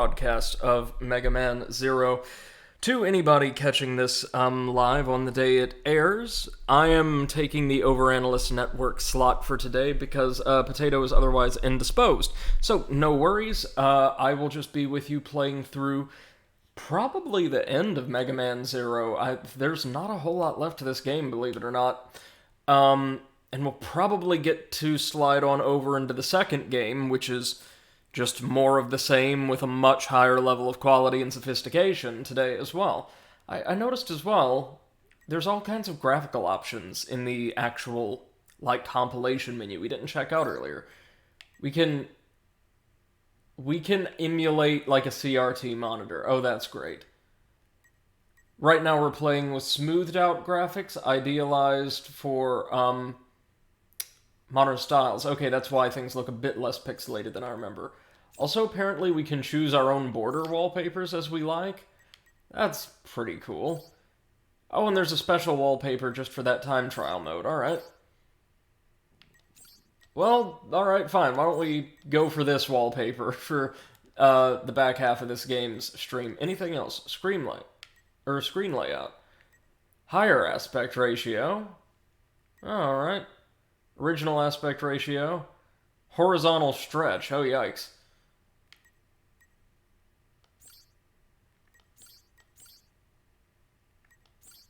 Broadcast of Megaman Zero. To anybody catching this live on the day it airs, I am taking the Overanalyst Network slot for today because Potato is otherwise indisposed. So, no worries, I will just be with you playing through probably the end of Mega Man Zero. There's not a whole lot left to this game, believe it or not. And we'll probably get to slide on over into the second game, which is just more of the same with a much higher level of quality and sophistication today as well. I noticed as well, there's all kinds of graphical options in the actual, compilation menu we didn't check out earlier. We can emulate, a CRT monitor. Oh, that's great. Right now we're playing with smoothed out graphics, idealized for, modern styles. Okay, that's why things look a bit less pixelated than I remember. Also, apparently we can choose our own border wallpapers as we like. That's pretty cool. Oh, and there's a special wallpaper just for that time trial mode. Alright. Well, alright, fine. Why don't we go for this wallpaper for the back half of this game's stream. Anything else? Screen layout. Higher aspect ratio. Alright. Original aspect ratio. Horizontal stretch. Oh, yikes.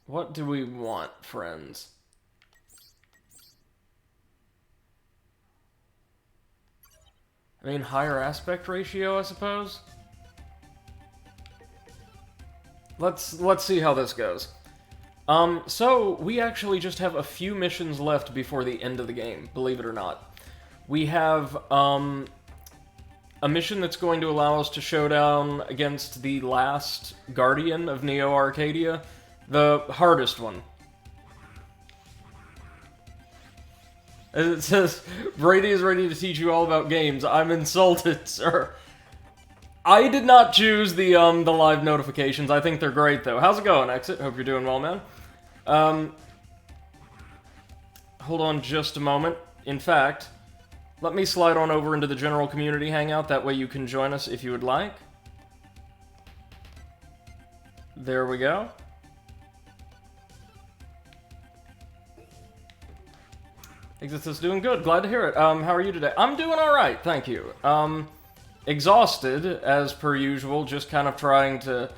What do we want, friends? I mean, higher aspect ratio, I suppose? Let's see how this goes. So, we actually just have a few missions left before the end of the game, believe it or not. We have, a mission that's going to allow us to show down against the last Guardian of Neo Arcadia, the hardest one. It says, Brady is ready to teach you all about games. I'm insulted, sir. I did not choose the live notifications. I think they're great, though. How's it going, Exit? Hope you're doing well, man. Hold on just a moment. In fact, let me slide on over into the general community hangout. That way you can join us if you would like. There we go. Exit is doing good. Glad to hear it. How are you today? I'm doing alright, thank you. Exhausted, as per usual, just kind of trying to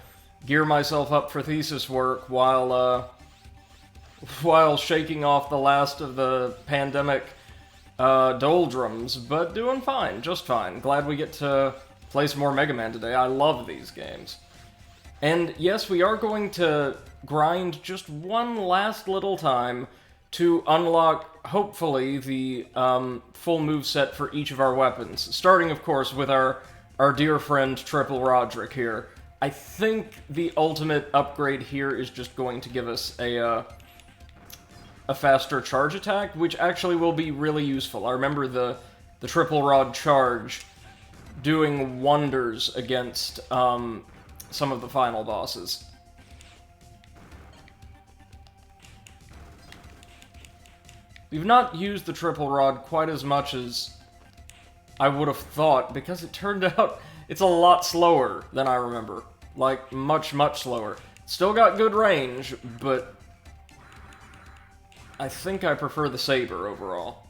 gear myself up for thesis work while shaking off the last of the pandemic doldrums, but doing fine, just fine. Glad we get to play some more Mega Man today. I love these games. And yes, we are going to grind just one last little time to unlock, hopefully, the full moveset for each of our weapons. Starting, of course, with our dear friend Triple Roderick here. I think the ultimate upgrade here is just going to give us a faster charge attack, which actually will be really useful. I remember the Triple Rod charge doing wonders against some of the final bosses. We've not used the Triple Rod quite as much as I would have thought, because it turned out it's a lot slower than I remember. Like, much, much slower. Still got good range, but I think I prefer the Saber overall.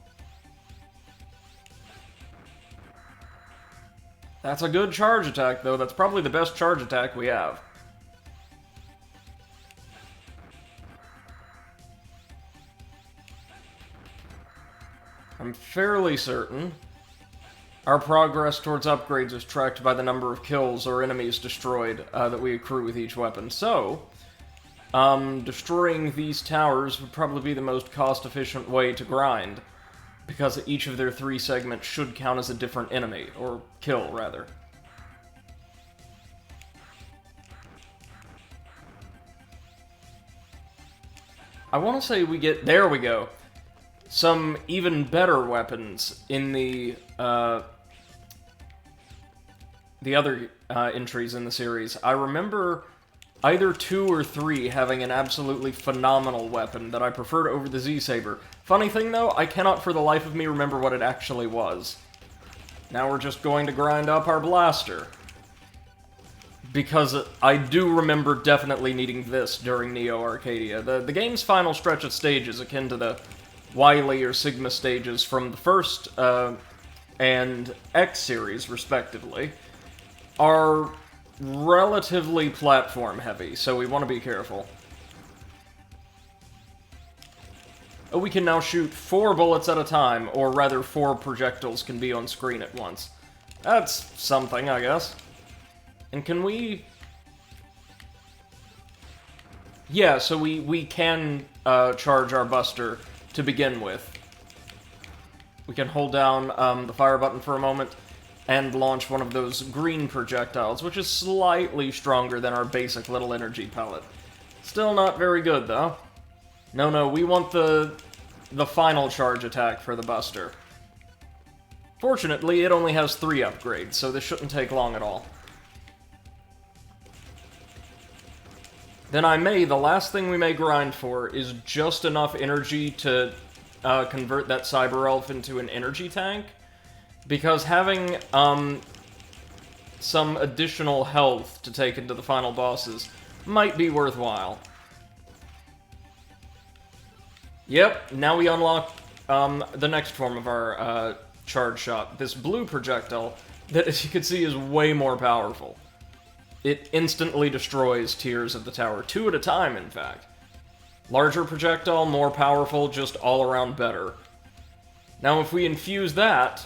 That's a good charge attack, though. That's probably the best charge attack we have. I'm fairly certain our progress towards upgrades is tracked by the number of kills or enemies destroyed that we accrue with each weapon. So, destroying these towers would probably be the most cost-efficient way to grind, because each of their 3 segments should count as a different enemy, or kill, rather. I want to say we get... There we go! Some even better weapons in the other entries in the series. I remember either 2 or 3 having an absolutely phenomenal weapon that I preferred over the Z-Saber. Funny thing though, I cannot for the life of me remember what it actually was. Now we're just going to grind up our blaster. because I do remember definitely needing this during Neo Arcadia. The game's final stretch of stages, akin to the Wily or Sigma stages from the first and X series, respectively, are relatively platform heavy, so we want to be careful. Oh, we can now shoot 4 bullets at a time, or rather 4 projectiles can be on screen at once. That's something, I guess. And can we... Yeah, so we can charge our Buster to begin with. We can hold down the fire button for a moment and launch one of those green projectiles, which is slightly stronger than our basic little energy pellet. Still not very good, though. No, we want the final charge attack for the Buster. Fortunately, it only has 3 upgrades, so this shouldn't take long at all. Then the last thing we may grind for is just enough energy to convert that Cyber Elf into an energy tank, because having some additional health to take into the final bosses might be worthwhile. Yep, now we unlock the next form of our charge shot, this blue projectile that, as you can see, is way more powerful. It instantly destroys tiers of the tower, 2 at a time, in fact. Larger projectile, more powerful, just all around better. Now, if we infuse that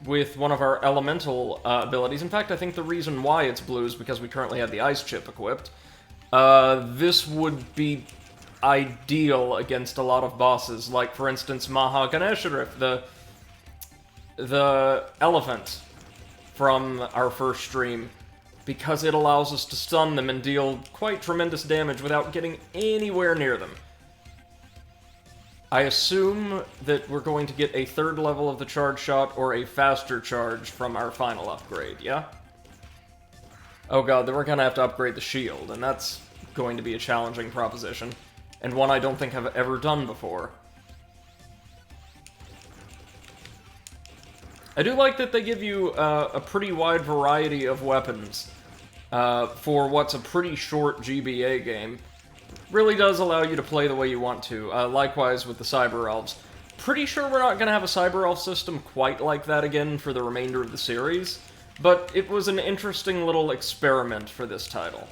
with one of our elemental abilities, in fact, I think the reason why it's blue is because we currently have the ice chip equipped, this would be ideal against a lot of bosses, like, for instance, Maha Ganesharif, the elephant from our first stream, because it allows us to stun them and deal quite tremendous damage without getting anywhere near them. I assume that we're going to get a 3rd level of the charge shot or a faster charge from our final upgrade, yeah? Oh god, then we're gonna have to upgrade the shield, and that's going to be a challenging proposition, and one I don't think I've ever done before. I do like that they give you a pretty wide variety of weapons for what's a pretty short GBA game. Really does allow you to play the way you want to. Likewise with the Cyber Elves. Pretty sure we're not going to have a Cyber Elf system quite like that again for the remainder of the series, but it was an interesting little experiment for this title.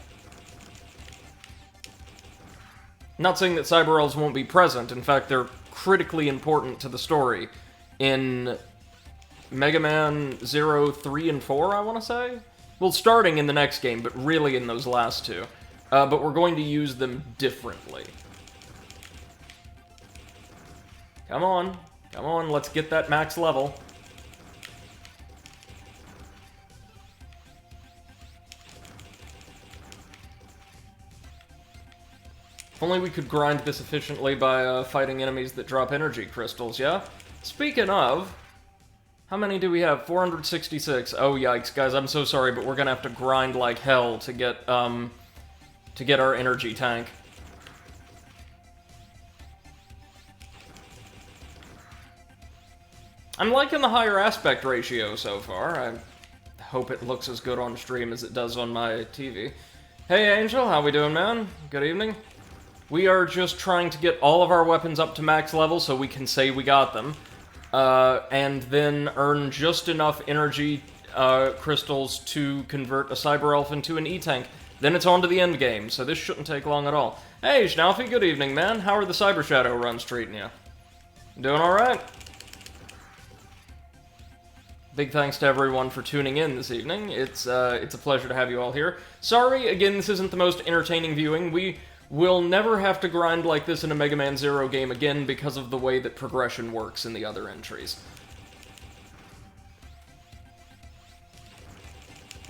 Not saying that Cyber Elves won't be present, in fact they're critically important to the story in Megaman 0, 3, and 4, I want to say? Well, starting in the next game, but really in those last 2. But we're going to use them differently. Come on, let's get that max level. If only we could grind this efficiently by fighting enemies that drop energy crystals, yeah? Speaking of... How many do we have? 466. Oh, yikes, guys, I'm so sorry, but we're gonna have to grind like hell to get our energy tank. I'm liking the higher aspect ratio so far. I hope it looks as good on stream as it does on my TV. Hey, Angel, how we doing, man? Good evening. We are just trying to get all of our weapons up to max level so we can say we got them. And then earn just enough energy crystals to convert a Cyber Elf into an E-Tank. Then it's on to the end game, so this shouldn't take long at all. Hey, Schnaufy, good evening, man. How are the Cyber Shadow runs treating you? Doing alright? Big thanks to everyone for tuning in this evening. It's a pleasure to have you all here. Sorry, again, this isn't the most entertaining viewing. We will never have to grind like this in a Mega Man Zero game again because of the way that progression works in the other entries.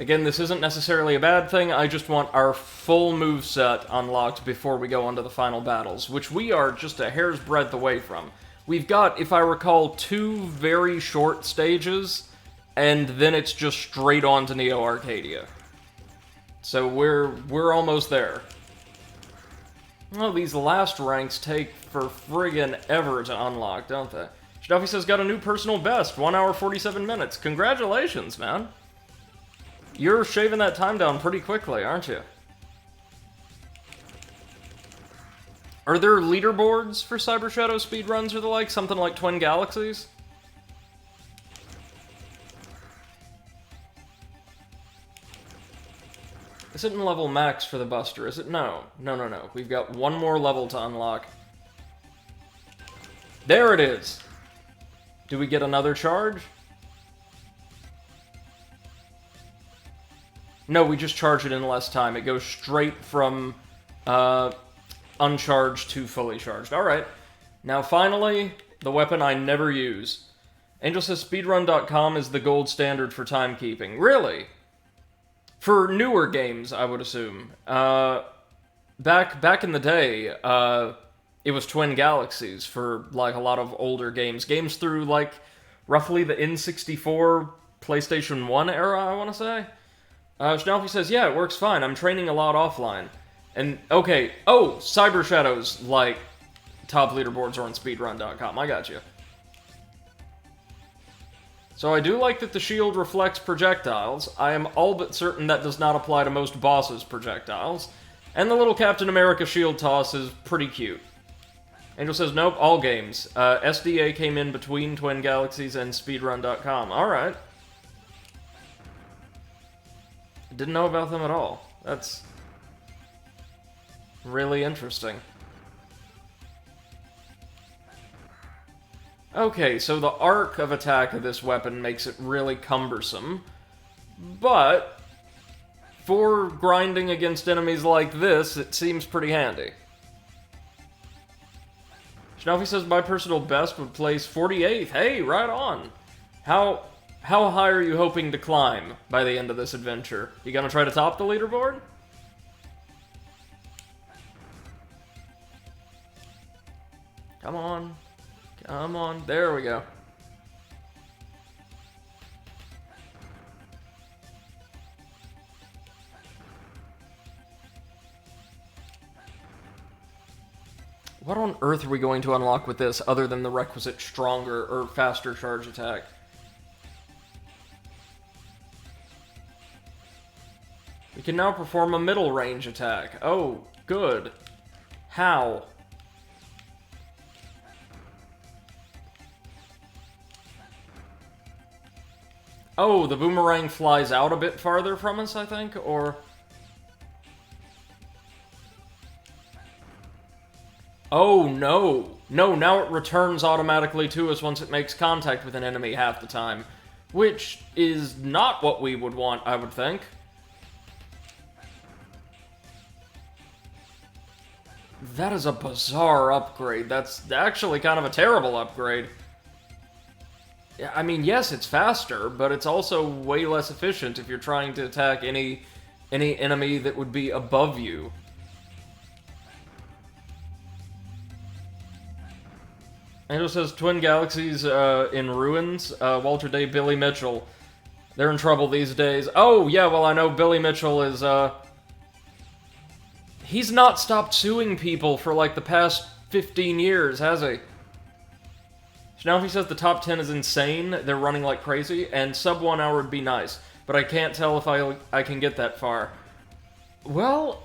Again, this isn't necessarily a bad thing, I just want our full moveset unlocked before we go on to the final battles, which we are just a hair's breadth away from. We've got, if I recall, 2 very short stages, and then it's just straight on to Neo Arcadia. So we're almost there. Oh, these last ranks take for friggin' ever to unlock, don't they? Shduffy says, got a new personal best, 1 hour 47 minutes. Congratulations, man. You're shaving that time down pretty quickly, aren't you? Are there leaderboards for Cyber Shadow speedruns or the like? Something like Twin Galaxies? Is it in level max for the Buster? Is it? No. No. We've got one more level to unlock. There it is! Do we get another charge? No, we just charge it in less time. It goes straight from uncharged to fully charged. Alright. Now finally, the weapon I never use. Angel says speedrun.com is the gold standard for timekeeping. Really? For newer games, I would assume. Back in the day, it was Twin Galaxies for, like, a lot of older games. Games through, like, roughly the N64, PlayStation 1 era, I want to say. Schnalfy says, yeah, it works fine. I'm training a lot offline. And, okay, oh, Cyber Shadow's, like, top leaderboards are on speedrun.com. I got you. So I do like that the shield reflects projectiles. I am all but certain that does not apply to most bosses' projectiles. And the little Captain America shield toss is pretty cute. Angel says, nope, all games. SDA came in between Twin Galaxies and speedrun.com. Alright. Didn't know about them at all. That's really interesting. Okay, so the arc of attack of this weapon makes it really cumbersome, but for grinding against enemies like this, it seems pretty handy. Schnalfy says, my personal best would place 48th. Hey, right on! How high are you hoping to climb by the end of this adventure? You gonna try to top the leaderboard? Come on. Come on. There we go. What on earth are we going to unlock with this other than the requisite stronger or faster charge attack? We can now perform a middle range attack. Oh, good. How? Oh, the boomerang flies out a bit farther from us, I think, or... Oh, no. No, now it returns automatically to us once it makes contact with an enemy half the time. Which is not what we would want, I would think. That is a bizarre upgrade. That's actually kind of a terrible upgrade. I mean, yes, it's faster, but it's also way less efficient if you're trying to attack any enemy that would be above you. Angel says, Twin Galaxies in ruins. Walter Day, Billy Mitchell. They're in trouble these days. Oh, yeah, well, I know Billy Mitchell is, he's not stopped suing people for, like, the past 15 years, has he? Now he says the top 10 is insane, they're running like crazy, and sub 1 hour would be nice, but I can't tell if I can get that far. Well,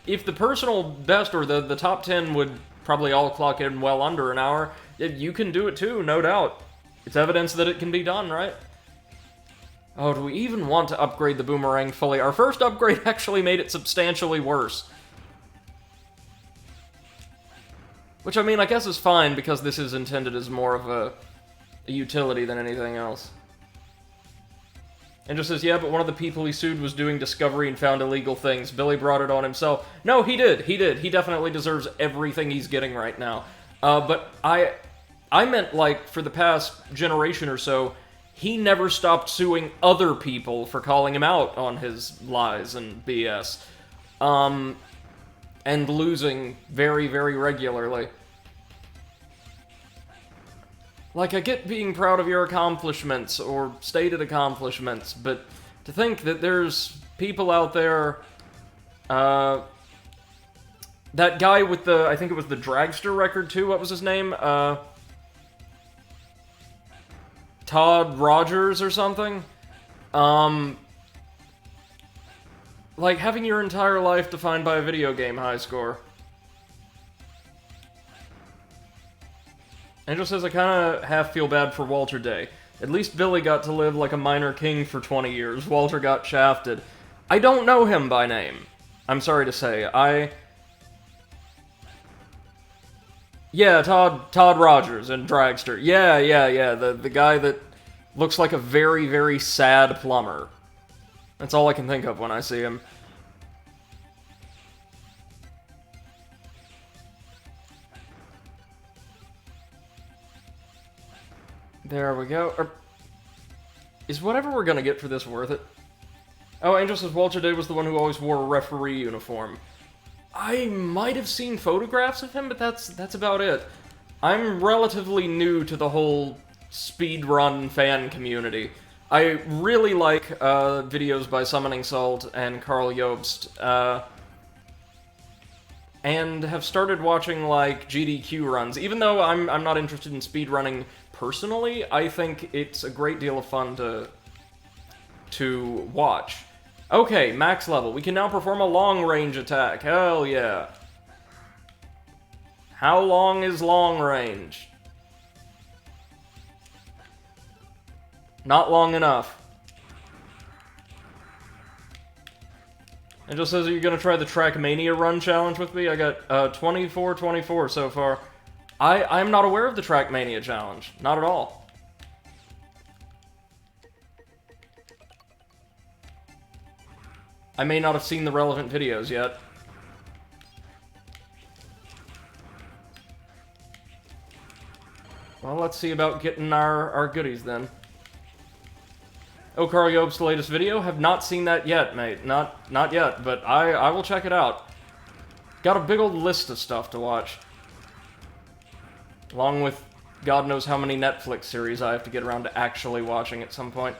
if the personal best, or the top 10 would probably all clock in well under an hour, you can do it too, no doubt. It's evidence that it can be done, right? Oh, do we even want to upgrade the boomerang fully? Our first upgrade actually made it substantially worse. Which, I mean, I guess is fine, because this is intended as more of a utility than anything else. And just says, yeah, but one of the people he sued was doing discovery and found illegal things. Billy brought it on himself. No, he did. He did. He definitely deserves everything he's getting right now. But I meant, like, for the past generation or so, he never stopped suing other people for calling him out on his lies and BS. And losing very, very regularly. Like, I get being proud of your accomplishments, or stated accomplishments, but to think that there's people out there, that guy with the, I think it was the Dragster record too, what was his name? Todd Rogers or something? Like, having your entire life defined by a video game high score. Angel says, I kinda half feel bad for Walter Day. At least Billy got to live like a minor king for 20 years. Walter got shafted. I don't know him by name. I'm sorry to say. Yeah, Todd Rogers and Dragster. Yeah. The guy that looks like a very, very sad plumber. That's all I can think of when I see him. There we go. Is whatever we're gonna get for this worth it? Oh, Angel says Walter Day was the one who always wore a referee uniform. I might have seen photographs of him, but that's about it. I'm relatively new to the whole speedrun fan community. I really like videos by Summoning Salt and Carl Jobst, and have started watching like GDQ runs. Even though I'm not interested in speedrunning personally, I think it's a great deal of fun to watch. Okay, max level. We can now perform a long-range attack. Hell yeah. How long is long range? Not long enough. It just says, are you gonna try the Trackmania run challenge with me? I got 24 so far. I'm not aware of the Trackmania challenge. Not at all. I may not have seen the relevant videos yet. Well, let's see about getting our goodies then. Oh, Carl Jobst's latest video? Have not seen that yet, mate. Not yet, but I will check it out. Got a big old list of stuff to watch. Along with God knows how many Netflix series I have to get around to actually watching at some point.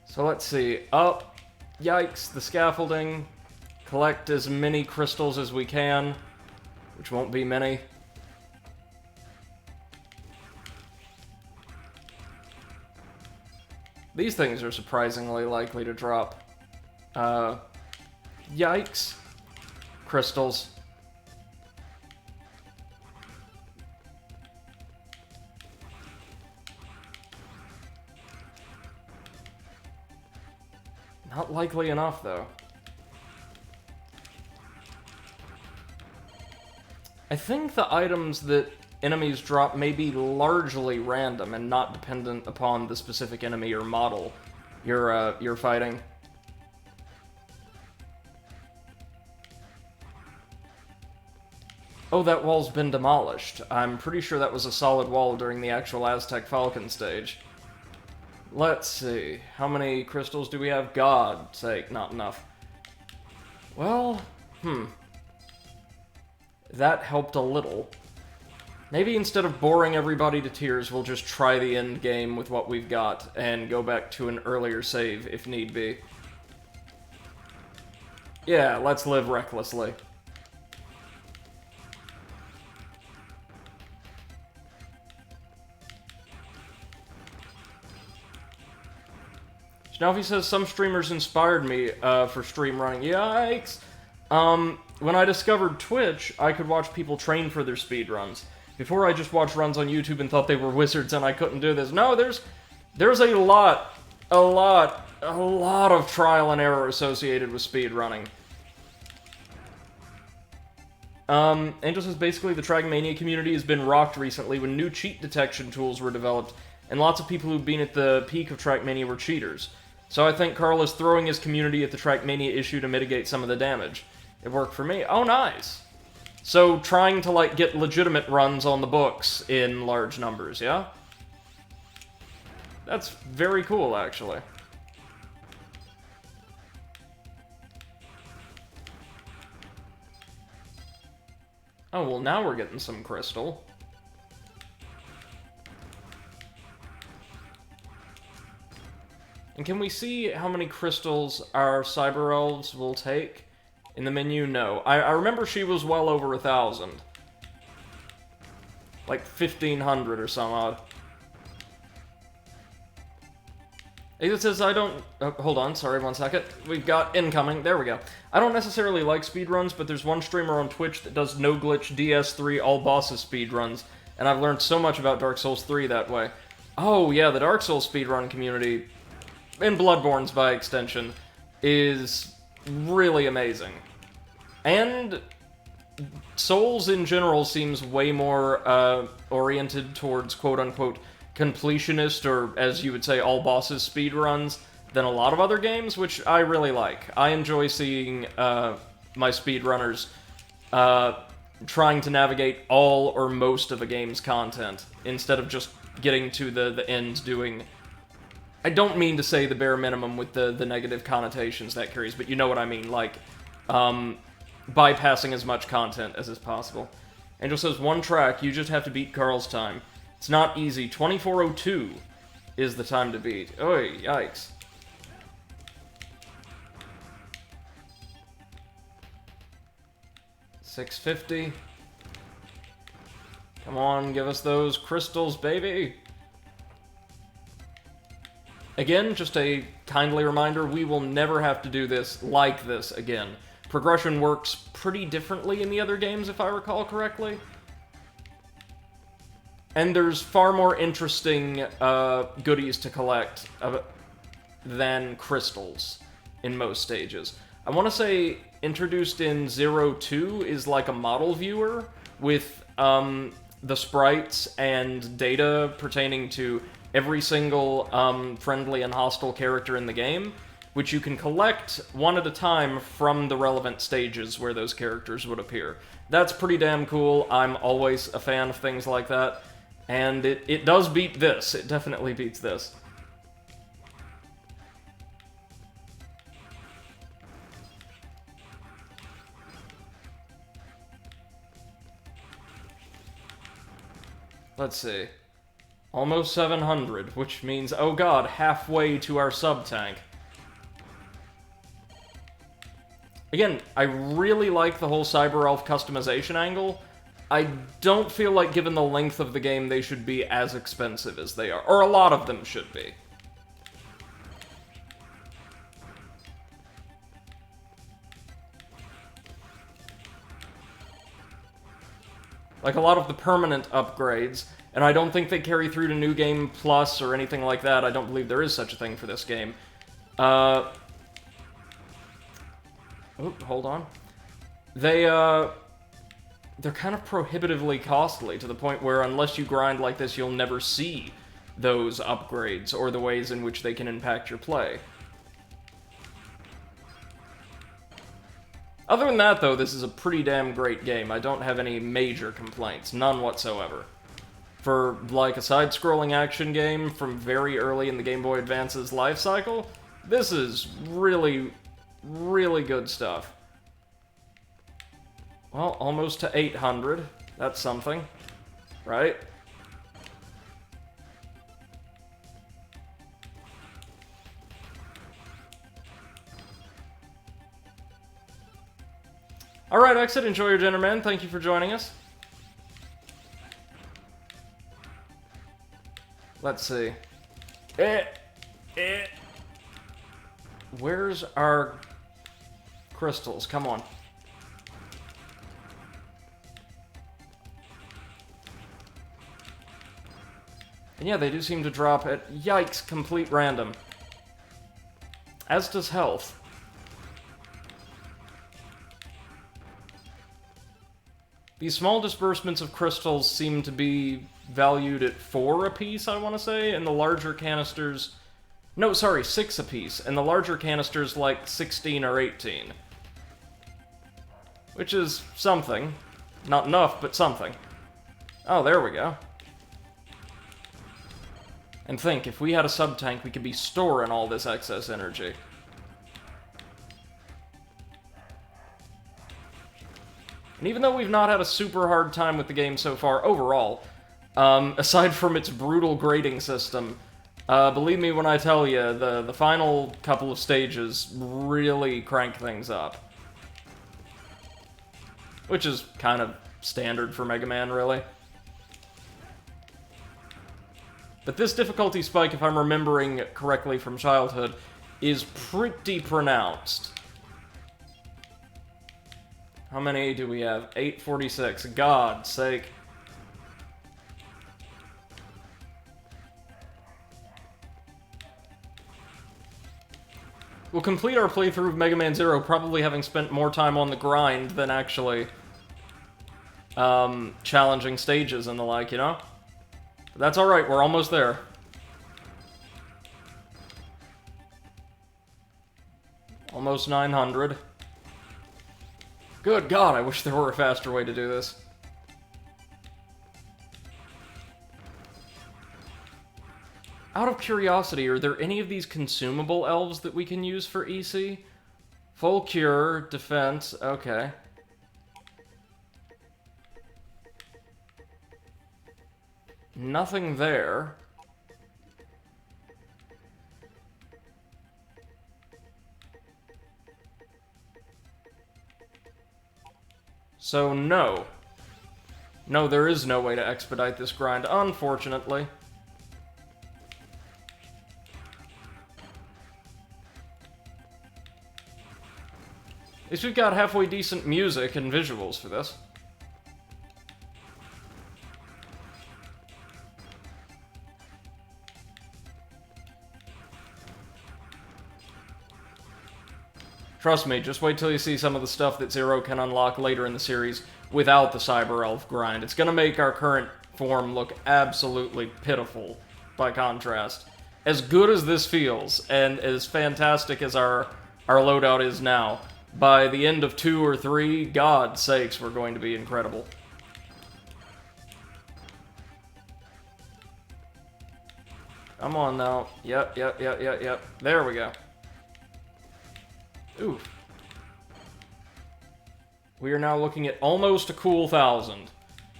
So let's see. Up. Yikes, the scaffolding. Collect as many crystals as we can, which won't be many. These things are surprisingly likely to drop. Yikes. Crystals. Not likely enough, though. I think the items that enemies drop may be largely random and not dependent upon the specific enemy or model you're fighting. Oh, that wall's been demolished. I'm pretty sure that was a solid wall during the actual Aztec Falcon stage. Let's see. How many crystals do we have? God's sake, not enough. Well, that helped a little. Maybe instead of boring everybody to tears, we'll just try the end game with what we've got and go back to an earlier save if need be. Yeah, let's live recklessly. Schnaufi says, some streamers inspired me for stream running. Yikes! When I discovered Twitch, I could watch people train for their speedruns. Before, I just watched runs on YouTube and thought they were wizards and I couldn't do this. No, there's a lot of trial and error associated with speedrunning. Angel says, basically, the Trackmania community has been rocked recently when new cheat detection tools were developed, and lots of people who've been at the peak of Trackmania were cheaters. So I think Carl is throwing his community at the Trackmania issue to mitigate some of the damage. It worked for me. Oh, nice! So, trying to, like, get legitimate runs on the books in large numbers, yeah? That's very cool, actually. Oh, well, now we're getting some crystal. And can we see how many crystals our cyber elves will take? In the menu, no. I remember she was well over 1,000. Like 1,500 or some odd. It says I don't... hold on, sorry, 1 second. We've got incoming. There we go. I don't necessarily like speedruns, but there's one streamer on Twitch that does no-glitch DS3 all bosses speedruns, and I've learned so much about Dark Souls 3 that way. Oh, yeah, the Dark Souls speedrun community, and Bloodborne's by extension, is really amazing. And Souls in general seems way more oriented towards quote-unquote completionist, or as you would say, all bosses speedruns than a lot of other games, which I really like. I enjoy seeing my speedrunners trying to navigate all or most of a game's content, instead of just getting to the end doing... I don't mean to say the bare minimum with the negative connotations that carries, but you know what I mean, like, bypassing as much content as is possible. Angel says, 1 track, you just have to beat Carl's time. It's not easy. 24:02 is the time to beat. Oh, yikes. $6.50. Come on, give us those crystals, baby. Again, just a kindly reminder, we will never have to do this like this again. Progression works pretty differently in the other games, if I recall correctly. And there's far more interesting goodies to collect than crystals in most stages. I want to say introduced in 02 is like a model viewer with the sprites and data pertaining to every single friendly and hostile character in the game, which you can collect one at a time from the relevant stages where those characters would appear. That's pretty damn cool. I'm always a fan of things like that. And it does beat this. It definitely beats this. Let's see. Almost 700, which means, oh god, halfway to our sub-tank. Again, I really like the whole Cyber Elf customization angle. I don't feel like, given the length of the game, they should be as expensive as they are. Or a lot of them should be. Like a lot of the permanent upgrades, and I don't think they carry through to New Game Plus or anything like that. I don't believe there is such a thing for this game. Oh, hold on. They're kind of prohibitively costly, to the point where unless you grind like this, you'll never see those upgrades or the ways in which they can impact your play. Other than that, though, this is a pretty damn great game. I don't have any major complaints. None whatsoever. For, like, a side-scrolling action game from very early in the Game Boy Advance's life cycle, this is really, really good stuff. Well, almost to 800. That's something, right? Alright, Exit, enjoy your dinner, man. Thank you for joining us. Let's see. Where's our crystals? Come on. And yeah, they do seem to drop at, yikes, complete random. As does health. These small disbursements of crystals seem to be valued at 4 apiece, I want to say, and the larger canisters... No, sorry, 6 apiece, and the larger canisters like 16 or 18. Which is something. Not enough, but something. Oh, there we go. And think, if we had a sub-tank, we could be storing all this excess energy. And even though we've not had a super hard time with the game so far, overall, aside from its brutal grading system, believe me when I tell you, the final couple of stages really crank things up. Which is kind of standard for Mega Man, really. But this difficulty spike, if I'm remembering correctly from childhood, is pretty pronounced. How many do we have? 846. God's sake. We'll complete our playthrough of Mega Man Zero probably having spent more time on the grind than actually challenging stages and the like, you know? But that's alright, we're almost there. Almost 900. Good God, I wish there were a faster way to do this. Out of curiosity, are there any of these consumable elves that we can use for EC? Full cure, defense, okay. Nothing there. So, no. No, there is no way to expedite this grind, unfortunately. At least we've got halfway decent music and visuals for this. Trust me, just wait till you see some of the stuff that Zero can unlock later in the series without the Cyber Elf grind. It's gonna make our current form look absolutely pitiful, by contrast. As good as this feels, and as fantastic as our loadout is now, by the end of 2 or 3, God's sakes, we're going to be incredible. Come on now. Yep. There we go. Ooh. We are now looking at almost a cool 1,000.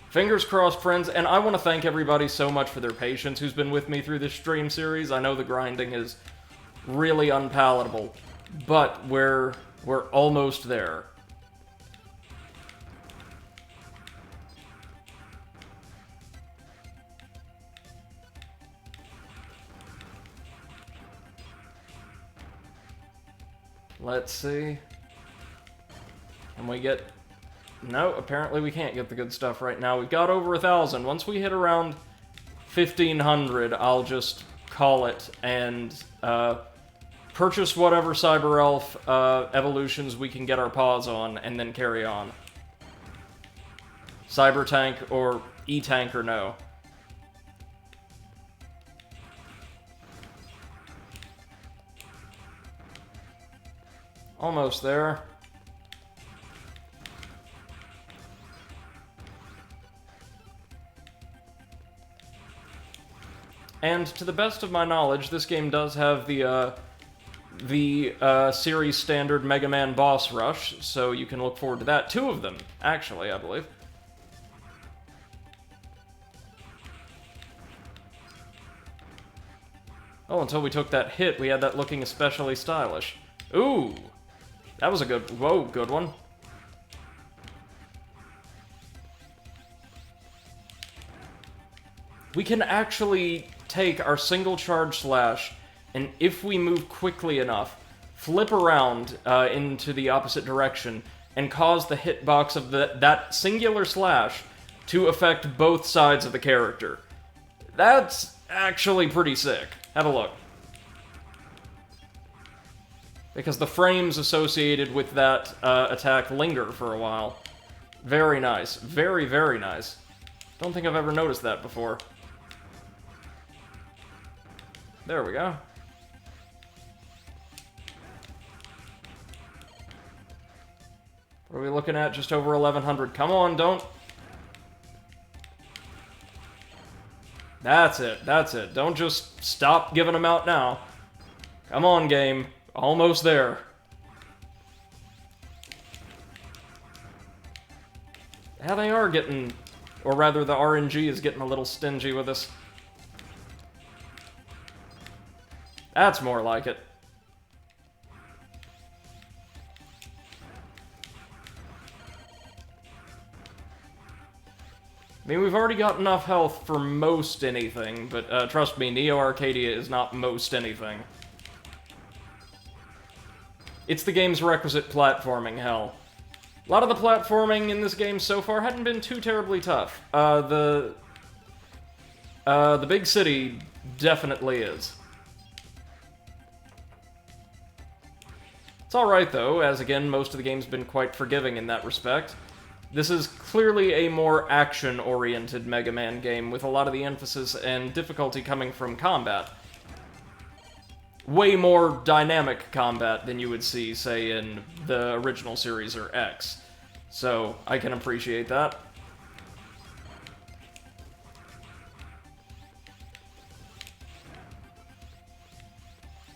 Fingers crossed, friends, and I want to thank everybody so much for their patience who's been with me through this stream series. I know the grinding is really unpalatable, but we're almost there. Let's see. Can we get... No, apparently we can't get the good stuff right now. We've got over 1,000. Once we hit around 1,500, I'll just call it and purchase whatever Cyber Elf evolutions we can get our paws on, and then carry on. Cyber Tank or E-Tank or no. Almost there. And to the best of my knowledge, this game does have the series standard Mega Man boss rush, so you can look forward to that. 2 of them, actually, I believe. Oh, until we took that hit, we had that looking especially stylish. Ooh! That was a good... Whoa, good one. We can actually take our single charge slash, and if we move quickly enough, flip around into the opposite direction, and cause the hitbox of that singular slash to affect both sides of the character. That's actually pretty sick. Have a look. Because the frames associated with that attack linger for a while. Very nice. Very, very nice. Don't think I've ever noticed that before. There we go. What are we looking at? Just over 1,100. Come on, don't... That's it. That's it. Don't just stop giving them out now. Come on, game. Almost there. Yeah, they are getting... Or rather, the RNG is getting a little stingy with us. That's more like it. I mean, we've already got enough health for most anything, but trust me, Neo Arcadia is not most anything. It's the game's requisite platforming hell. A lot of the platforming in this game so far hadn't been too terribly tough. The big city definitely is. It's alright though, as again, most of the game's been quite forgiving in that respect. This is clearly a more action-oriented Mega Man game, with a lot of the emphasis and difficulty coming from combat. Way more dynamic combat than you would see, say, in the original series or X. So, I can appreciate that.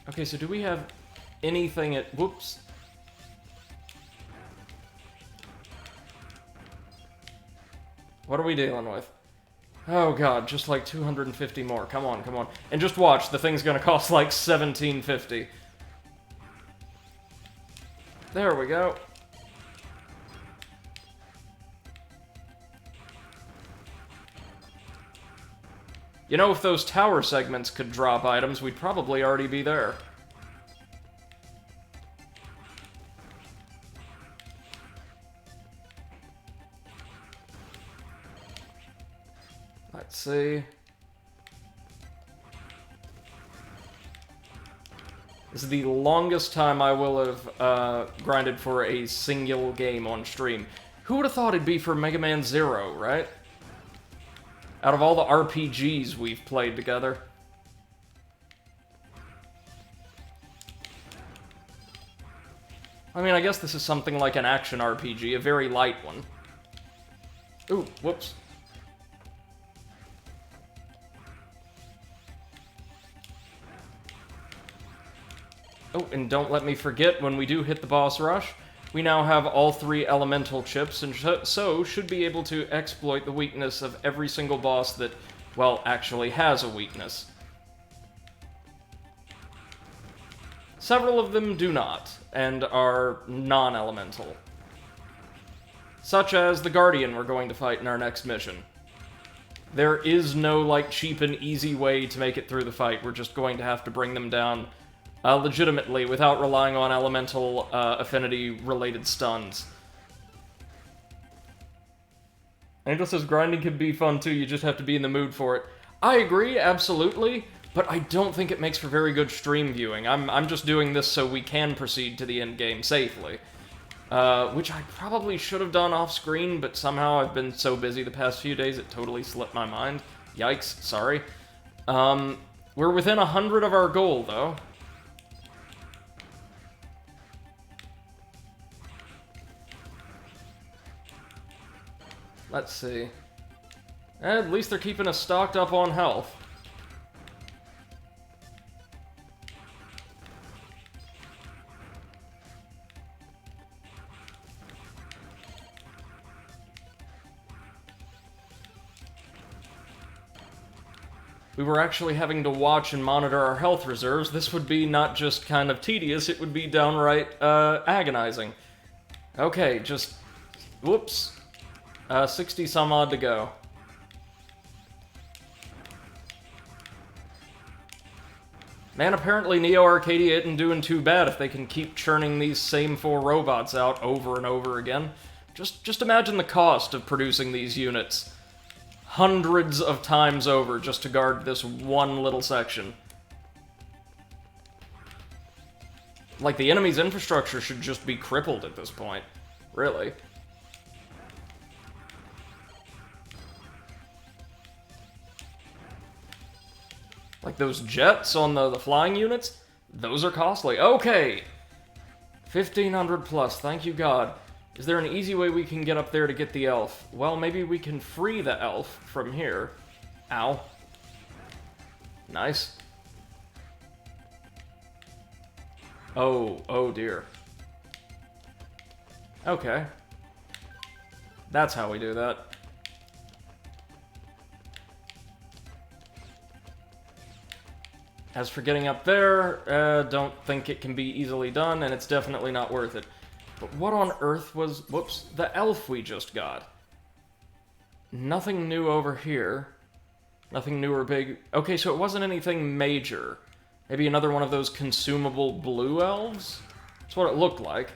Okay, so do we have anything at... Whoops. What are we dealing with? Oh god, just like 250 more. Come on, come on. And just watch, the thing's gonna cost like $17.50. There we go. You know, if those tower segments could drop items, we'd probably already be there. Let's see. This is the longest time I will have grinded for a single game on stream. Who would have thought it'd be for Mega Man Zero, right? Out of all the RPGs we've played together. I mean, I guess this is something like an action RPG, a very light one. Ooh, whoops. Oh, and don't let me forget, when we do hit the boss rush, we now have all 3 elemental chips, and so should be able to exploit the weakness of every single boss that, well, actually has a weakness. Several of them do not, and are non-elemental. Such as the Guardian we're going to fight in our next mission. There is no, like, cheap and easy way to make it through the fight. We're just going to have to bring them down legitimately, without relying on elemental affinity-related stuns. Angel says grinding can be fun too, you just have to be in the mood for it. I agree, absolutely, but I don't think it makes for very good stream viewing. I'm just doing this so we can proceed to the end game safely. Which I probably should have done off-screen, but somehow I've been so busy the past few days it totally slipped my mind. Yikes, sorry. We're within 100 of our goal, though. Let's see. At least they're keeping us stocked up on health. We were actually having to watch and monitor our health reserves. This would be not just kind of tedious, it would be downright agonizing. Okay, just... whoops. 60 some odd to go. Man, apparently Neo Arcadia isn't doing too bad if they can keep churning these same 4 robots out over and over again. Just imagine the cost of producing these units hundreds of times over just to guard this one little section. Like, the enemy's infrastructure should just be crippled at this point. Really. Like those jets on the flying units, those are costly. Okay! 1,500 plus, thank you God. Is there an easy way we can get up there to get the elf? Well, maybe we can free the elf from here. Ow. Nice. Oh dear. Okay. That's how we do that. As for getting up there, don't think it can be easily done, and it's definitely not worth it. But what on earth was, whoops, the elf we just got? Nothing new over here. Nothing new or big. Okay, so it wasn't anything major. Maybe another one of those consumable blue elves? That's what it looked like.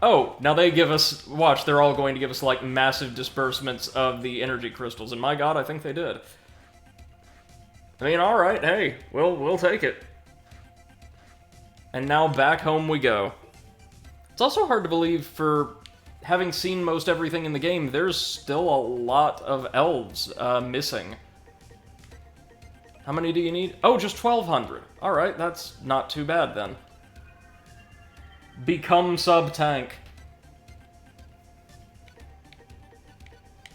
Oh, now they give us... Watch, they're all going to give us, like, massive disbursements of the energy crystals. And my god, I think they did. I mean, alright, hey, we'll take it. And now back home we go. It's also hard to believe, for having seen most everything in the game, there's still a lot of elves missing. How many do you need? Oh, just 1,200. Alright, that's not too bad then. Become sub-tank.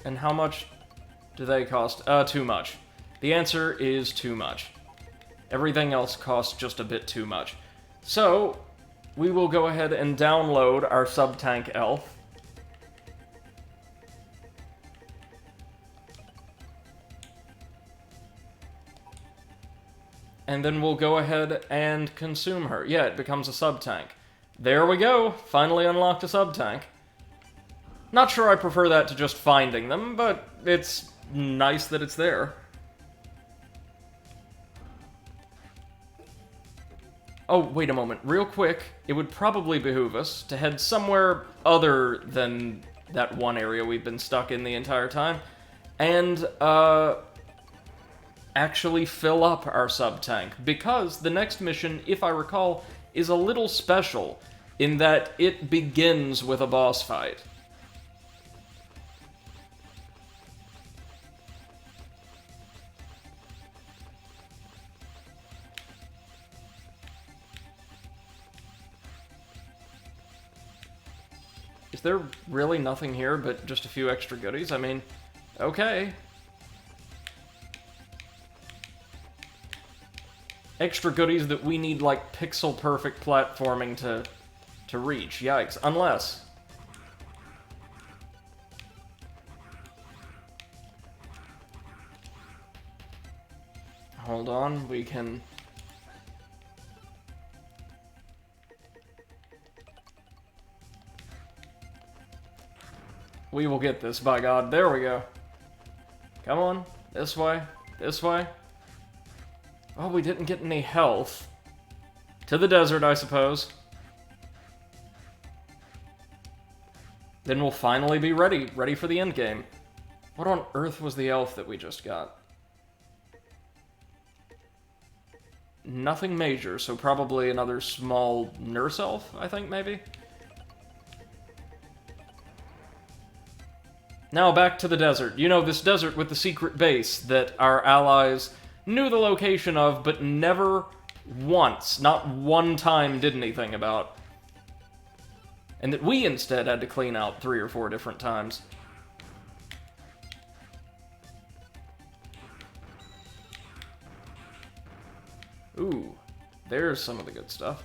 And how much do they cost? Too much. The answer is too much. Everything else costs just a bit too much. So, we will go ahead and download our sub-tank elf. And then we'll go ahead and consume her. Yeah, it becomes a sub-tank. There we go! Finally unlocked a sub-tank. Not sure I prefer that to just finding them, but it's nice that it's there. Oh, wait a moment. Real quick, it would probably behoove us to head somewhere other than that one area we've been stuck in the entire time, and, actually fill up our sub-tank, because the next mission, if I recall, is a little special, in that it begins with a boss fight. Is there really nothing here but just a few extra goodies? I mean, okay. Extra goodies that we need, like, pixel-perfect platforming to reach. Yikes. Unless... Hold on, we can... We will get this, by God. There we go. Come on. This way. This way. Oh, we didn't get any health. To the desert, I suppose. Then we'll finally be ready for the endgame. What on earth was the elf that we just got? Nothing major, so probably another small nurse elf, I think, maybe? Now back to the desert. You know, this desert with the secret base that our allies knew the location of, but never once, not one time, did anything about. And that we instead had to clean out 3 or 4 different times. Ooh, there's some of the good stuff.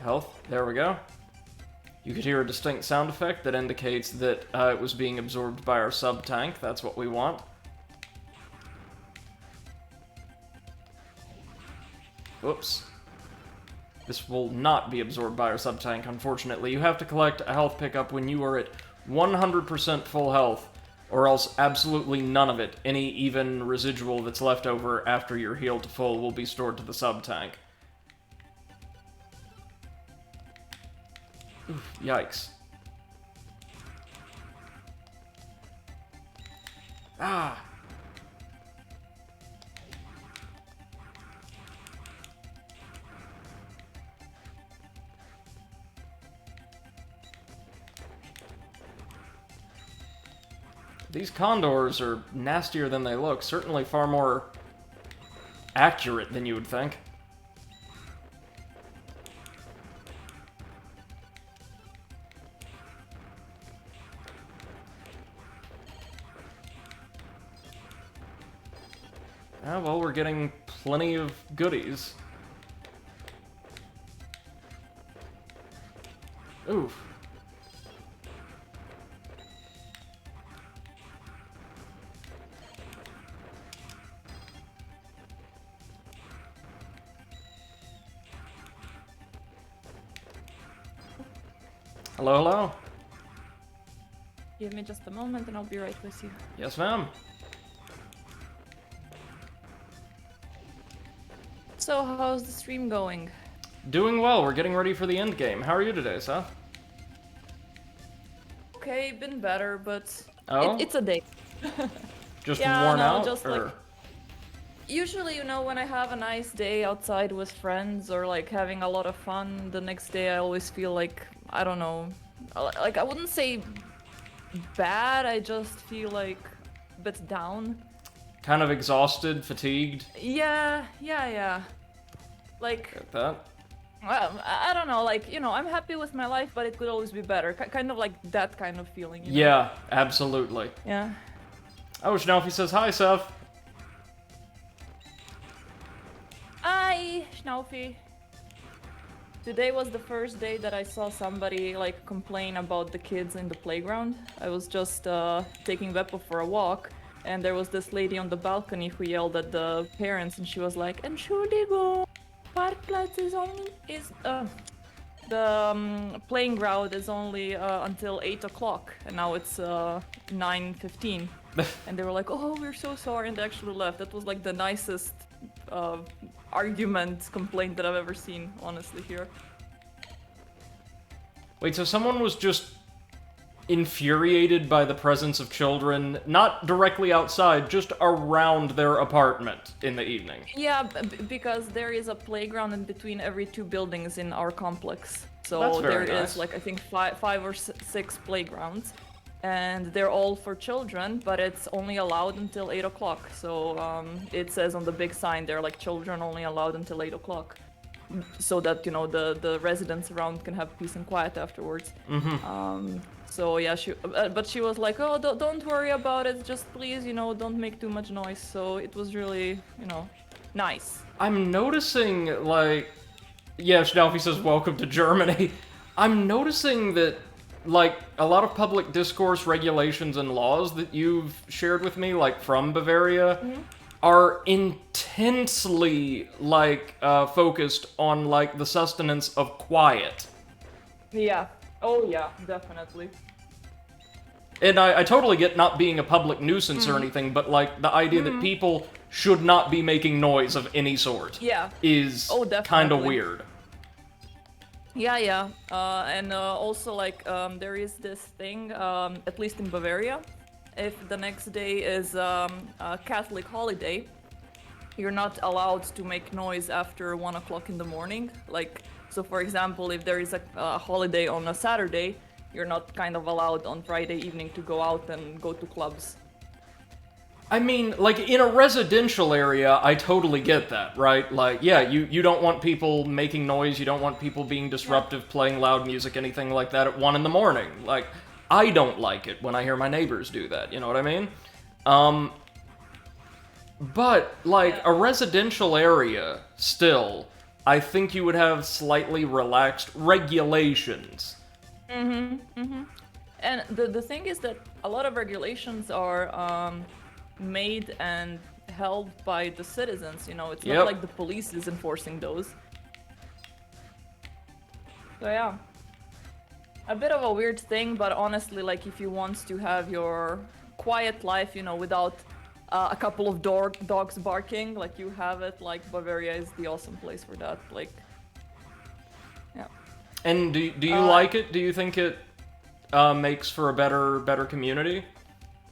Health, there we go. You could hear a distinct sound effect that indicates that it was being absorbed by our sub-tank. That's what we want. Oops. This will not be absorbed by our sub-tank, unfortunately. You have to collect a health pickup when you are at 100% full health, or else absolutely none of it, any even residual that's left over after you're healed to full, will be stored to the sub-tank. Oof, yikes. Ah! These condors are nastier than they look, certainly far more accurate than you would think. Ah, well, we're getting plenty of goodies. Oof. Hello, hello. Give me just a moment and I'll be right with you. Yes, ma'am. So, how's the stream going? Doing well. We're getting ready for the end game. How are you today, Seth? Okay, been better, but Oh? it's a day. Just Yeah, worn no, out? just or... like usually, when I have a nice day outside with friends or like having a lot of fun, the next day I always feel like I don't know, like I wouldn't say bad. I just feel like a bit down. Kind of exhausted, fatigued? Yeah. Like, Get that? I don't know, like, I'm happy with my life, but it could always be better. Kind of like that kind of feeling, you know? Yeah, absolutely. Yeah. Oh, Schnaufi says hi, Seth. Hi, Schnaufi. Today was the first day that I saw somebody, like, complain about the kids in the playground. I was just taking Beppo for a walk, and there was this lady on the balcony who yelled at the parents, and she was like, Entschuldigung, Parkplatz the playing ground is only until 8 o'clock, and now it's 9:15. And they were like, oh, we're so sorry, and they actually left. That was like the nicest complaint that I've ever seen, honestly, here. Wait, so someone was just infuriated by the presence of children, not directly outside, just around their apartment in the evening? Yeah, because there is a playground in between every two buildings in our complex. So That's very there nice. is, like, I think five or six playgrounds. And they're all for children, but it's only allowed until 8 o'clock. So it says on the big sign there, like, children only allowed until 8 o'clock. So that, the residents around can have peace and quiet afterwards. Mm-hmm. So yeah, but she was like, oh, don't worry about it, just please, don't make too much noise. So it was really, nice. I'm noticing, like... Yeah, Schnaufi says, welcome to Germany. I'm noticing that, like, a lot of public discourse, regulations, and laws that you've shared with me, like, from Bavaria, are intensely, like, focused on, like, the sustenance of quiet. Yeah. Oh yeah, definitely. And I totally get not being a public nuisance or anything, but, like, the idea that people should not be making noise of any sort is kind of weird. Yeah. And also, like, there is this thing, at least in Bavaria, if the next day is a Catholic holiday, you're not allowed to make noise after 1 o'clock in the morning. Like, so for example, if there is a holiday on a Saturday, you're not kind of allowed on Friday evening to go out and go to clubs. I mean, like, in a residential area, I totally get that, right? Like, yeah, you don't want people making noise, you don't want people being disruptive, playing loud music, anything like that at 1 in the morning. Like, I don't like it when I hear my neighbors do that, you know what I mean? But, like, a residential area, still, I think you would have slightly relaxed regulations. And the thing is that a lot of regulations are made and held by the citizens, it's not like the police is enforcing those. So yeah. A bit of a weird thing, but honestly, like, if you want to have your quiet life, without a couple of dogs barking, like you have it, like, Bavaria is the awesome place for that, like, yeah. And do you like it? Do you think it makes for a better community?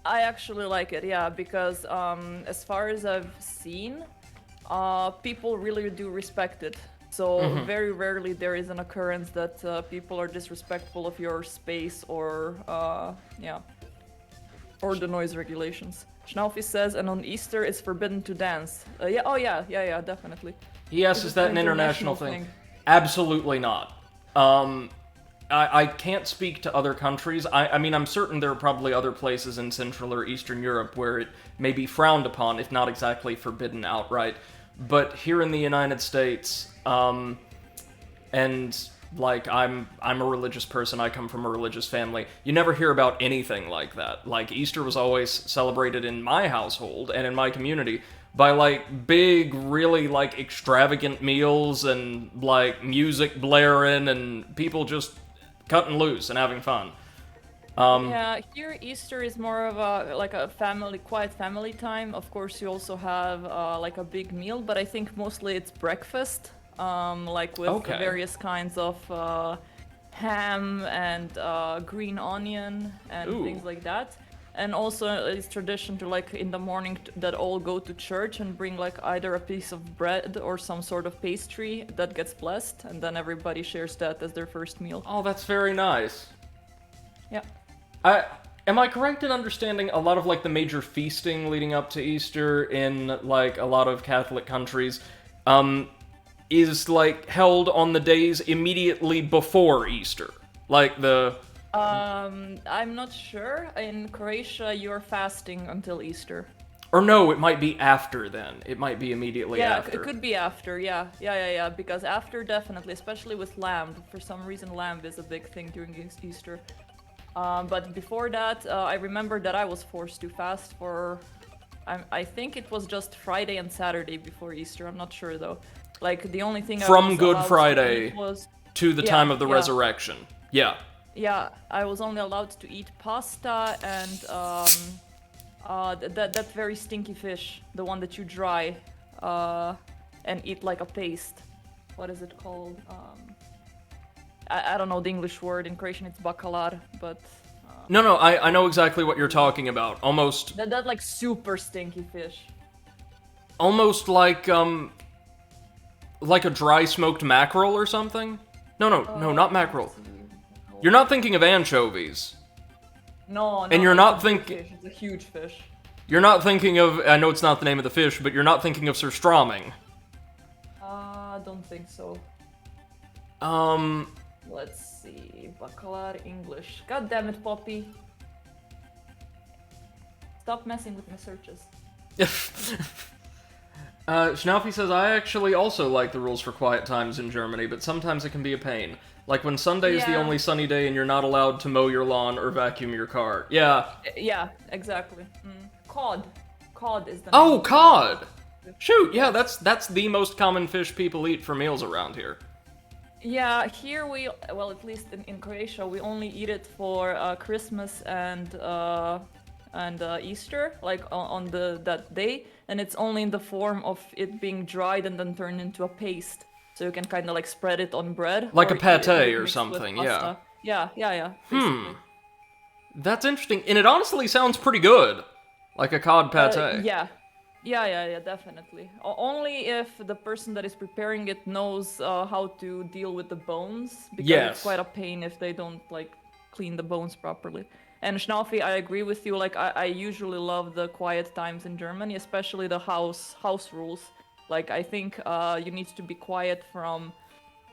I actually like it, yeah, because as far as I've seen, people really do respect it. So very rarely there is an occurrence that people are disrespectful of your space or the noise regulations. Schnaufi says, and on Easter it's forbidden to dance. Yeah, definitely. Yes, is that an international thing? Absolutely not. I can't speak to other countries. I mean, I'm certain there are probably other places in Central or Eastern Europe where it may be frowned upon, if not exactly forbidden outright. But here in the United States, and, like, I'm a religious person, I come from a religious family, you never hear about anything like that. Like, Easter was always celebrated in my household and in my community by, like, big, really, like, extravagant meals and, like, music blaring and people just cutting loose and having fun. Yeah, here Easter is more of a like a family, quiet family time. Of course, you also have like a big meal, but I think mostly it's breakfast, like with Okay. various kinds of ham and green onion and Ooh. things like that. And also it's tradition to like in the morning that all go to church and bring like either a piece of bread or some sort of pastry that gets blessed, and then everybody shares that as their first meal. Oh, that's very nice. Yeah. Am I correct in understanding a lot of like the major feasting leading up to Easter in like a lot of Catholic countries, is like held on the days immediately before Easter, like the. I'm not sure. In Croatia, you're fasting until Easter. Or no, it might be after then. It might be immediately Yeah, after. it could be after. Yeah. Because after, definitely, especially with lamb. For some reason, lamb is a big thing during Easter. But before that, I remember that I was forced to fast for. I think it was just Friday and Saturday before Easter. I'm not sure though. Like the only thing I From was Good allowed Friday to eat was. to the Yeah, time of the yeah. resurrection. Yeah. Yeah, I was only allowed to eat pasta and that very stinky fish, the one that you dry and eat like a paste. What is it called? I don't know the English word. In Croatian, it's bakalar, but No, I know exactly what you're talking about. Almost that like super stinky fish. like a dry smoked mackerel or something? No, not mackerel. You're not thinking of anchovies. No, And you're it's not a big thinking. fish. It's a huge fish. You're not thinking of. I know it's not the name of the fish, but you're not thinking of surströmming. I don't think so. Um. Let's see. Bakalar English. God damn it, Poppy. Stop messing with my searches. Schnaufi says, I actually also like the rules for quiet times in Germany, but sometimes it can be a pain. Like when Sunday is the Yeah. only sunny day and you're not allowed to mow your lawn or vacuum your car. Yeah. Yeah, exactly. Cod. Cod is the Oh, name. cod! Shoot, yeah, that's the most common fish people eat for meals around here. Yeah, here well, at least in Croatia, we only eat it for Christmas and Easter, like on that day, and it's only in the form of it being dried and then turned into a paste, so you can kind of like spread it on bread, Like or a pate eat it or mixed with something, pasta. Yeah. Basically. That's interesting, and it honestly sounds pretty good. Like a cod pate. Yeah, definitely. Only if the person that is preparing it knows how to deal with the bones, because Yes. it's quite a pain if they don't like clean the bones properly. And Schnaufi, I agree with you. Like I usually love the quiet times in Germany, especially the house rules. Like I think you need to be quiet from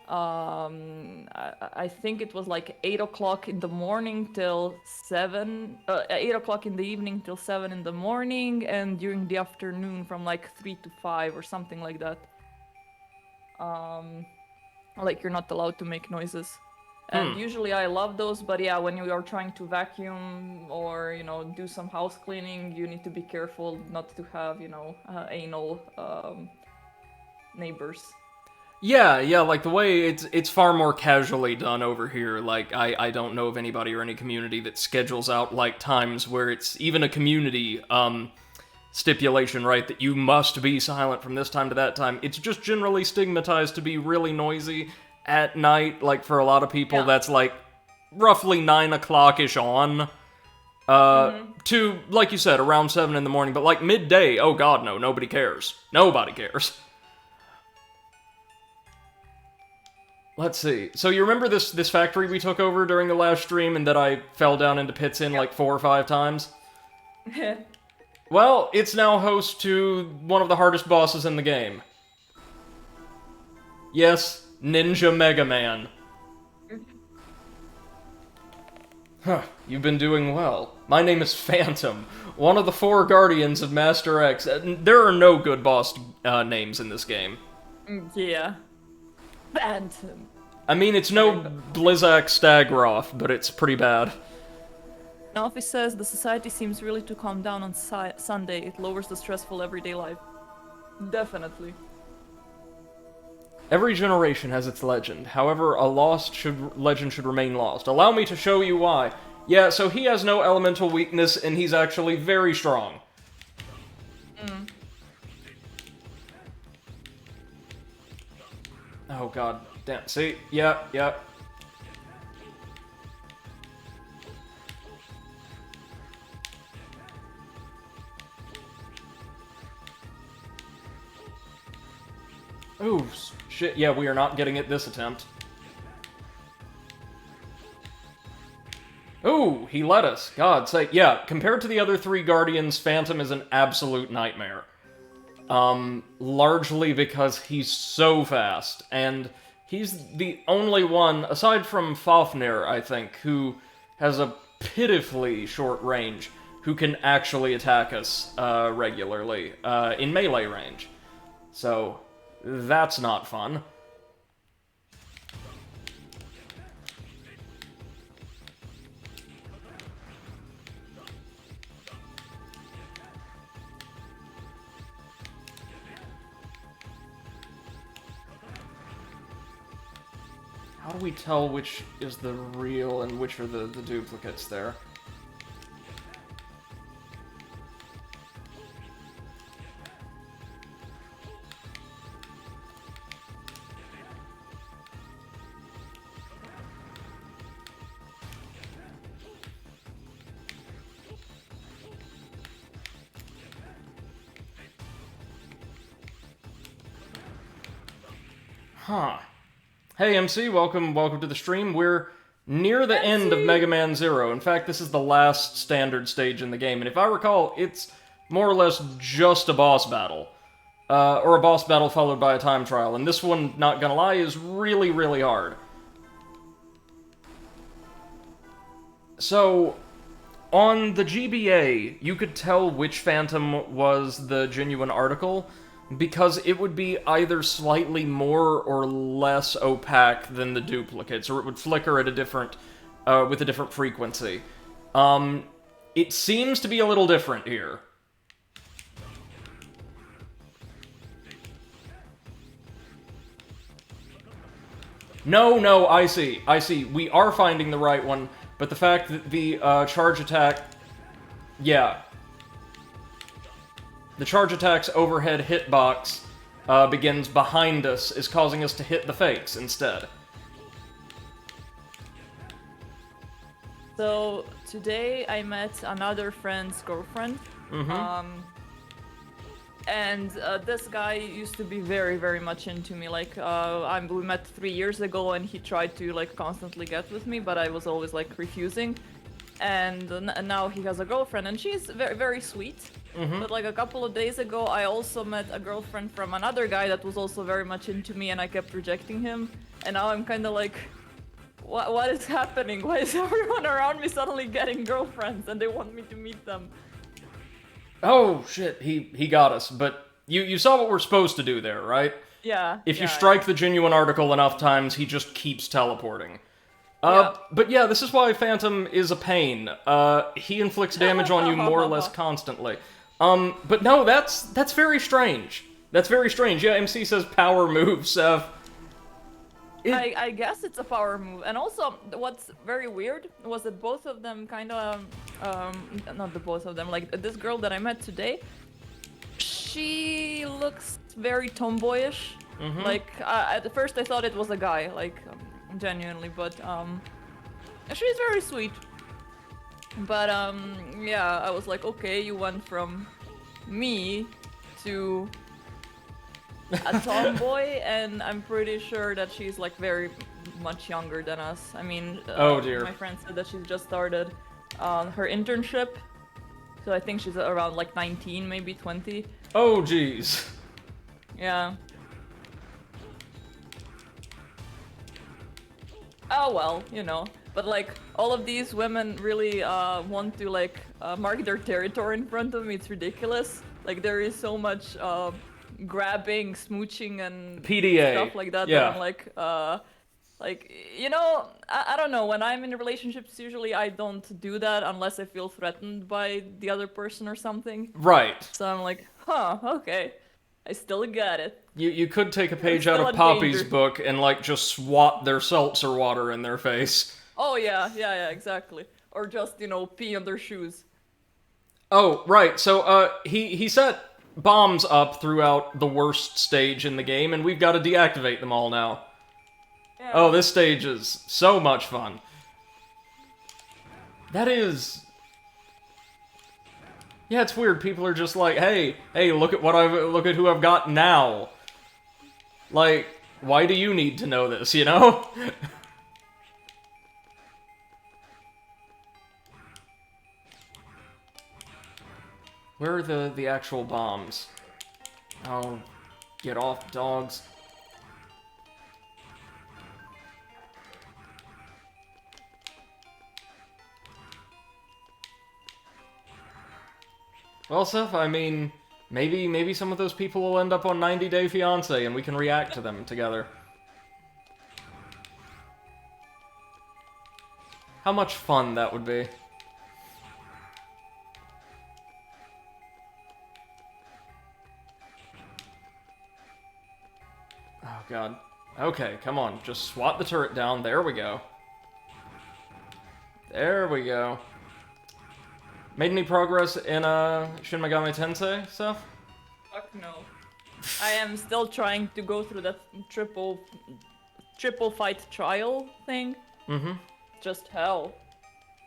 I think it was like 8 o'clock in the morning till 7, 8 o'clock in the evening till 7 in the morning, and during the afternoon from like 3 to 5 or something like that. Like you're not allowed to make noises. And usually I love those, but yeah, when you are trying to vacuum or, do some house cleaning, you need to be careful not to have, anal neighbors. Yeah, like the way it's far more casually done over here. Like I don't know of anybody or any community that schedules out like times where it's even a community stipulation, right, that you must be silent from this time to that time. It's just generally stigmatized to be really noisy at night. Like for a lot of people, that's like roughly 9 o'clock-ish on. To, like you said, around 7 in the morning, but like midday, oh god no, nobody cares. Nobody cares. Let's see. So you remember this factory we took over during the last stream and that I fell down into pits in like 4 or 5 times? Well, it's now host to one of the hardest bosses in the game. Yes, Ninja Megaman. Huh, you've been doing well. My name is Phantom, one of the 4 guardians of Master X. There are no good boss names in this game. Yeah. Phantom. I mean, it's no Blizzak Stagroth, but it's pretty bad. Alfie says the society seems really to calm down on Sunday. It lowers the stressful everyday life. Definitely. Every generation has its legend. However, a legend should remain lost. Allow me to show you why. Yeah, so he has no elemental weakness, and he's actually very strong. Oh god, damn. See? Yep, yep. Ooh, shit, yeah, we are not getting it this attempt. Ooh, he let us. God's sake. Yeah, compared to the other three Guardians, Phantom is an absolute nightmare. Largely because he's so fast, and he's the only one, aside from Fafnir, I think, who has a pitifully short range, who can actually attack us, regularly, in melee range. So, that's not fun. How do we tell which is the real and which are the duplicates there? Huh. Hey MC, welcome to the stream. We're near the end of Mega Man Zero. In fact, this is the last standard stage in the game, and if I recall, it's more or less just a boss battle. Or a boss battle followed by a time trial, and this one, not gonna lie, is really, really hard. So, on the GBA, you could tell which Phantom was the genuine article, because it would be either slightly more or less opaque than the duplicates, or it would flicker at a different, with a different frequency. It seems to be a little different here. No, I see. We are finding the right one, but the fact that the, charge attack... Yeah. The charge attack's overhead hitbox begins behind us, is causing us to hit the fakes instead. So, today I met another friend's girlfriend. And this guy used to be very, very much into me. Like, we met 3 years ago, and he tried to, like, constantly get with me, but I was always, like, refusing. And now he has a girlfriend, and she's very, very sweet. But like a couple of days ago, I also met a girlfriend from another guy that was also very much into me, and I kept rejecting him. And now I'm kind of like, what is happening? Why is everyone around me suddenly getting girlfriends, and they want me to meet them? Oh shit, he got us. But you saw what we're supposed to do there, right? Yeah. If you strike the genuine article enough times, he just keeps teleporting. But yeah, this is why Phantom is a pain. He inflicts damage on you more or less constantly. But no, that's very strange. That's very strange. Yeah, MC says power move, Sev. I guess it's a power move. And also, what's very weird was that both of them kind of, not the both of them, like this girl that I met today, she looks very tomboyish. Like, at first I thought it was a guy, like, genuinely, but, she's very sweet. But, yeah, I was like, okay, you went from me to a tomboy, and I'm pretty sure that she's, like, very much younger than us. I mean, oh dear. My friend said that she's just started her internship, so I think she's around, like, 19, maybe 20. Oh, jeez. Yeah. Oh, well, you know. But, like, all of these women really want to, like, mark their territory in front of me. It's ridiculous. Like, there is so much grabbing, smooching, and PDA. stuff like that. Yeah. That I'm like, you know, I don't know. When I'm in relationships, usually I don't do that unless I feel threatened by the other person or something. Right. So I'm like, huh, okay. I still got it. You could take a page You're out still of in Poppy's danger. book and, like, just swat their seltzer water in their face. Oh yeah, exactly. Or just, pee on their shoes. Oh, right, so, he set bombs up throughout the worst stage in the game, and we've got to deactivate them all now. Yeah. Oh, this stage is so much fun. That is... Yeah, it's weird. People are just like, hey, look at who I've got now. Like, why do you need to know this, you know? Where are the actual bombs? Oh, get off, dogs. Well, Seth, I mean, maybe some of those people will end up on 90 Day Fiancé and we can react to them together. How much fun that would be. Oh, God. Okay, come on. Just swat the turret down. There we go. There we go. Made any progress in, Shin Megami Tensei stuff? Fuck no. I am still trying to go through that triple fight trial thing. Mm-hmm. Just hell.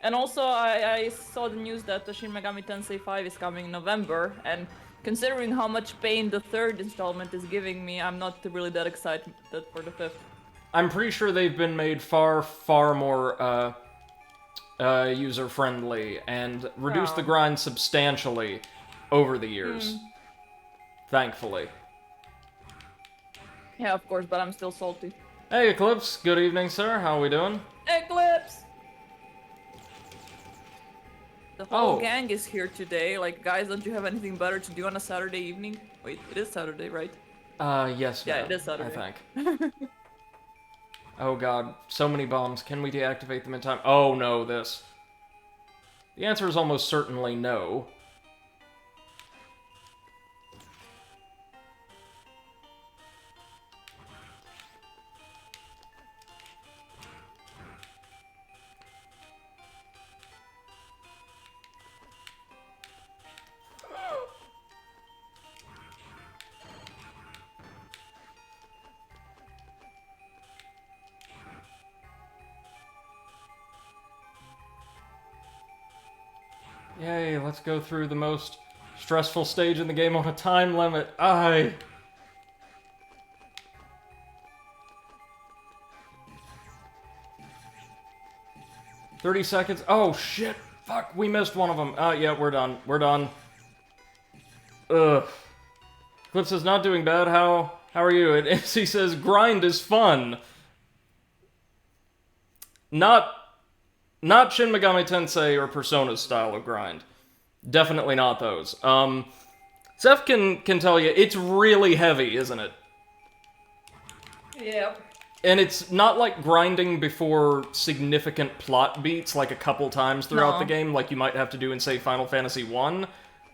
And also, I saw the news that the Shin Megami Tensei 5 is coming in November, and considering how much pain the third installment is giving me, I'm not really that excited for the fifth. I'm pretty sure they've been made far, far more, user-friendly and reduced the grind substantially over the years. Thankfully. Yeah, of course, but I'm still salty. Hey, Eclipse. Good evening, sir. How are we doing? Eclipse! The whole Oh. gang is here today. Like, guys, don't you have anything better to do on a Saturday evening? Wait, it is Saturday, right? Yes. Yeah, ma'am, it is Saturday. I think. Oh god, so many bombs. Can we deactivate them in time? Oh no, this. The answer is almost certainly no. Yay, let's go through the most stressful stage in the game on a time limit. 30 seconds. Oh, shit. Fuck, we missed one of them. Yeah, we're done. We're done. Ugh. Clip says, not doing bad. How are you? And MC says, grind is fun. Not Shin Megami Tensei or Persona's style of grind. Definitely not those. Seth can tell you, it's really heavy, isn't it? Yeah. And it's not like grinding before significant plot beats, like a couple times throughout the game, like you might have to do in, say, Final Fantasy 1,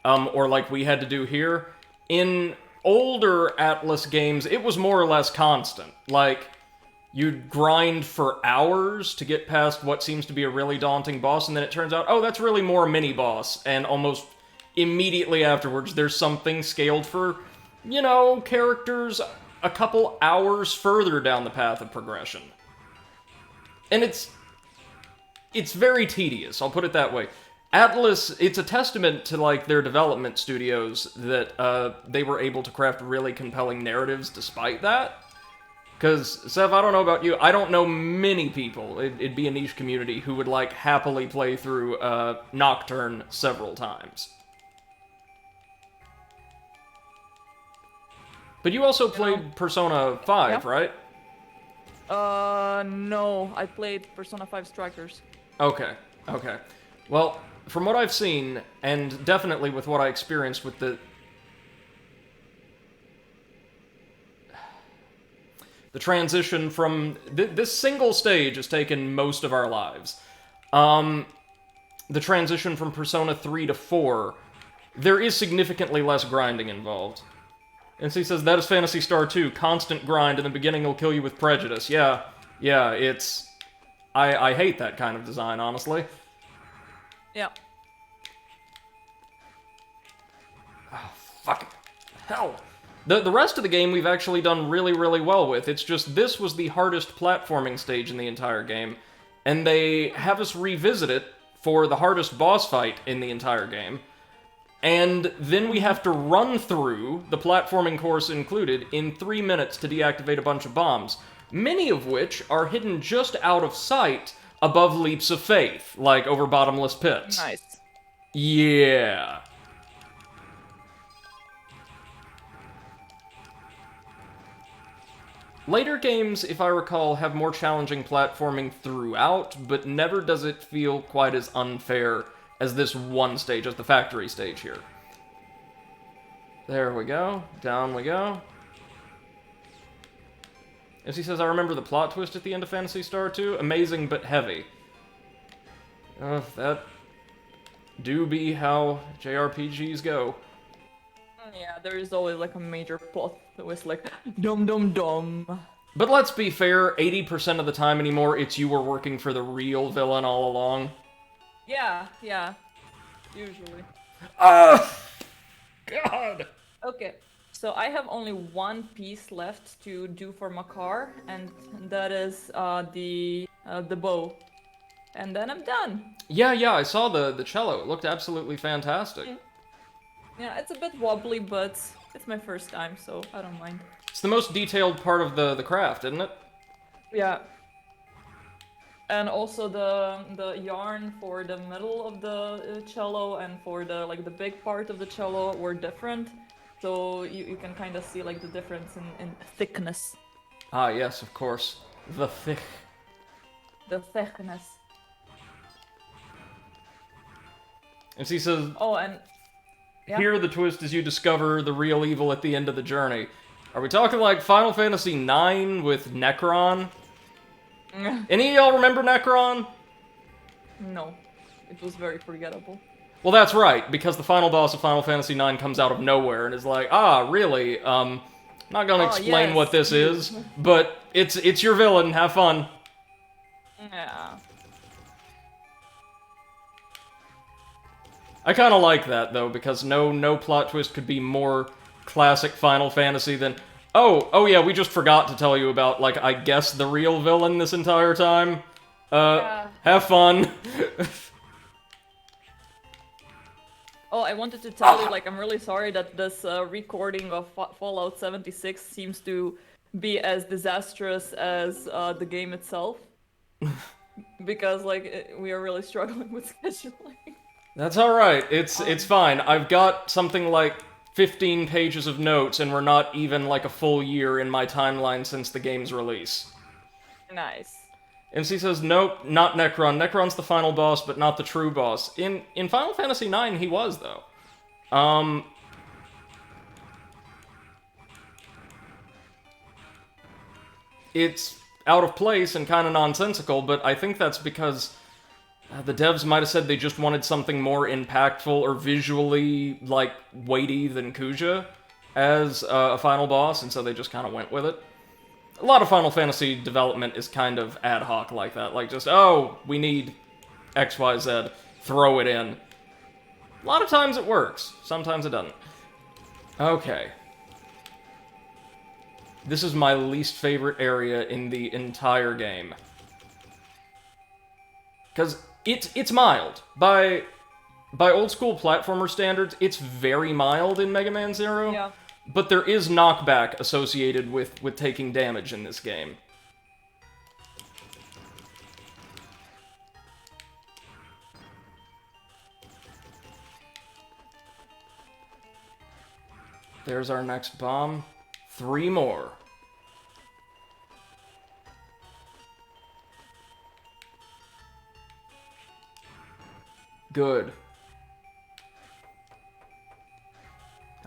or like we had to do here. In older Atlus games, it was more or less constant. Like, you'd grind for hours to get past what seems to be a really daunting boss, and then it turns out, oh, that's really more a mini-boss, and almost immediately afterwards there's something scaled for, you know, characters a couple hours further down the path of progression. And it's very tedious, I'll put it that way. Atlus, it's a testament to, like, their development studios that they were able to craft really compelling narratives despite that. Because, Seth, I don't know about you, I don't know many people, it'd be a niche community, who would, like, happily play through Nocturne several times. But you also played Persona 5, Yeah. right? No. I played Persona 5 Strikers. Okay. Well, from what I've seen, and definitely with what I experienced with the transition from... this single stage has taken most of our lives. The transition from Persona 3 to 4, there is significantly less grinding involved. MC says, that is Phantasy Star 2. Constant grind. In the beginning, will kill you with prejudice. Yeah, it's... I hate that kind of design, honestly. Yeah. Oh, fucking hell. The rest of the game we've actually done really, really well with. It's just this was the hardest platforming stage in the entire game, and they have us revisit it for the hardest boss fight in the entire game. And then we have to run through, the platforming course included, in 3 minutes to deactivate a bunch of bombs, many of which are hidden just out of sight above leaps of faith, like over bottomless pits. Nice. Yeah. Later games, if I recall, have more challenging platforming throughout, but never does it feel quite as unfair as this one stage, as the factory stage here. There we go. Down we go. As he says, I remember the plot twist at the end of Phantasy Star 2. Amazing, but heavy. That do be how JRPGs go. Yeah, there is always like a major plot twist, like dum dum dum. But let's be fair, 80% of the time anymore, it's you were working for the real villain all along. Yeah, usually. God! Okay, so I have only one piece left to do for Makar, and that is the bow. And then I'm done. Yeah, I saw the cello. It looked absolutely fantastic. Yeah, it's a bit wobbly, but it's my first time, so I don't mind. It's the most detailed part of the craft, isn't it? Yeah. And also the yarn for the middle of the cello and for the the big part of the cello were different, so you can kind of see like the difference in thickness. Ah, yes, of course. The thick. The thickness. And she says, Oh, and yeah. Here the twist is you discover the real evil at the end of the journey. Are we talking like Final Fantasy IX with Necron? Any of y'all remember Necron? No, it was very forgettable. Well, that's right, because the final boss of Final Fantasy IX comes out of nowhere and is like, really? Not gonna explain yes. what this is, but it's your villain, have fun. Yeah. I kinda like that, though, because no plot twist could be more classic Final Fantasy than, oh yeah, we just forgot to tell you about, like, I guess the real villain this entire time. Yeah. Have fun. Oh, I wanted to tell you, like, I'm really sorry that this recording of Fallout 76 seems to be as disastrous as the game itself. Because, like, we are really struggling with scheduling. That's alright, it's fine. I've got something like 15 pages of notes, and we're not even like a full year in my timeline since the game's release. Nice. MC says, nope, not Necron. Necron's the final boss, but not the true boss. In Final Fantasy IX, he was, though. It's out of place and kind of nonsensical, but I think that's because the devs might have said they just wanted something more impactful or visually, like, weighty than Kuja as a final boss, and so they just kind of went with it. A lot of Final Fantasy development is kind of ad hoc like that, like just, oh, we need XYZ, throw it in. A lot of times it works, sometimes it doesn't. Okay. This is my least favorite area in the entire game. Because it's mild. By old school platformer standards, it's very mild in Mega Man Zero. Yeah. But there is knockback associated with taking damage in this game. There's our next bomb. 3 more. Good.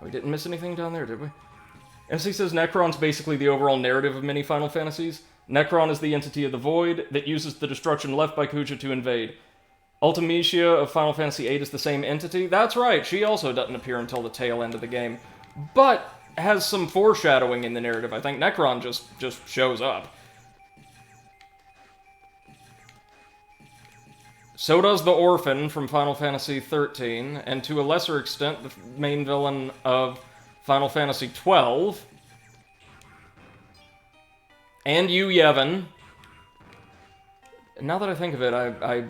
We didn't miss anything down there, did we? MC says Necron's basically the overall narrative of many Final Fantasies. Necron is the entity of the Void that uses the destruction left by Kuja to invade. Ultimecia of Final Fantasy VIII is the same entity. That's right, she also doesn't appear until the tail end of the game. But has some foreshadowing in the narrative. I think Necron just shows up. So does the Orphan from Final Fantasy XIII, and to a lesser extent, the main villain of Final Fantasy XII. And you, Yevon. Now that I think of it, I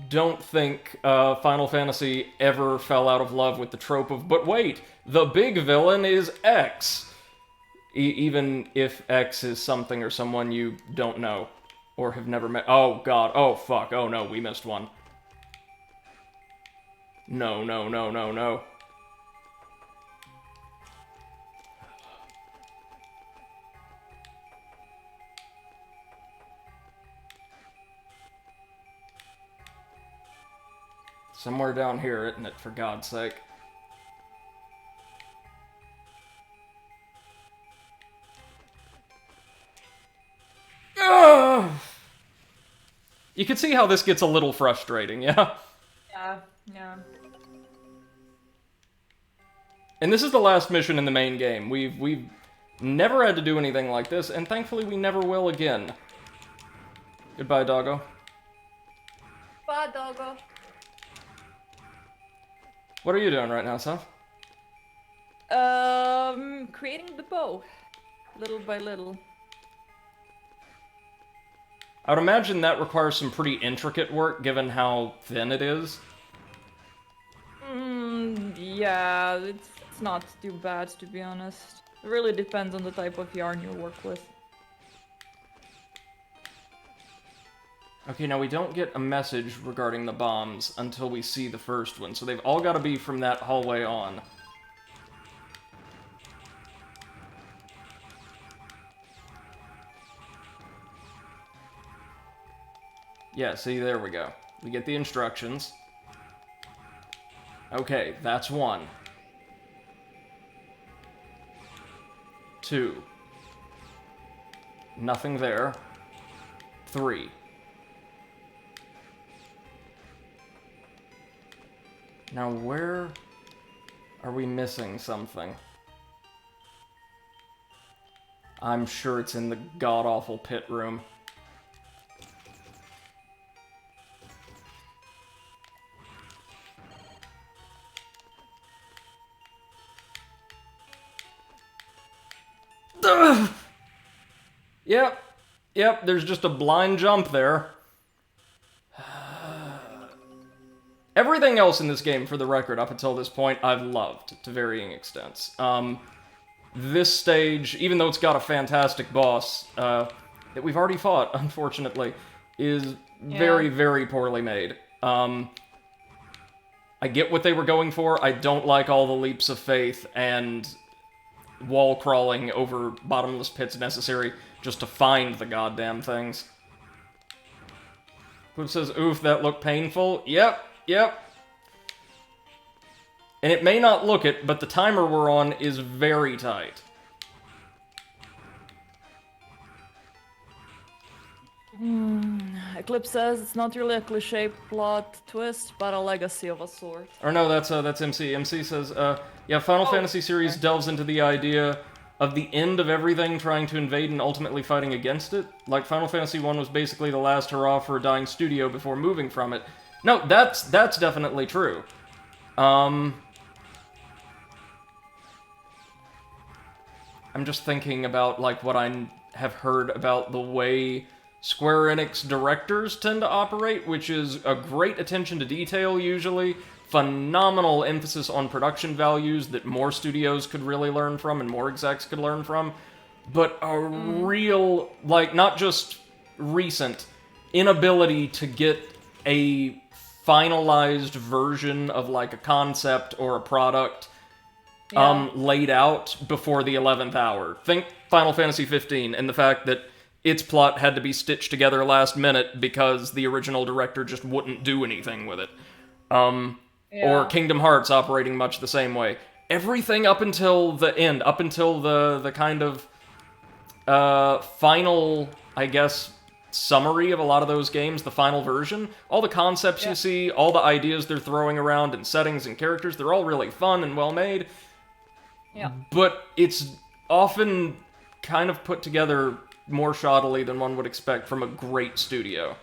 don't think Final Fantasy ever fell out of love with the trope of, but wait, the big villain is X. Even if X is something or someone you don't know. Or have never met. Oh, God. Oh, fuck. Oh, no. We missed one. No, no, no, no, no. Somewhere down here, isn't it? For God's sake. You can see how this gets a little frustrating, yeah? Yeah. And this is the last mission in the main game. We've never had to do anything like this, and thankfully we never will again. Goodbye, doggo. Bye, doggo. What are you doing right now, Seth? Creating the bow. Little by little. I would imagine that requires some pretty intricate work, given how thin it is. Yeah, it's not too bad, to be honest. It really depends on the type of yarn you work with. Okay, now we don't get a message regarding the bombs until we see the first one, so they've all got to be from that hallway on. Yeah, see, there we go. We get the instructions. Okay, that's 1. 2. Nothing there. 3. Now, where are we missing something? I'm sure it's in the god-awful pit room. Yep, there's just a blind jump there. Everything else in this game, for the record, up until this point, I've loved to varying extents. This stage, even though it's got a fantastic boss, that we've already fought, unfortunately, is very, very poorly made. I get what they were going for. I don't like all the leaps of faith and wall crawling over bottomless pits necessary just to find the goddamn things. Who says, oof, that looked painful? Yep. And it may not look it, but the timer we're on is very tight. Eclipse says it's not really a cliche plot twist, but a legacy of a sort. Or no, that's MC. MC says, yeah, Final Fantasy series delves into the idea of the end of everything, trying to invade and ultimately fighting against it. Like, Final Fantasy 1 was basically the last hurrah for a dying studio before moving from it. No, that's definitely true. I'm just thinking about, like, what I have heard about the way Square Enix directors tend to operate, which is a great attention to detail, usually. Phenomenal emphasis on production values that more studios could really learn from and more execs could learn from. But a real, like, not just recent, inability to get a finalized version of, like, a concept or a product laid out before the 11th hour. Think Final Fantasy 15 and the fact that its plot had to be stitched together last minute because the original director just wouldn't do anything with it. Or Kingdom Hearts operating much the same way. Everything up until the end, up until the kind of final, I guess, summary of a lot of those games, the final version, all the concepts you see, all the ideas they're throwing around and settings and characters, they're all really fun and well made. Yeah. but it's often kind of put together more shoddily than one would expect from a great studio.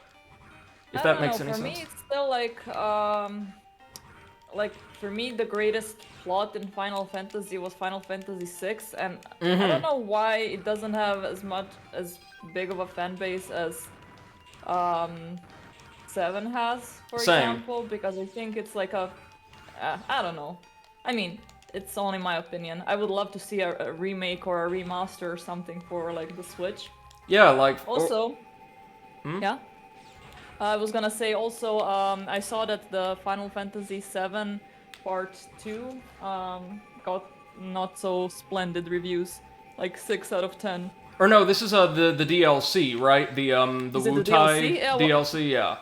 If I that don't know. makes any For sense. me, it's still like for me, the greatest plot in Final Fantasy was Final Fantasy VI, and I don't know why it doesn't have as big of a fan base as um, 7 has, for Same. example, because I think it's like I don't know. I mean, it's only my opinion. I would love to see a remake or a remaster or something for like the Switch. Yeah, like, Also, yeah. I was gonna say also, I saw that the Final Fantasy VII Part 2 got not so splendid reviews, like 6 out of 10. or no, this is the DLC, right? The Is it Wu the Tai DLC? Yeah, DLC, yeah.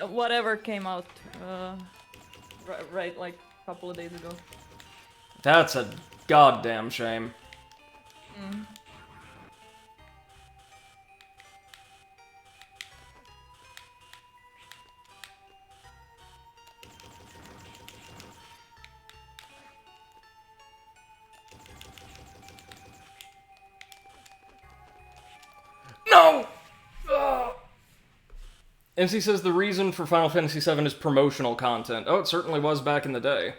whatever came out, right, like a couple of days ago. That's a goddamn shame. No! Ugh. MC says the reason for Final Fantasy VII is promotional content. Oh, it certainly was back in the day.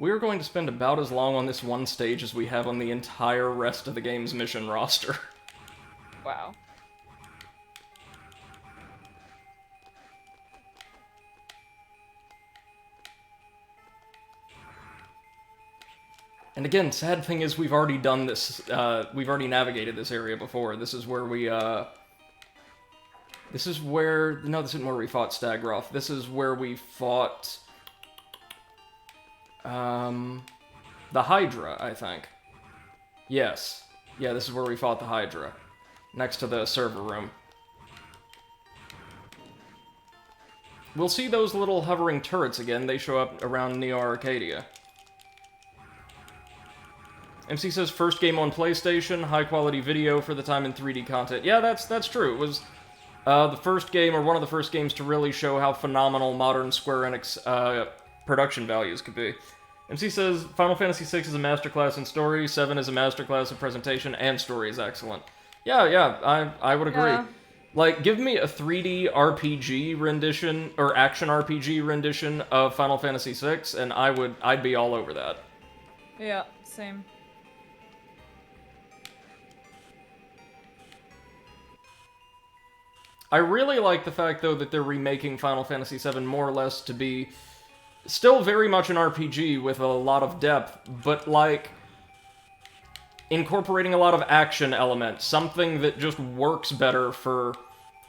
We're going to spend about as long on this one stage as we have on the entire rest of the game's mission roster. Wow. And again, sad thing is we've already done this, we've already navigated this area before. This is where we, no, this isn't where we fought Stagroth. This is where we fought, the Hydra, I think. Yes. Yeah, this is where we fought the Hydra. Next to the server room. We'll see those little hovering turrets again. They show up around Neo Arcadia. MC says first game on PlayStation, high quality video for the time and 3D content. Yeah, that's true. It was the first game, or one of the first games, to really show how phenomenal modern Square Enix production values could be. MC says Final Fantasy VI is a masterclass in story, 7 is a masterclass in presentation, and story is excellent. Yeah, I would agree. Yeah. Like, give me a 3D RPG rendition, or action RPG rendition of Final Fantasy VI, and I'd be all over that. Yeah, same. I really like the fact, though, that they're remaking Final Fantasy VII more or less to be still very much an RPG with a lot of depth, but, like, incorporating a lot of action elements, something that just works better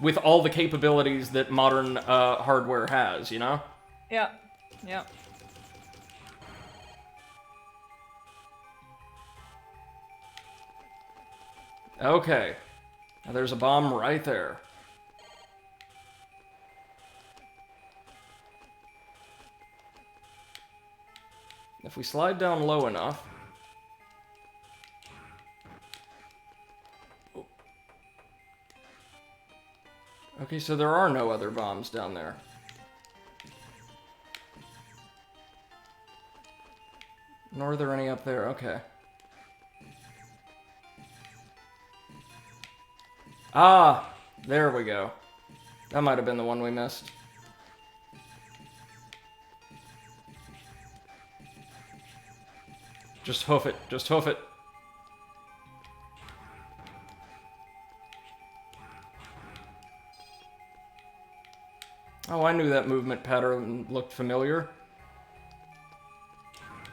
with all the capabilities that modern hardware has, you know? Yeah, yeah. Okay. Now there's a bomb right there. If we slide down low enough... Okay, so there are no other bombs down there. Nor are there any up there, okay. Ah! There we go. That might have been the one we missed. Just hoof it. Just hoof it. Oh, I knew that movement pattern looked familiar.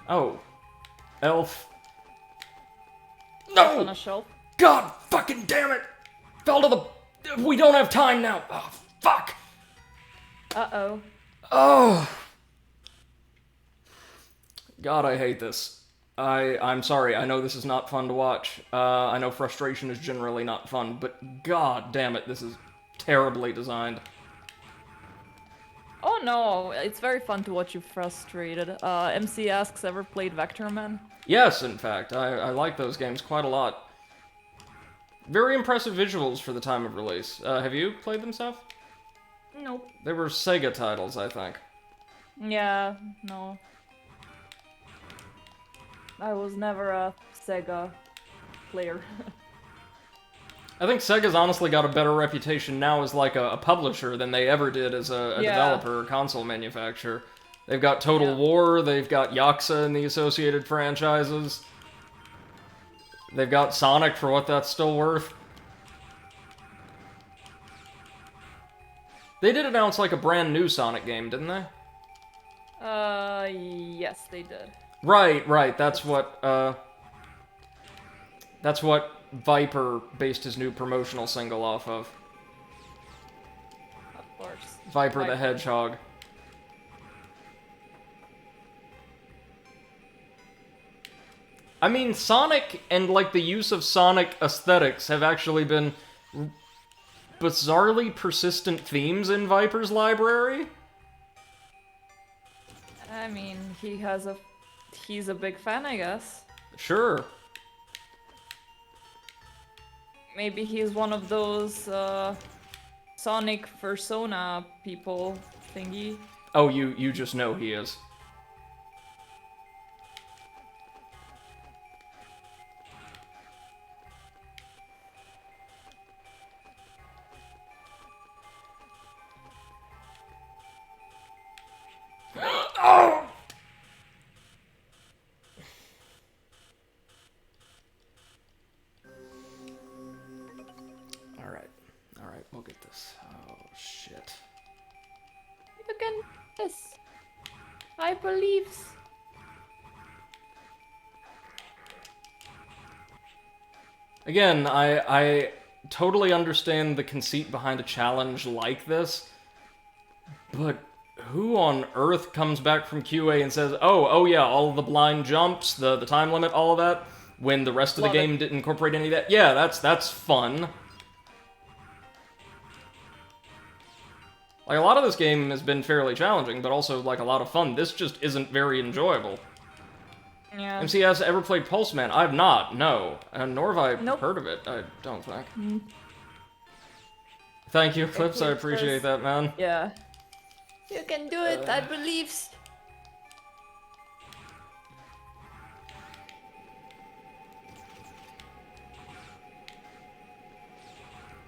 Oh. Elf. On No! a shelf. God fucking damn it! Fell to the... We don't have time now! Oh, fuck! Uh-oh. Oh! God, I hate this. I'm sorry, I know this is not fun to watch. I know frustration is generally not fun, but god damn it, this is terribly designed. Oh no, it's very fun to watch you frustrated. MC asks, ever played Vectorman? Yes, in fact, I like those games quite a lot. Very impressive visuals for the time of release. Have you played them, Seth? Nope. They were Sega titles, I think. Yeah, no. I was never a Sega player. I think Sega's honestly got a better reputation now as like a publisher than they ever did as a Yeah. developer or console manufacturer. They've got Total Yeah. War, they've got Yakuza and the associated franchises. They've got Sonic for what that's still worth. They did announce like a brand new Sonic game, didn't they? Yes, they did. Right. That's what Viper based his new promotional single off of. Of course. Viper the Hedgehog. I mean, Sonic and like the use of Sonic aesthetics have actually been bizarrely persistent themes in Viper's library. I mean, he's a big fan, I guess. Sure. Maybe he's one of those Sonic persona people thingy. Oh, you just know he is. Oh! Alright, we'll get this. Oh, shit. You can this. I believe. Again, I totally understand the conceit behind a challenge like this, but who on earth comes back from QA and says, oh yeah, all of the blind jumps, the time limit, all of that, when the rest of the game didn't incorporate any of that? Yeah, that's fun. Like, a lot of this game has been fairly challenging, but also, like, a lot of fun. This just isn't very enjoyable. Yeah. MCS ever played Pulseman? I've not, no. And nor have I Nope. heard of it, I don't think. Thank you, Clips, I appreciate that, man. Yeah. You can do it, I believe.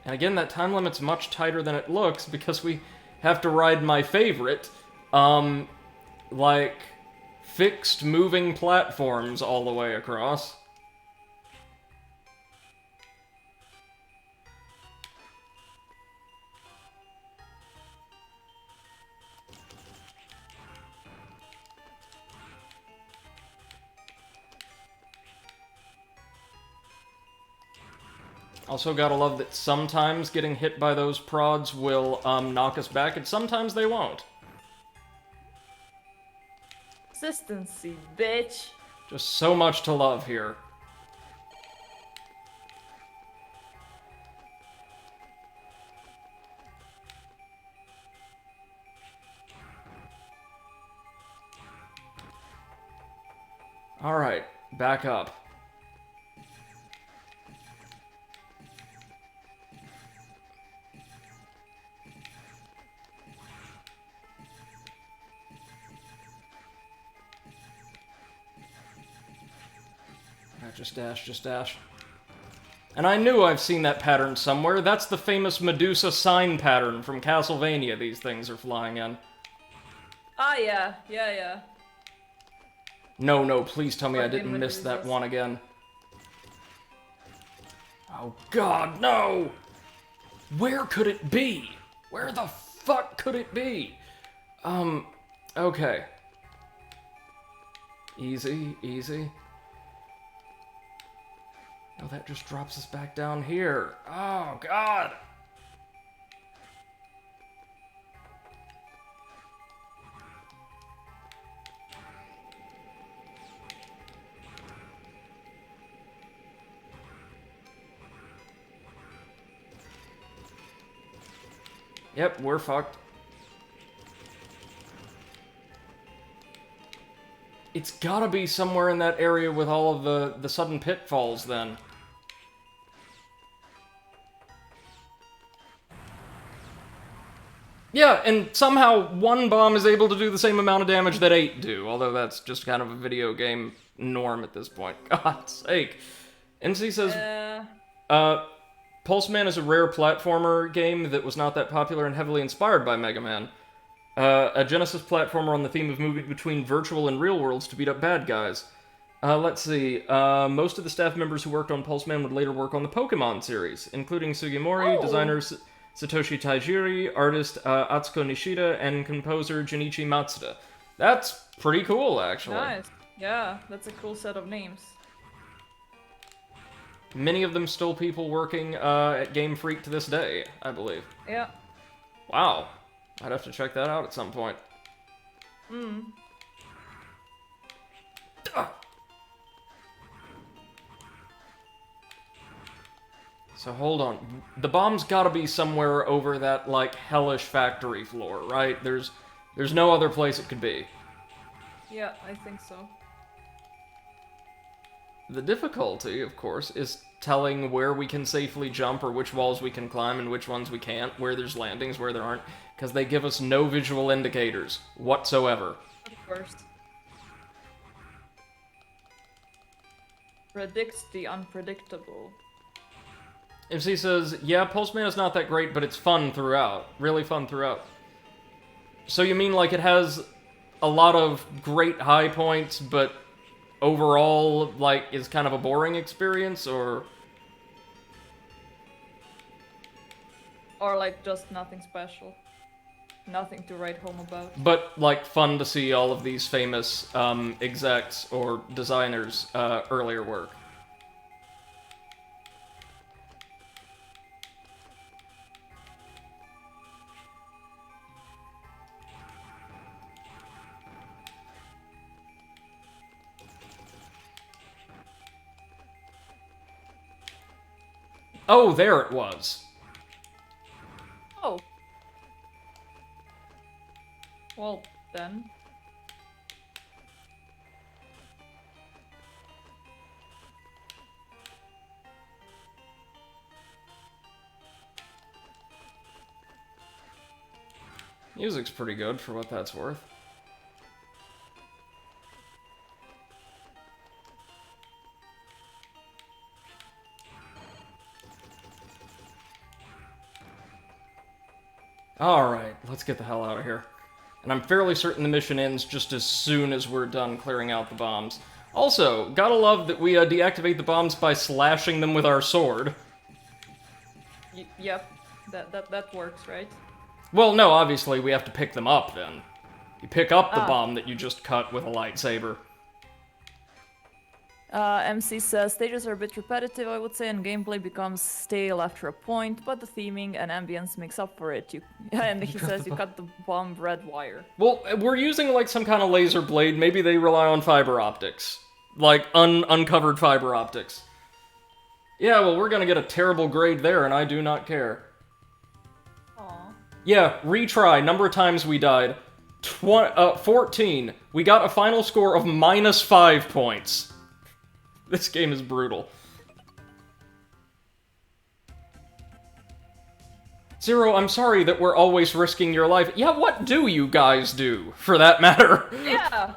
And again, that time limit's much tighter than it looks because we have to ride my favorite, like, fixed moving platforms all the way across. Also gotta love that sometimes getting hit by those prods will knock us back, and sometimes they won't. Consistency, bitch. Just so much to love here. Alright, back up. Just dash, just dash. And I knew I've seen that pattern somewhere. That's the famous Medusa sign pattern from Castlevania these things are flying in. Ah, yeah. No, please tell me I didn't miss Medusas. that one again. Oh god, no! Where could it be? Where the fuck could it be? Okay. Easy. Oh, that just drops us back down here. Oh, God! Yep, we're fucked. It's gotta be somewhere in that area with all of the sudden pitfalls, then. Yeah, and somehow one bomb is able to do the same amount of damage that 8 do, although that's just kind of a video game norm at this point. God's sake. MC says, Pulseman is a rare platformer game that was not that popular and heavily inspired by Megaman. A Genesis platformer on the theme of moving between virtual and real worlds to beat up bad guys. Let's see. Most of the staff members who worked on Pulseman would later work on the Pokemon series, including Sugimori, designers Satoshi Tajiri, artist Atsuko Nishida, and composer Junichi Matsuda. That's pretty cool, actually. Nice. Yeah, that's a cool set of names. Many of them still people working at Game Freak to this day, I believe. Yeah. Wow. I'd have to check that out at some point. So hold on. The bomb's gotta be somewhere over that, like, hellish factory floor, right? There's no other place it could be. Yeah, I think so. The difficulty, of course, is telling where we can safely jump or which walls we can climb and which ones we can't, where there's landings, where there aren't, because they give us no visual indicators whatsoever. Of course. Predicts the unpredictable. MC says, yeah, Pulseman is not that great, but it's fun throughout. Really fun throughout. So you mean like it has a lot of great high points, but overall, like, is kind of a boring experience, or... Or, like, just nothing special. Nothing to write home about. But, like, fun to see all of these famous execs or designers' earlier work. Oh, there it was. Oh. Well, then. Music's pretty good for what that's worth. Alright, let's get the hell out of here. And I'm fairly certain the mission ends just as soon as we're done clearing out the bombs. Also, gotta love that we deactivate the bombs by slashing them with our sword. Yep, that works, right? Well, no, obviously we have to pick them up then. You pick up the bomb that you just cut with a lightsaber. MC says, stages are a bit repetitive, I would say, and gameplay becomes stale after a point, but the theming and ambience makes up for it. And he says you cut the bomb red wire. Well, we're using, like, some kind of laser blade. Maybe they rely on fiber optics. Like, uncovered fiber optics. Yeah, well, we're gonna get a terrible grade there, and I do not care. Aww. Yeah, retry. Number of times we died. 14. We got a final score of -5 points. This game is brutal. Zero, I'm sorry that we're always risking your life. Yeah, what do you guys do, for that matter? Yeah.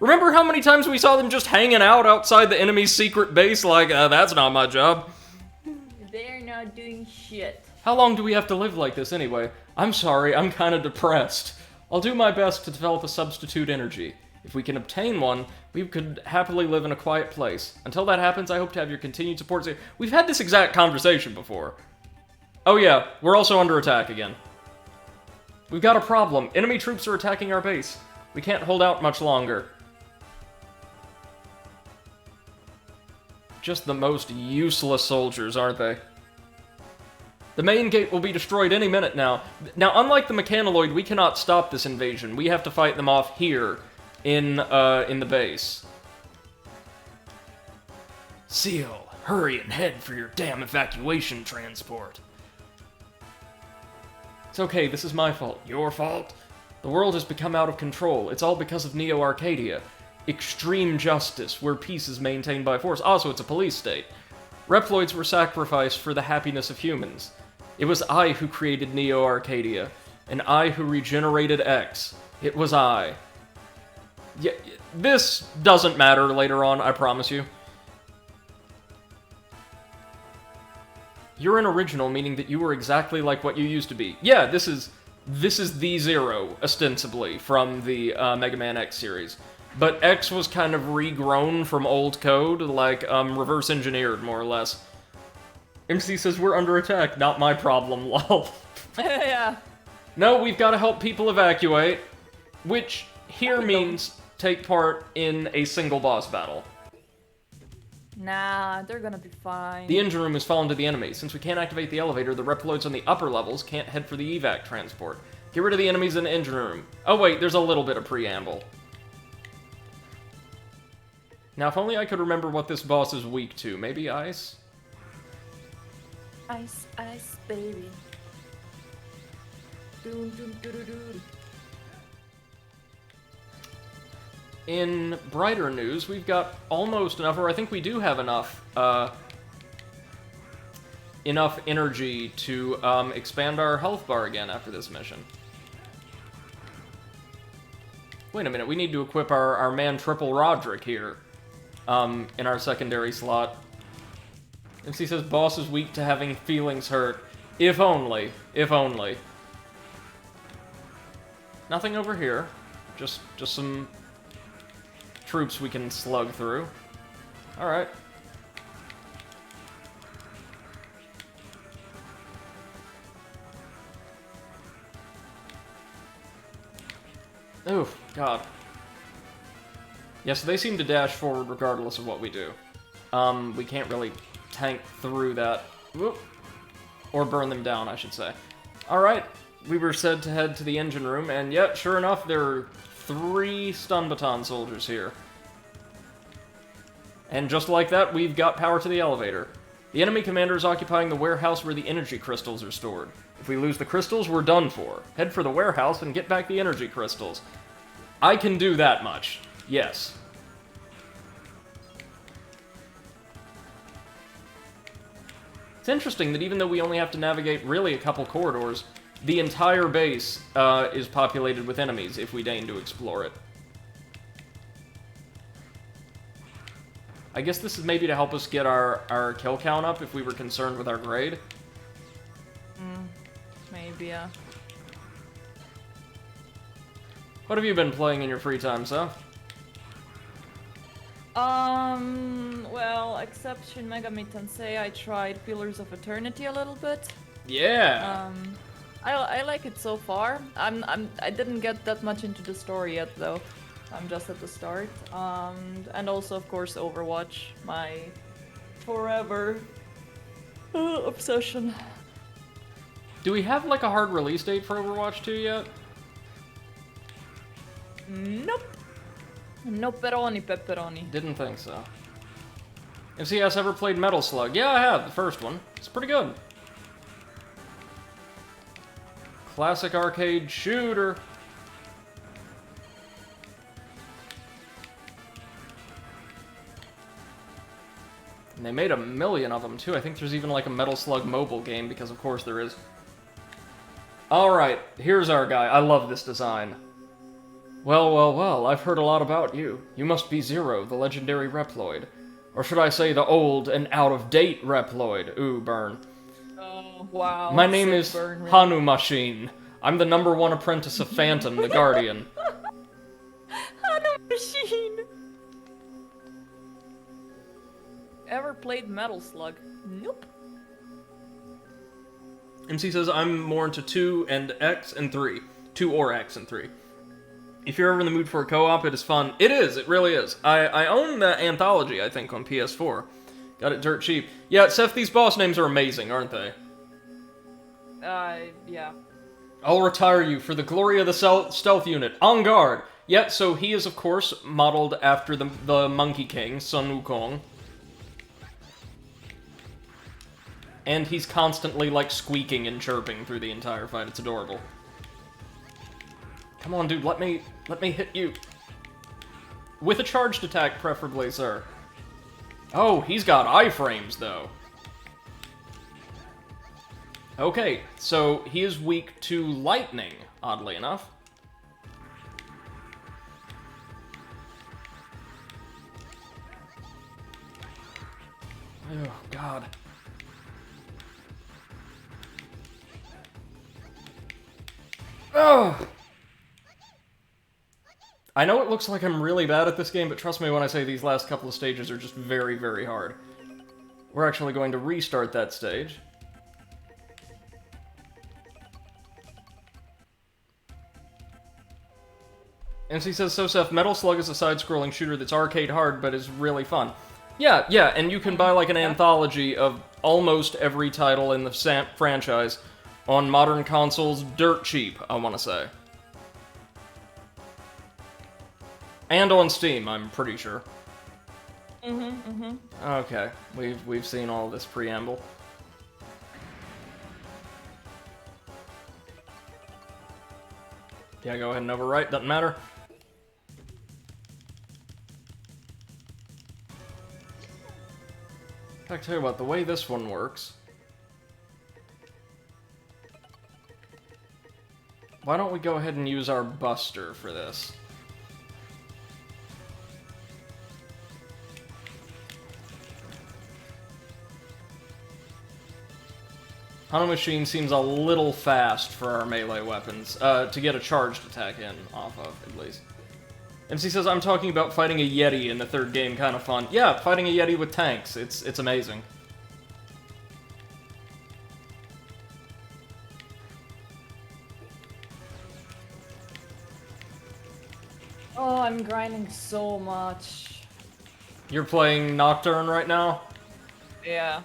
Remember how many times we saw them just hanging out outside the enemy's secret base like, that's not my job. They're not doing shit. How long do we have to live like this anyway? I'm sorry, I'm kinda depressed. I'll do my best to develop a substitute energy. If we can obtain one, we could happily live in a quiet place. Until that happens, I hope to have your continued support. We've had this exact conversation before. Oh yeah, we're also under attack again. We've got a problem. Enemy troops are attacking our base. We can't hold out much longer. Just the most useless soldiers, aren't they? The main gate will be destroyed any minute now. Now, unlike the Mechanoid, we cannot stop this invasion. We have to fight them off here. In the base. Seal, hurry and head for your damn evacuation transport. It's okay, this is my fault. Your fault? The world has become out of control. It's all because of Neo Arcadia. Extreme justice, where peace is maintained by force. Also, it's a police state. Reploids were sacrificed for the happiness of humans. It was I who created Neo Arcadia, And I who regenerated X. It was I. Yeah, this doesn't matter later on, I promise you. You're an original, meaning that you were exactly like what you used to be. Yeah, this is the Zero, ostensibly, from the Mega Man X series. But X was kind of regrown from old code, like, reverse engineered, more or less. MC says, we're under attack, not my problem, lol. Yeah. No, we've got to help people evacuate, which here means take part in a single boss battle. Nah, they're gonna be fine. The engine room has fallen to the enemy. Since we can't activate the elevator, the Reploids on the upper levels can't head for the evac transport. Get rid of the enemies in the engine room. Oh wait, there's a little bit of preamble. Now, if only I could remember what this boss is weak to. Maybe ice? Ice, ice, baby. Doom, doom, doo, doo, doo. In brighter news, we've got almost enough, or I think we do have enough, enough energy to, expand our health bar again after this mission. Wait a minute, we need to equip our man Triple Roderick here, in our secondary slot. MC says, boss is weak to having feelings hurt. If only. If only. Nothing over here. Just some troops we can slug through. Alright. Oof, God. Yeah, so they seem to dash forward regardless of what we do. We can't really tank through that. Whoop. Or burn them down, I should say. Alright, we were said to head to the engine room, and yet, sure enough, there are 3 stun baton soldiers here. And just like that, we've got power to the elevator. The enemy commander is occupying the warehouse where the energy crystals are stored. If we lose the crystals, we're done for. Head for the warehouse and get back the energy crystals. I can do that much. Yes. It's interesting that even though we only have to navigate really a couple corridors, the entire base is populated with enemies if we deign to explore it. I guess this is maybe to help us get our kill count up if we were concerned with our grade. Maybe, yeah. What have you been playing in your free time, Seth? Well, except Shin Megami Tensei, I tried Pillars of Eternity a little bit. Yeah! I like it so far. I didn't get that much into the story yet, though. I'm just at the start. And also, of course, Overwatch, my forever obsession. Do we have, like, a hard release date for Overwatch 2 yet? Nope. No pepperoni, pepperoni. Didn't think so. MCS ever played Metal Slug? Yeah, I have, the first one. It's pretty good. Classic arcade shooter. And they made a million of them, too. I think there's even, like, a Metal Slug mobile game, because of course there is. Alright, here's our guy. I love this design. Well, well, well, I've heard a lot about you. You must be Zero, the legendary Reploid. Or should I say the old and out-of-date Reploid? Ooh, burn. Oh, wow. My name is Hanu Machine. I'm the #1 apprentice of Phantom, the Guardian. Hanu Machine! Ever played Metal Slug? Nope. MC says I'm more into 2 and X and 3. 2 or X and 3. If you're ever in the mood for a co-op, it is fun. It is, it really is. I own the Anthology, I think, on PS4. Got it dirt cheap. Yeah, Seth, these boss names are amazing, aren't they? Yeah. I'll retire you for the glory of the stealth unit. En garde! Yep, so he is, of course, modeled after the Monkey King, Sun Wukong. And he's constantly, like, squeaking and chirping through the entire fight. It's adorable. Come on, dude, let me hit you. With a charged attack, preferably, sir. Oh, he's got iframes, though. Okay, so he is weak to lightning, oddly enough. Oh, God. Oh! I know it looks like I'm really bad at this game, but trust me when I say these last couple of stages are just very, very hard. We're actually going to restart that stage. MC says, so Seth, Metal Slug is a side-scrolling shooter that's arcade hard, but is really fun. Yeah, and you can buy like an anthology of almost every title in the franchise on modern consoles dirt cheap, I want to say. And on Steam, I'm pretty sure. Okay, we've seen all this preamble. Yeah, go ahead and overwrite, doesn't matter. I tell you what, the way this one works... Why don't we go ahead and use our Buster for this? Hano Machine seems a little fast for our melee weapons, to get a charged attack in off of, at least. MC says, I'm talking about fighting a Yeti in the third game, kind of fun. Yeah, fighting a Yeti with tanks, it's amazing. Oh, I'm grinding so much. You're playing Nocturne right now? Yeah.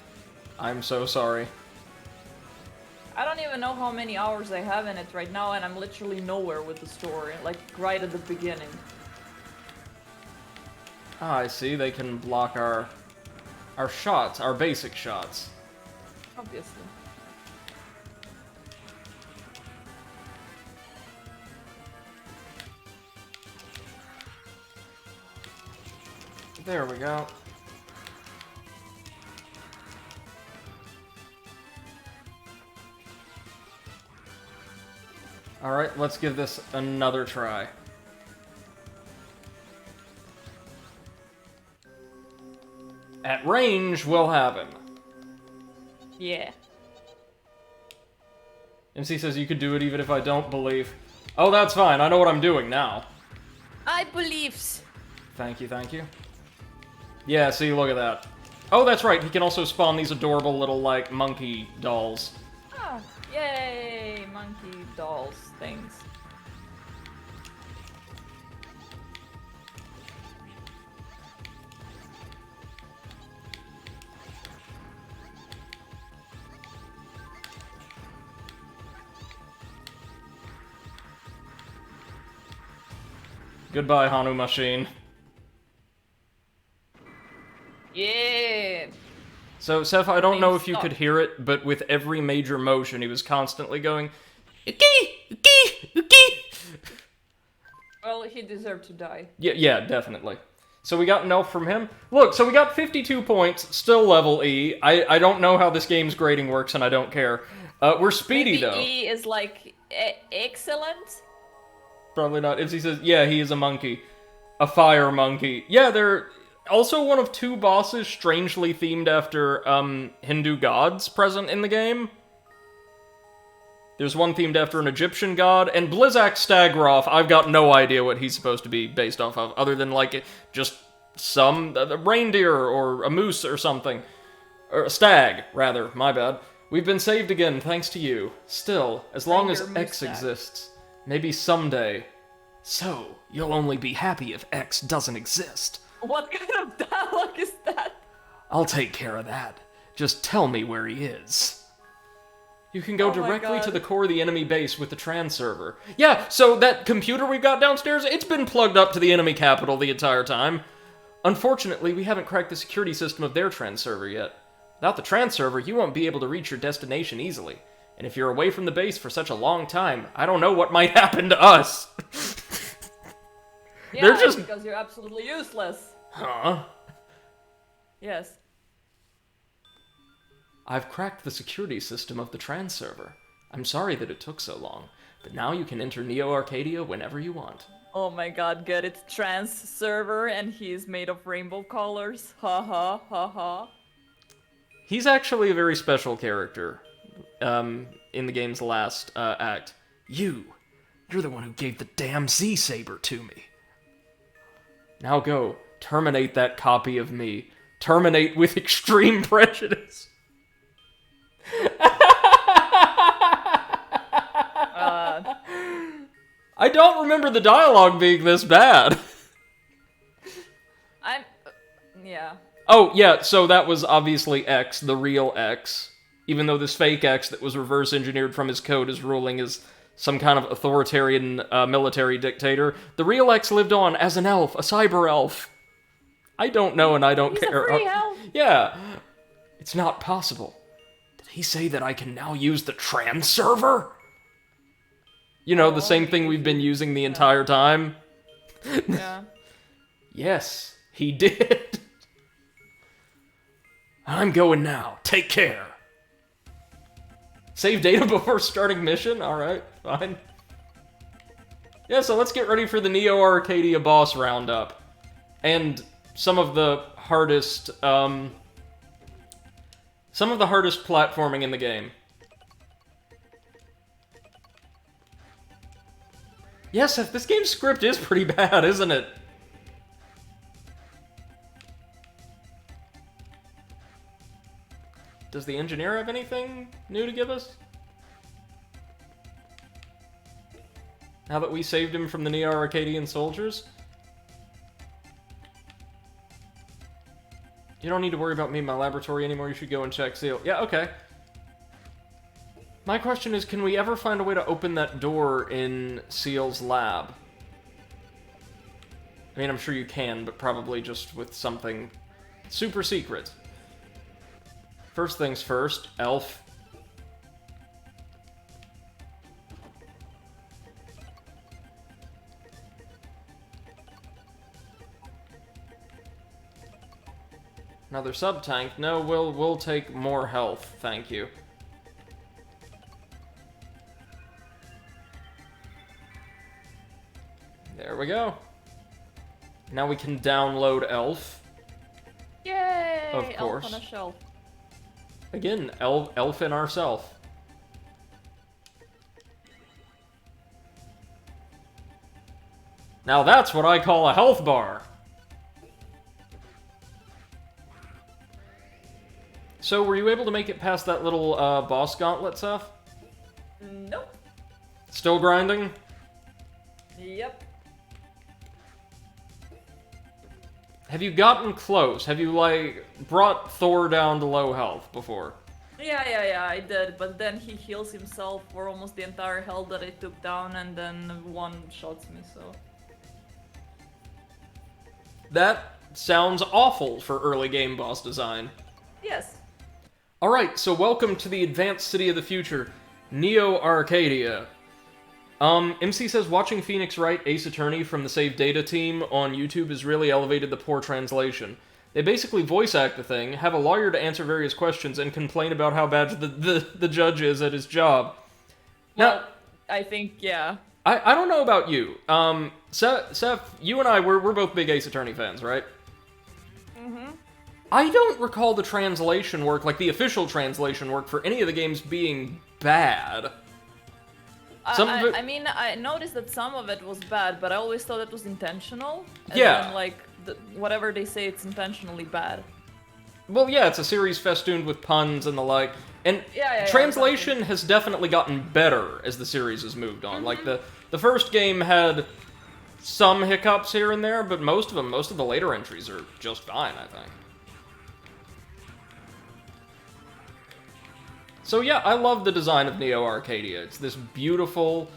I'm so sorry. I don't even know how many hours I have in it right now, and I'm literally nowhere with the story, like right at the beginning. Ah, I see, they can block our shots, our basic shots. Obviously. There we go. Alright, let's give this another try. At range, we'll have him. Yeah. MC says you could do it even if I don't believe. Oh, that's fine. I know what I'm doing now. I believes. Thank you, thank you. Yeah, see, look at that. Oh, that's right. He can also spawn these adorable little, like, monkey dolls. Oh, yay! Monkey dolls things. Goodbye, Hanu Machine. Yeah. So, Seth, I don't know if you could hear it, but with every major motion, he was constantly going, "Uki! Uki! Uki!" Well, he deserved to die. Yeah, definitely. So we got an elf from him. Look, so we got 52 points, still level E. I don't know how this game's grading works, and I don't care. We're speedy, Maybe though. E is like excellent. Probably not. If he says, yeah, he is a monkey. A fire monkey. Yeah, they're also one of two bosses strangely themed after, Hindu gods present in the game. There's one themed after an Egyptian god, and Blizzak Stagroth, I've got no idea what he's supposed to be based off of, other than, like, just some a reindeer or a moose or something. Or a stag, rather, my bad. We've been saved again, thanks to you. Still, as long as X exists, maybe someday. So, you'll only be happy if X doesn't exist. What kind of dialogue is that? I'll take care of that. Just tell me where he is. You can go directly to the core of the enemy base with the trans server. Yeah, so that computer we've got downstairs, it's been plugged up to the enemy capital the entire time. Unfortunately, we haven't cracked the security system of their trans server yet. Without the trans server, you won't be able to reach your destination easily. And if you're away from the base for such a long time, I don't know what might happen to us. Yeah, They're just... because you're absolutely useless. Huh? Yes. I've cracked the security system of the trans server. I'm sorry that it took so long, but now you can enter Neo Arcadia whenever you want. Oh my god, get it? Trans server and he's made of rainbow colors. Ha ha ha ha. He's actually a very special character in the game's last act. You're the one who gave the damn Z-Saber to me. Now go, terminate that copy of me. Terminate with extreme prejudice. I don't remember the dialogue being this bad. Yeah. Oh, yeah, so that was obviously X, the real X. Even though this fake X that was reverse engineered from his code is ruling as some kind of authoritarian military dictator, the real X lived on as an elf, a cyber elf. I don't know and I don't care. He's a free elf. Yeah. It's not possible. Did he say that I can now use the trans server? You know, the same thing we've been using the entire time? Yeah. Yes, he did. I'm going now. Take care. Save data before starting mission? Alright, fine. Yeah, so let's get ready for the Neo Arcadia boss roundup. And some of the hardest, platforming in the game. Yes, this game's script is pretty bad, isn't it? Does the engineer have anything new to give us? Now that we saved him from the Neo Arcadian soldiers? You don't need to worry about me in my laboratory anymore, you should go and check Seal. Yeah, okay. My question is, can we ever find a way to open that door in Seal's lab? I mean, I'm sure you can, but probably just with something super secret. First things first, elf. Another sub-tank? No, we'll take more health, thank you. There we go. Now we can download Elf. Yay! Of course. Elf on a shelf. Again, elf in ourself. Now that's what I call a health bar. So, were you able to make it past that little boss gauntlet stuff? Nope. Still grinding? Yep. Have you gotten close? Have you, like, brought Thor down to low health before? Yeah, I did, but then he heals himself for almost the entire health that I took down, and then one-shots me, so... That sounds awful for early game boss design. Yes. Alright, so welcome to the advanced city of the future, Neo Arcadia. MC says, watching Phoenix write Ace Attorney from the Save Data team on YouTube has really elevated the poor translation. They basically voice act the thing, have a lawyer to answer various questions, and complain about how bad the judge is at his job. Well, Now, I think, yeah. I don't know about you. Seth, you and I, we're both big Ace Attorney fans, right? Mm-hmm. I don't recall the translation work, like the official translation work, for any of the games being bad. I mean, I noticed that some of it was bad, but I always thought it was intentional. And Yeah. then, like, whatever they say, it's intentionally bad. Well, yeah, it's a series festooned with puns and the like. And Yeah, translation has definitely gotten better as the series has moved on. Like, the first game had some hiccups here and there, but most of the later entries are just fine, I think. So yeah, I love the design of Neo Arcadia. It's this beautiful,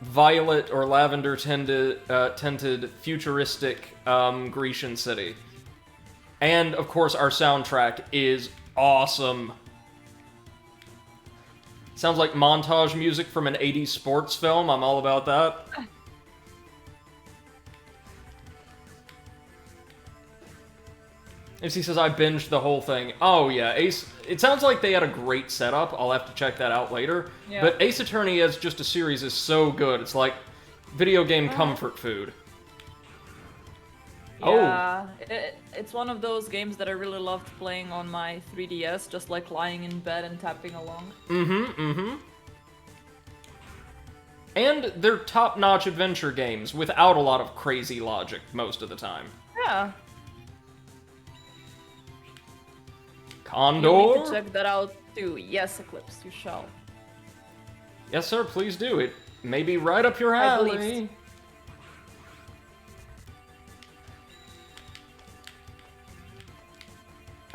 violet or lavender tinted, futuristic Grecian city. And, of course, our soundtrack is awesome. Sounds like montage music from an 80s sports film. I'm all about that. MC says, I binged the whole thing. Oh, yeah, Ace... It sounds like they had a great setup. I'll have to check that out later. Yeah. But Ace Attorney as just a series is so good. It's like video game comfort food. Yeah, it's one of those games that I really loved playing on my 3DS, just like lying in bed and tapping along. And they're top-notch adventure games without a lot of crazy logic most of the time. Yeah. Condor? You need to check that out too. Yes, Eclipse, you shall. Yes, sir, please do. It may be right up your I believe alley. so.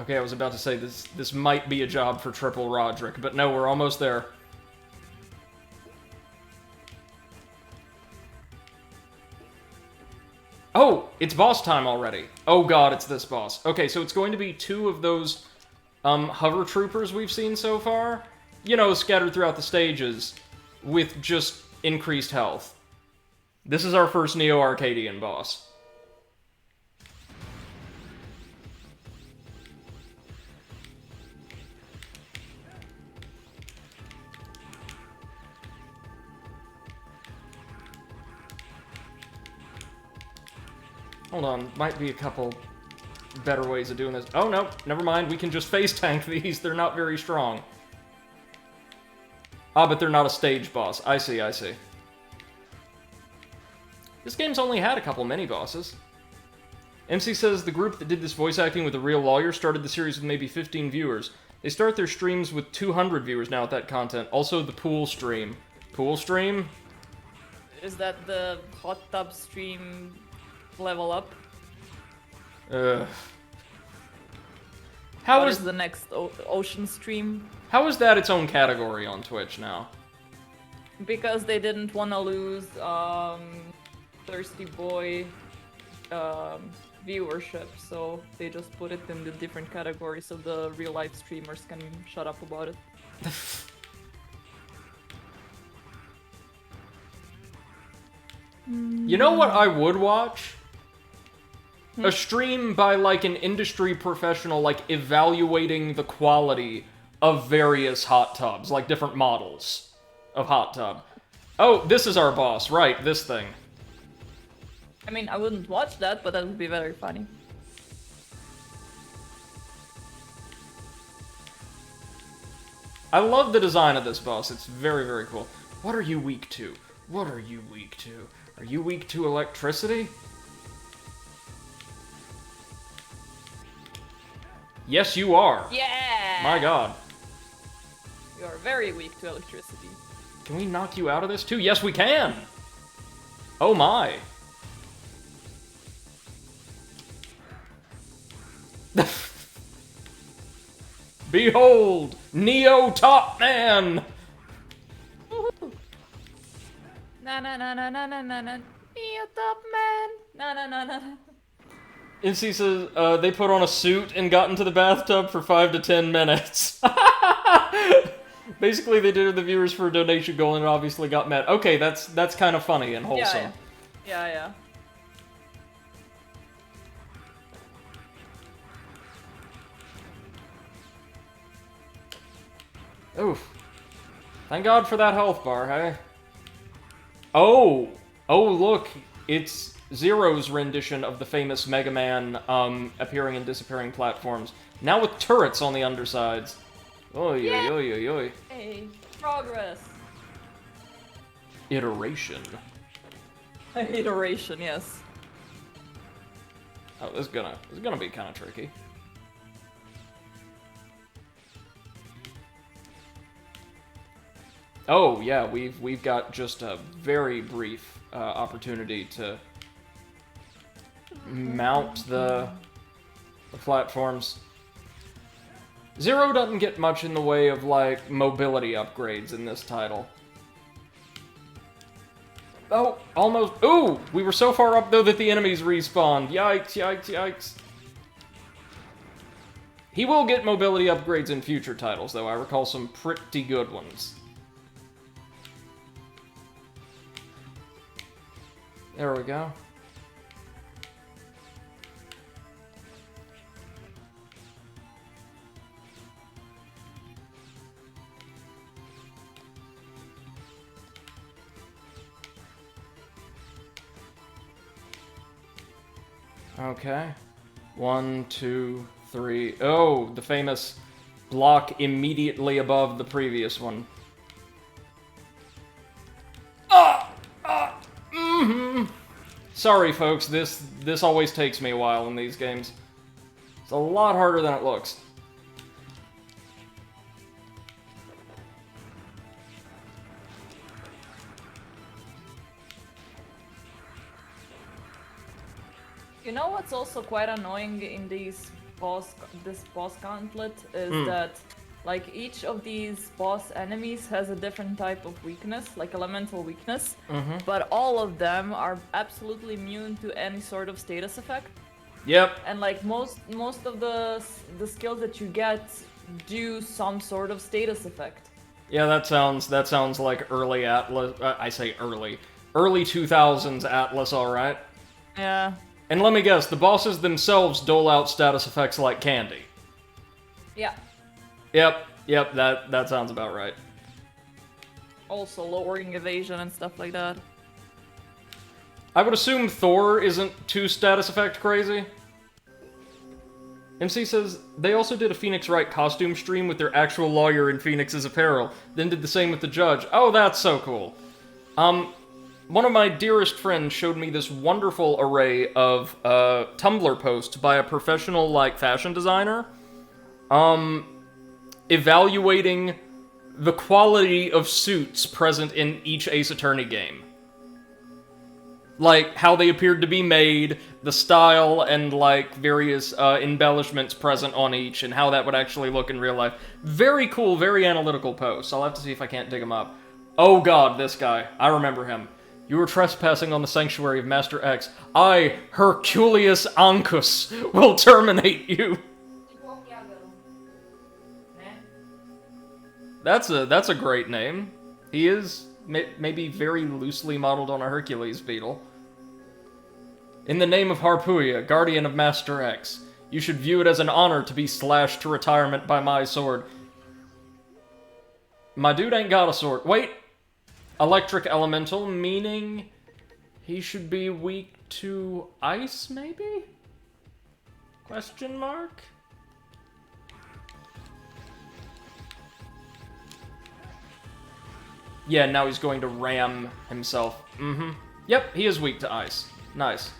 Okay, I was about to say this might be a job for Triple Roderick, but no, we're almost there. Oh, it's boss time already. Oh god, it's this boss. Okay, so it's going to be 2 of those hover troopers we've seen so far. You know, scattered throughout the stages with just increased health. This is our first Neo-Arcadian boss. Hold on, might be a couple better ways of doing this. Oh no, never mind, we can just face tank these, they're not very strong. Ah, but they're not a stage boss. I see, I see. This game's only had a couple mini-bosses. MC says the group that did this voice acting with a real lawyer started the series with maybe 15 viewers. They start their streams with 200 viewers now with that content. Also the pool stream. Pool stream? Is that the hot tub stream level up? How What is is the next ocean stream? How is that its own category on Twitch now? Because they didn't want to lose Thirsty Boy viewership, so they just put it in the different category so the real life streamers can shut up about it. You know what I would watch? A stream by, like, an industry professional, like, evaluating the quality of various hot tubs, like, different models of hot tub. Oh, this is our boss, right, this thing. I mean, I wouldn't watch that, but that would be very funny. I love the design of this boss, it's very, very cool. What are you weak to? What are you weak to? Are you weak to electricity? Yes, you are. Yeah! My god. You are very weak to electricity. Can we knock you out of this too? Yes, we can! Oh my. Behold, Neo Top Man! Woohoo! Na na na na na na na na. Neo Top Man! Na na na na. NC says, they put on a suit and got into the bathtub for 5 to 10 minutes. Basically, they did the viewers for a donation goal and obviously got met. Okay, that's kind of funny and wholesome. Yeah. Oof. Thank God for that health bar, hey? Oh! Oh, look! It's Zero's rendition of the famous Megaman appearing and disappearing platforms. Now with turrets on the undersides. Oy, Yeah. oy, oy, oy. Hey, progress. Iteration. Iteration, yes. Oh, this is gonna be kind of tricky. Oh yeah, we've got just a very brief opportunity to mount the platforms. Zero doesn't get much in the way of like mobility upgrades in this title. Oh, almost. Ooh, we were so far up though that the enemies respawned. Yikes! Yikes! Yikes! He will get mobility upgrades in future titles, though. I recall some pretty good ones. There we go. Okay. 1, 2, 3. Oh, the famous block immediately above the previous one. Sorry, folks. This always takes me a while in these games. It's a lot harder than it looks. You know what's also quite annoying in this boss gauntlet is that like each of these boss enemies has a different type of weakness, like elemental weakness, but all of them are absolutely immune to any sort of status effect. Yep. And like most of the skills that you get do some sort of status effect. Yeah, that sounds like early Atlas. I say early 2000s Atlas, all right. Yeah. And let me guess, the bosses themselves dole out status effects like candy. Yeah. Yep, that sounds about right. Also lowering evasion and stuff like that. I would assume Thor isn't too status effect crazy. MC says, they also did a Phoenix Wright costume stream with their actual lawyer in Phoenix's apparel, then did the same with the judge. Oh, that's so cool. One of my dearest friends showed me this wonderful array of Tumblr posts by a professional, fashion designer, evaluating the quality of suits present in each Ace Attorney game. Like, how they appeared to be made, the style, and, various embellishments present on each, and how that would actually look in real life. Very cool, very analytical posts. I'll have to see if I can't dig him up. Oh god, this guy. I remember him. You were trespassing on the sanctuary of Master X. I, Herculeus Ancus, will terminate you. That's a great name. He is maybe very loosely modeled on a Hercules beetle. In the name of Harpuia, guardian of Master X, you should view it as an honor to be slashed to retirement by my sword. My dude ain't got a sword. Wait! Electric elemental, meaning he should be weak to ice, maybe? Question mark? Yeah, now he's going to ram himself. Yep, he is weak to ice. Nice.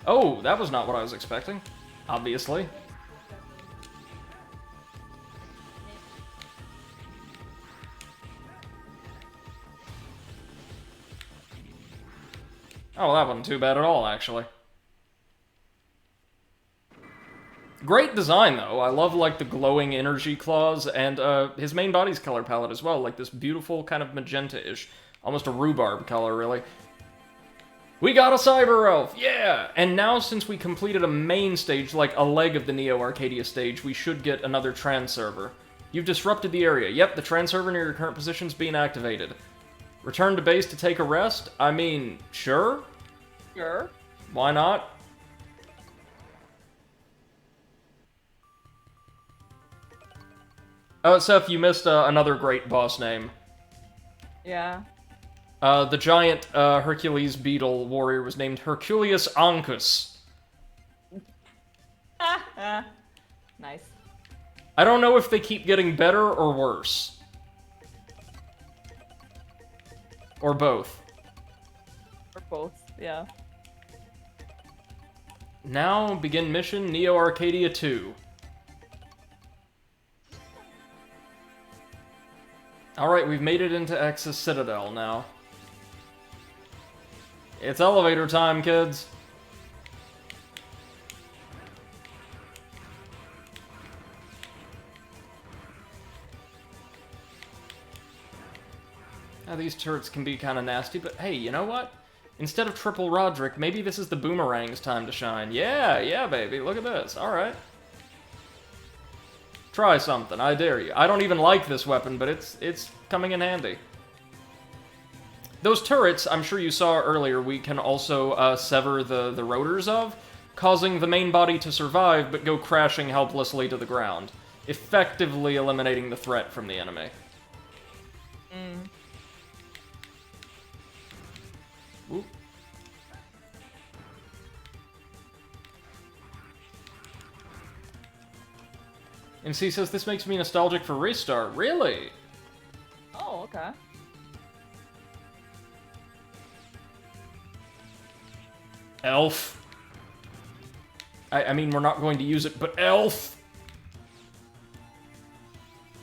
Oh, that was not what I was expecting. Obviously. Oh, that wasn't too bad at all, actually. Great design, though. I love, the glowing energy claws, and, his main body's color palette as well. Like, this beautiful kind of magenta-ish. Almost a rhubarb color, really. We got a Cyber Elf! Yeah! And now, since we completed a main stage, like a leg of the Neo Arcadia stage, we should get another trans server. You've disrupted the area. Yep, the trans server near your current position's being activated. Return to base to take a rest? I mean, sure? Sure. Why not? Oh, Seth, you missed another great boss name. Yeah. The giant Hercules beetle warrior was named Herculeus Ancus. Nice. I don't know if they keep getting better or worse. Or both. Or both, yeah. Now, begin mission Neo Arcadia 2. Alright, we've made it into X's Citadel now. It's elevator time, kids. Now, these turrets can be kind of nasty, but hey, you know what? Instead of triple Roderick, maybe this is the boomerang's time to shine. Yeah, baby, look at this. Alright. Try something, I dare you. I don't even like this weapon, but it's coming in handy. Those turrets, I'm sure you saw earlier, we can also sever the rotors of, causing the main body to survive but go crashing helplessly to the ground, effectively eliminating the threat from the enemy. Oop. MC says, this makes me nostalgic for Restart. Really? Oh, okay. Elf. I mean, we're not going to use it, but elf!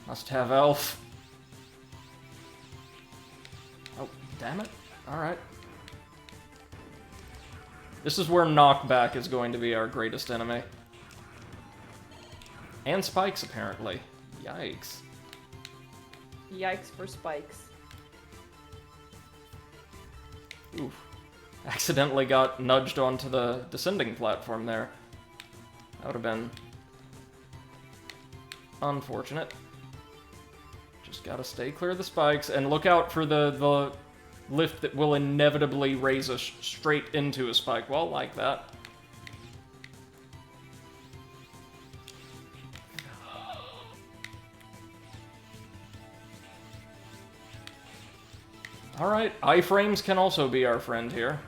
Must have elf. Oh, damn it. Alright. This is where knockback is going to be our greatest enemy. And spikes, apparently. Yikes. Yikes for spikes. Oof. Accidentally got nudged onto the descending platform there. That would have been unfortunate. Just gotta stay clear of the spikes, and look out for the lift that will inevitably raise us straight into a spike wall like that. Alright, iframes can also be our friend here.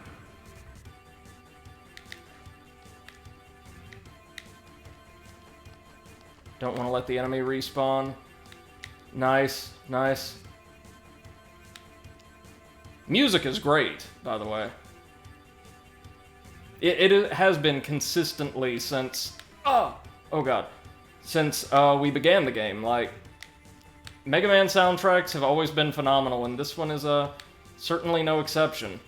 Don't want to let the enemy respawn. Nice, nice. Music is great, by the way. It has been consistently since... Oh god. Since we began the game. Like, Mega Man soundtracks have always been phenomenal, and this one is certainly no exception.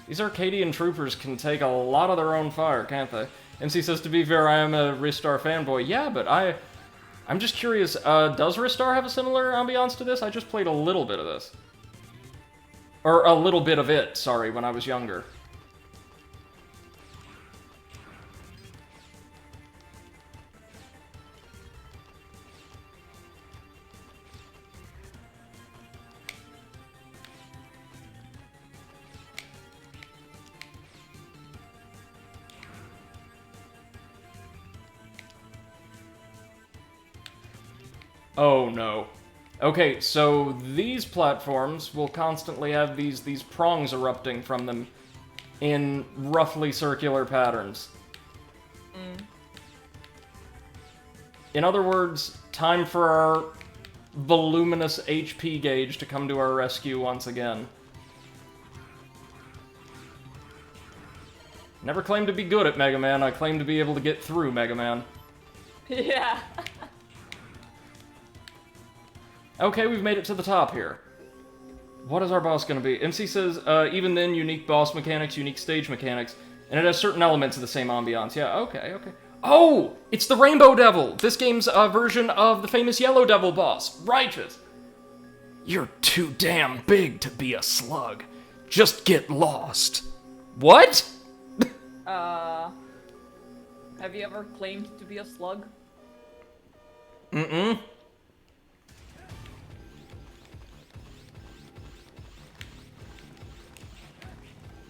These Arcadian troopers can take a lot of their own fire, can't they? MC says, to be fair, I am a Ristar fanboy. Yeah, but I'm just curious, does Ristar have a similar ambiance to this? I just played a little bit of this. Or a little bit of it, sorry, when I was younger. Oh no. Okay, so these platforms will constantly have these prongs erupting from them in roughly circular patterns. In other words, time for our voluminous HP gauge to come to our rescue once again. Never claimed to be good at Mega Man, I claim to be able to get through Mega Man. Yeah. Okay, we've made it to the top here. What is our boss gonna be? MC says, even then, unique boss mechanics, unique stage mechanics, and it has certain elements of the same ambiance. Yeah, okay. Oh! It's the Rainbow Devil! This game's version of the famous Yellow Devil boss. Righteous! You're too damn big to be a slug. Just get lost. What? Have you ever claimed to be a slug? Mm-mm.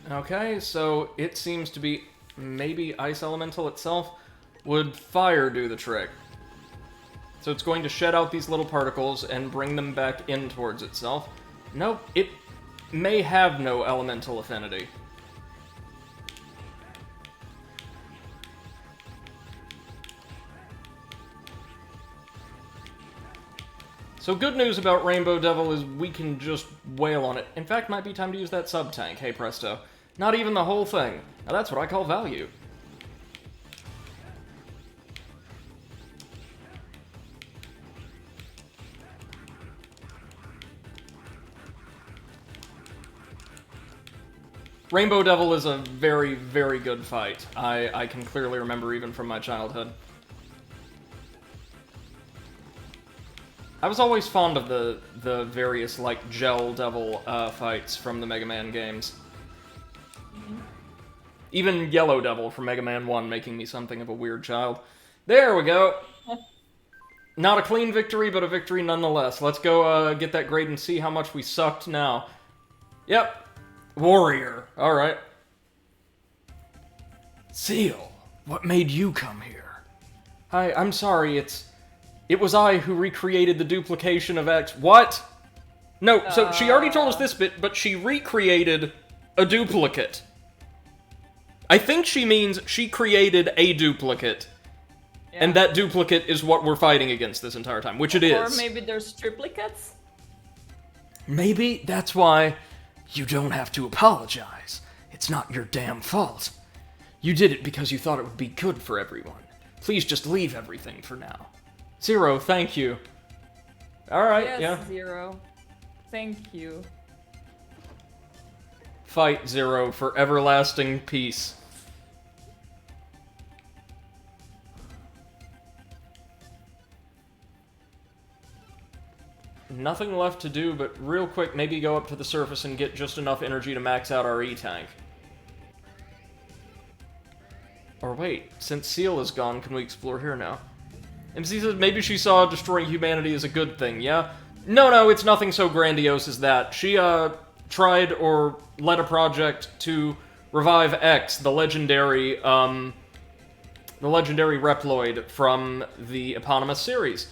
Okay, so it seems to be maybe Ice Elemental itself. Would fire do the trick? So it's going to shed out these little particles and bring them back in towards itself. Nope, it may have no elemental affinity. So good news about Rainbow Devil is we can just wail on it. In fact, might be time to use that sub-tank, hey presto. Not even the whole thing. Now that's what I call value. Rainbow Devil is a very, very good fight. I can clearly remember even from my childhood. I was always fond of the various, like, Gel Devil fights from the Mega Man games. Even Yellow Devil from Mega Man 1 making me something of a weird child. There we go! Not a clean victory, but a victory nonetheless. Let's go get that grade and see how much we sucked now. Yep. Warrior. Alright. Seal, what made you come here? Hi, I'm sorry, it was I who recreated the duplication of X. What? No, so she already told us this bit, but she recreated a duplicate. I think she means she created a duplicate, and that duplicate is what we're fighting against this entire time, which it is. Or maybe there's triplicates? Maybe that's why you don't have to apologize. It's not your damn fault. You did it because you thought it would be good for everyone. Please just leave everything for now. Zero, thank you. Alright, Yes, yeah. Zero. Thank you. Fight, Zero, for everlasting peace. Nothing left to do, but real quick, maybe go up to the surface and get just enough energy to max out our E-tank. Or wait, since Seal is gone, can we explore here now? MC says maybe she saw destroying humanity as a good thing, yeah? No, it's nothing so grandiose as that. She, tried or led a project to revive X, the legendary Reploid from the eponymous series.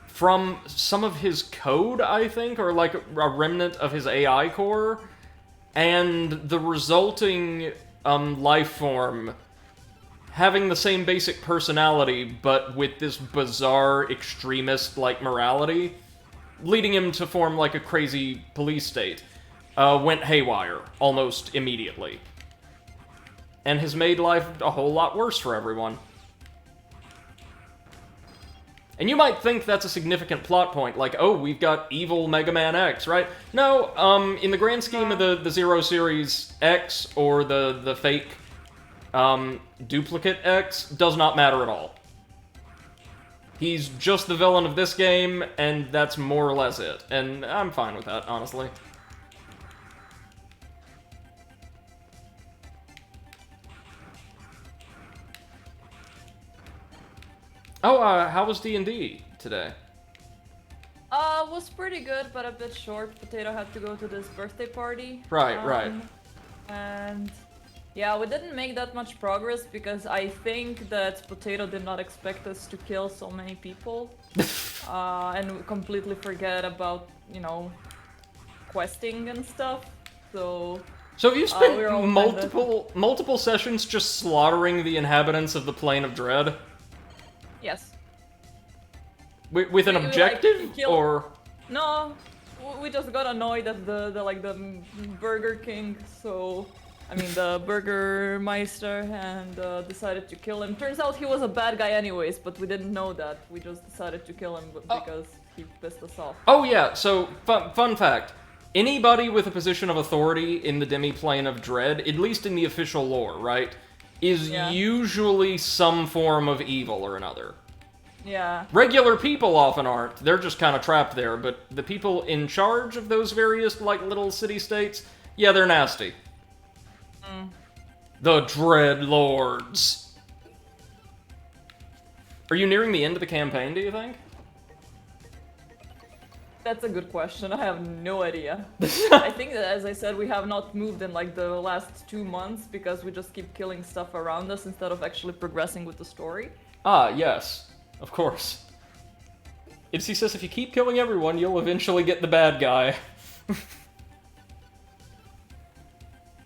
From some of his code, I think, or like a remnant of his AI core, and the resulting life form having the same basic personality, but with this bizarre extremist-like morality, leading him to form like a crazy police state, went haywire almost immediately, and has made life a whole lot worse for everyone. And you might think that's a significant plot point, like, oh, we've got evil Mega Man X, right? No, in the grand scheme of the Zero Series, X, or the fake, duplicate X, does not matter at all. He's just the villain of this game, and that's more or less it. And I'm fine with that, honestly. Oh, how was D&D today? Was pretty good, but a bit short. Potato had to go to this birthday party. Right. And yeah, we didn't make that much progress because I think that Potato did not expect us to kill so many people. And we completely forget about, you know, questing and stuff. So have you spent we're all multiple sessions just slaughtering the inhabitants of the Plane of Dread? Yes. With an objective, or? No, we just got annoyed at the Burger King, so I mean the Burgermeister, and decided to kill him. Turns out he was a bad guy anyways, but we didn't know that. We just decided to kill him because he pissed us off. Oh yeah, so fun fact. Anybody with a position of authority in the demi-plane of Dread, at least in the official lore, right, is usually some form of evil or another. Yeah. Regular people often aren't. They're just kind of trapped there, but the people in charge of those various, like, little city-states, yeah, they're nasty. The Dread Lords. Are you nearing the end of the campaign, do you think? That's a good question. I have no idea. I think that, as I said, we have not moved in like the last 2 months because we just keep killing stuff around us instead of actually progressing with the story. Ah, yes. Of course. He says if you keep killing everyone, you'll eventually get the bad guy.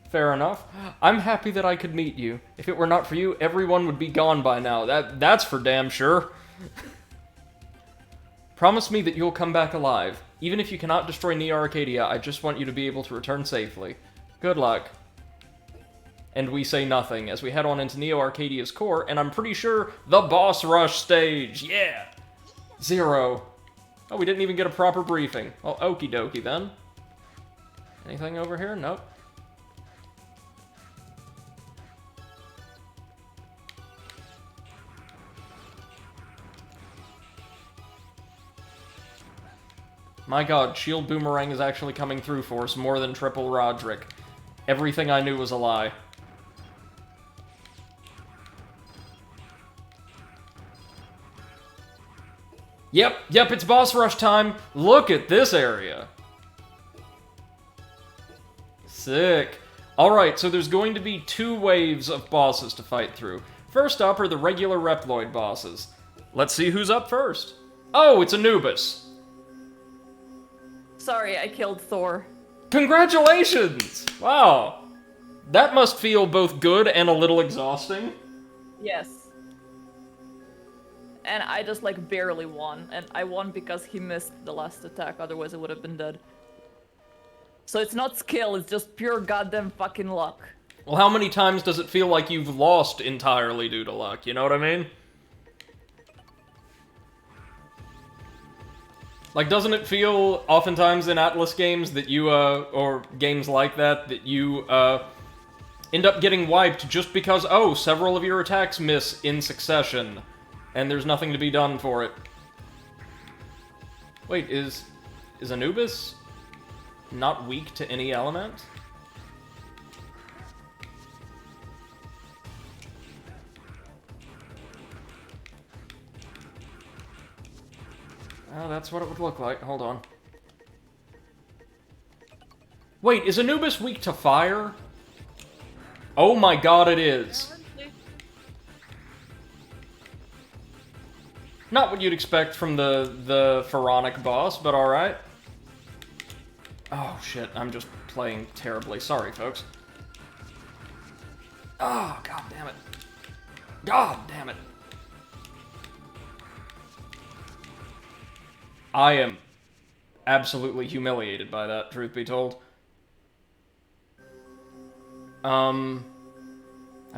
Fair enough. I'm happy that I could meet you. If it were not for you, everyone would be gone by now. That's for damn sure. Promise me that you'll come back alive. Even if you cannot destroy Neo Arcadia, I just want you to be able to return safely. Good luck. And we say nothing as we head on into Neo Arcadia's core, and I'm pretty sure the boss rush stage. Yeah! Zero. Oh, we didn't even get a proper briefing. Well, okie dokie then. Anything over here? Nope. My god, Shield Boomerang is actually coming through for us more than Triple Roderick. Everything I knew was a lie. Yep, it's boss rush time. Look at this area. Sick. Alright, so there's going to be 2 waves of bosses to fight through. First up are the regular Reploid bosses. Let's see who's up first. Oh, it's Anubis. Sorry, I killed Thor. Congratulations! Wow. That must feel both good and a little exhausting. Yes. And I just, like, barely won. And I won because he missed the last attack, otherwise I would have been dead. So it's not skill, it's just pure goddamn fucking luck. Well, how many times does it feel like you've lost entirely due to luck, you know what I mean? Like, doesn't it feel oftentimes in Atlas games that you, or games like that you, end up getting wiped just because, oh, several of your attacks miss in succession, and there's nothing to be done for it. Wait, is Anubis not weak to any element? Oh, that's what it would look like. Hold on. Wait, is Anubis weak to fire? Oh my god, it is. Not what you'd expect from the Pharaonic boss, but alright. Oh shit, I'm just playing terribly. Sorry, folks. Oh, god damn it. God damn it. I am absolutely humiliated by that, truth be told. I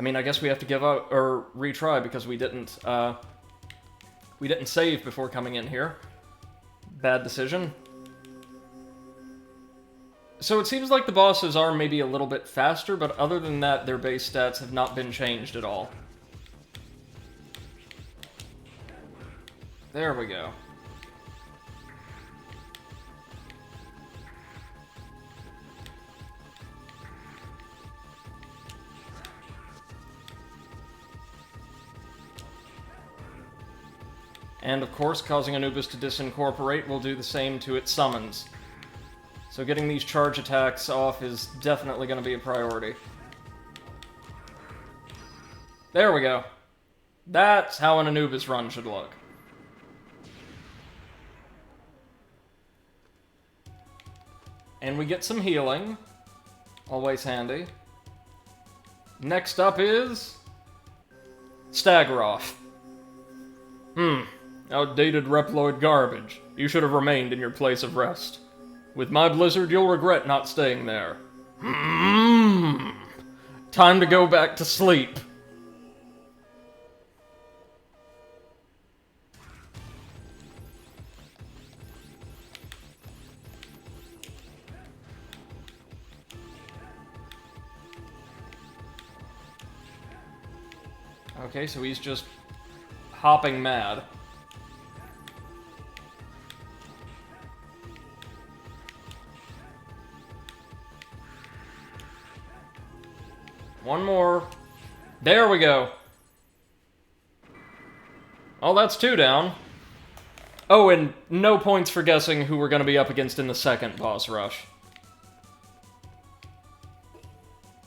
mean, I guess we have to give up, or retry, because we didn't save before coming in here. Bad decision. So it seems like the bosses are maybe a little bit faster, but other than that, their base stats have not been changed at all. There we go. And of course, causing Anubis to disincorporate will do the same to its summons. So getting these charge attacks off is definitely going to be a priority. There we go. That's how an Anubis run should look. And we get some healing. Always handy. Next up is... Staggeroff. Outdated Reploid garbage. You should have remained in your place of rest. With my blizzard, you'll regret not staying there. Time to go back to sleep. Okay, so he's just hopping mad. One more. There we go. Oh, that's two down. Oh, and no points for guessing who we're going to be up against in the second boss rush.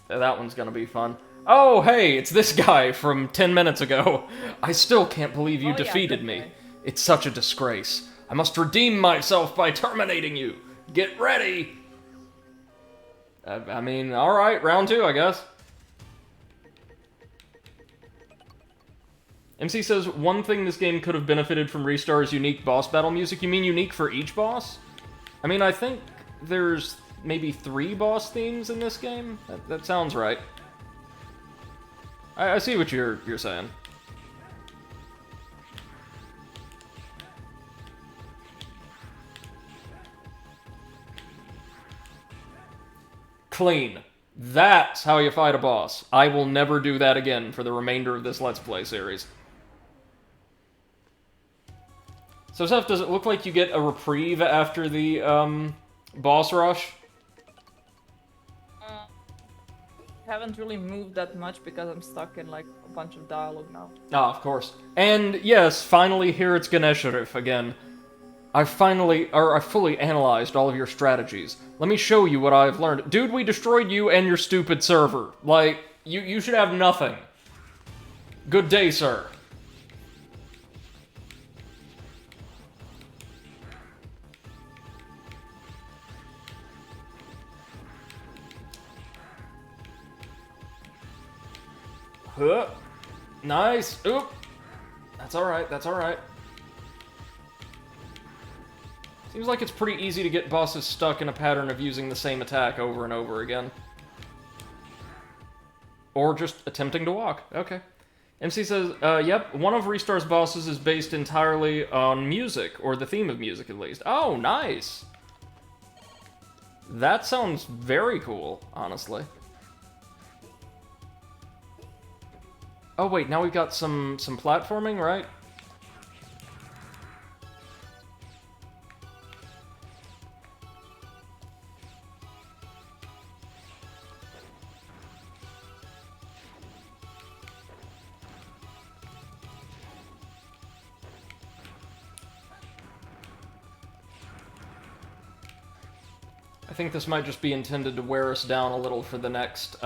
That one's going to be fun. Oh, hey, it's this guy from 10 minutes ago. I still can't believe you defeated me. It's such a disgrace. I must redeem myself by terminating you. Get ready! I mean, alright, round two, I guess. MC says, one thing this game could have benefited from Restar's unique boss battle music. You mean unique for each boss? I mean, I think there's maybe 3 boss themes in this game? That sounds right. I see what you're saying. Clean. That's how you fight a boss. I will never do that again for the remainder of this Let's Play series. So, Seth, does it look like you get a reprieve after the, boss rush? Haven't really moved that much because I'm stuck in, like, a bunch of dialogue now. Ah, of course. And, yes, finally, here it's Ganesharif again. I fully analyzed all of your strategies. Let me show you what I've learned. Dude, we destroyed you and your stupid server. Like, you should have nothing. Good day, sir. Huh. Nice. Oop. That's alright, that's alright. Seems like it's pretty easy to get bosses stuck in a pattern of using the same attack over and over again. Or just attempting to walk. Okay. MC says, yep, one of Restar's bosses is based entirely on music, or the theme of music at least. Oh, nice! That sounds very cool, honestly. Oh wait, now we've got some platforming, right? I think this might just be intended to wear us down a little for the next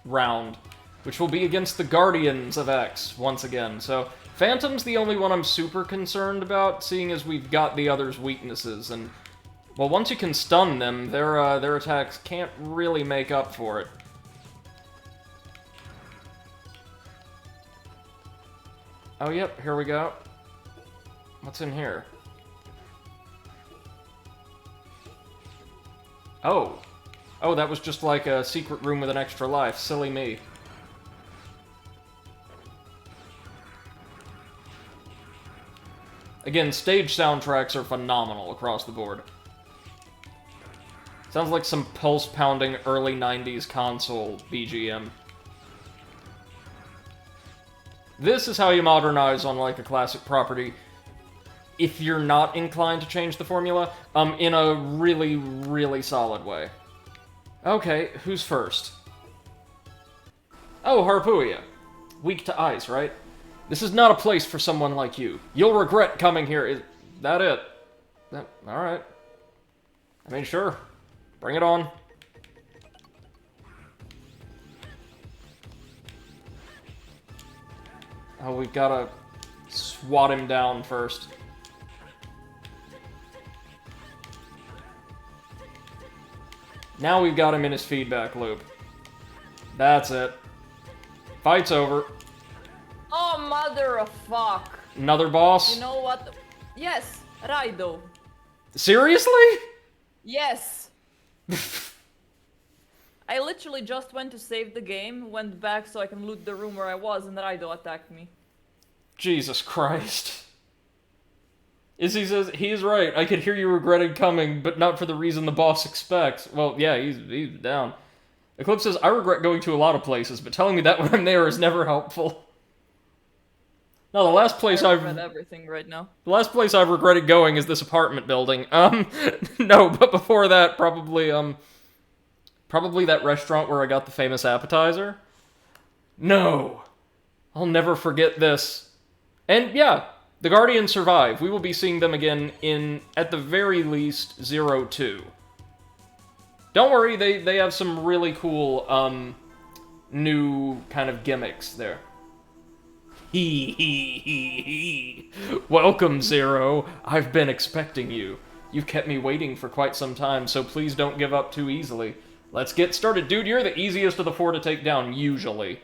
round, which will be against the Guardians of X once again. So Phantom's the only one I'm super concerned about, seeing as we've got the others' weaknesses, and well, once you can stun them, their attacks can't really make up for it. Oh yep, here we go. What's in here? Oh. Oh, that was just like a secret room with an extra life. Silly me. Again, stage soundtracks are phenomenal across the board. Sounds like some pulse-pounding early 90s console BGM. This is how you modernize on, like, a classic property, if you're not inclined to change the formula, in a really, really solid way. Okay, who's first? Oh, Harpooia. Weak to ice, right? This is not a place for someone like you. You'll regret coming here. Is that it? Alright. I mean, sure. Bring it on. Oh, we've gotta swat him down first. Now we've got him in his feedback loop. That's it. Fight's over. Oh, mother of fuck. Another boss? You know what? Yes, Raido. Seriously? Yes. I literally just went to save the game, went back so I can loot the room where I was, and Raido attacked me. Jesus Christ. Izzy says, he's right. I could hear you regretted coming, but not for the reason the boss expects. Well, yeah, he's down. Eclipse says, I regret going to a lot of places, but telling me that when I'm there is never helpful. No, the last place I regret everything right now. The last place I've regretted going is this apartment building. No, but before that, probably that restaurant where I got the famous appetizer. No! I'll never forget this. And yeah, the Guardians survive. We will be seeing them again in, at the very least, 02. Don't worry, they have some really cool, new kind of gimmicks there. Hee. Welcome, Zero. I've been expecting you. You've kept me waiting for quite some time, so please don't give up too easily. Let's get started. Dude, you're the easiest of the four to take down, usually.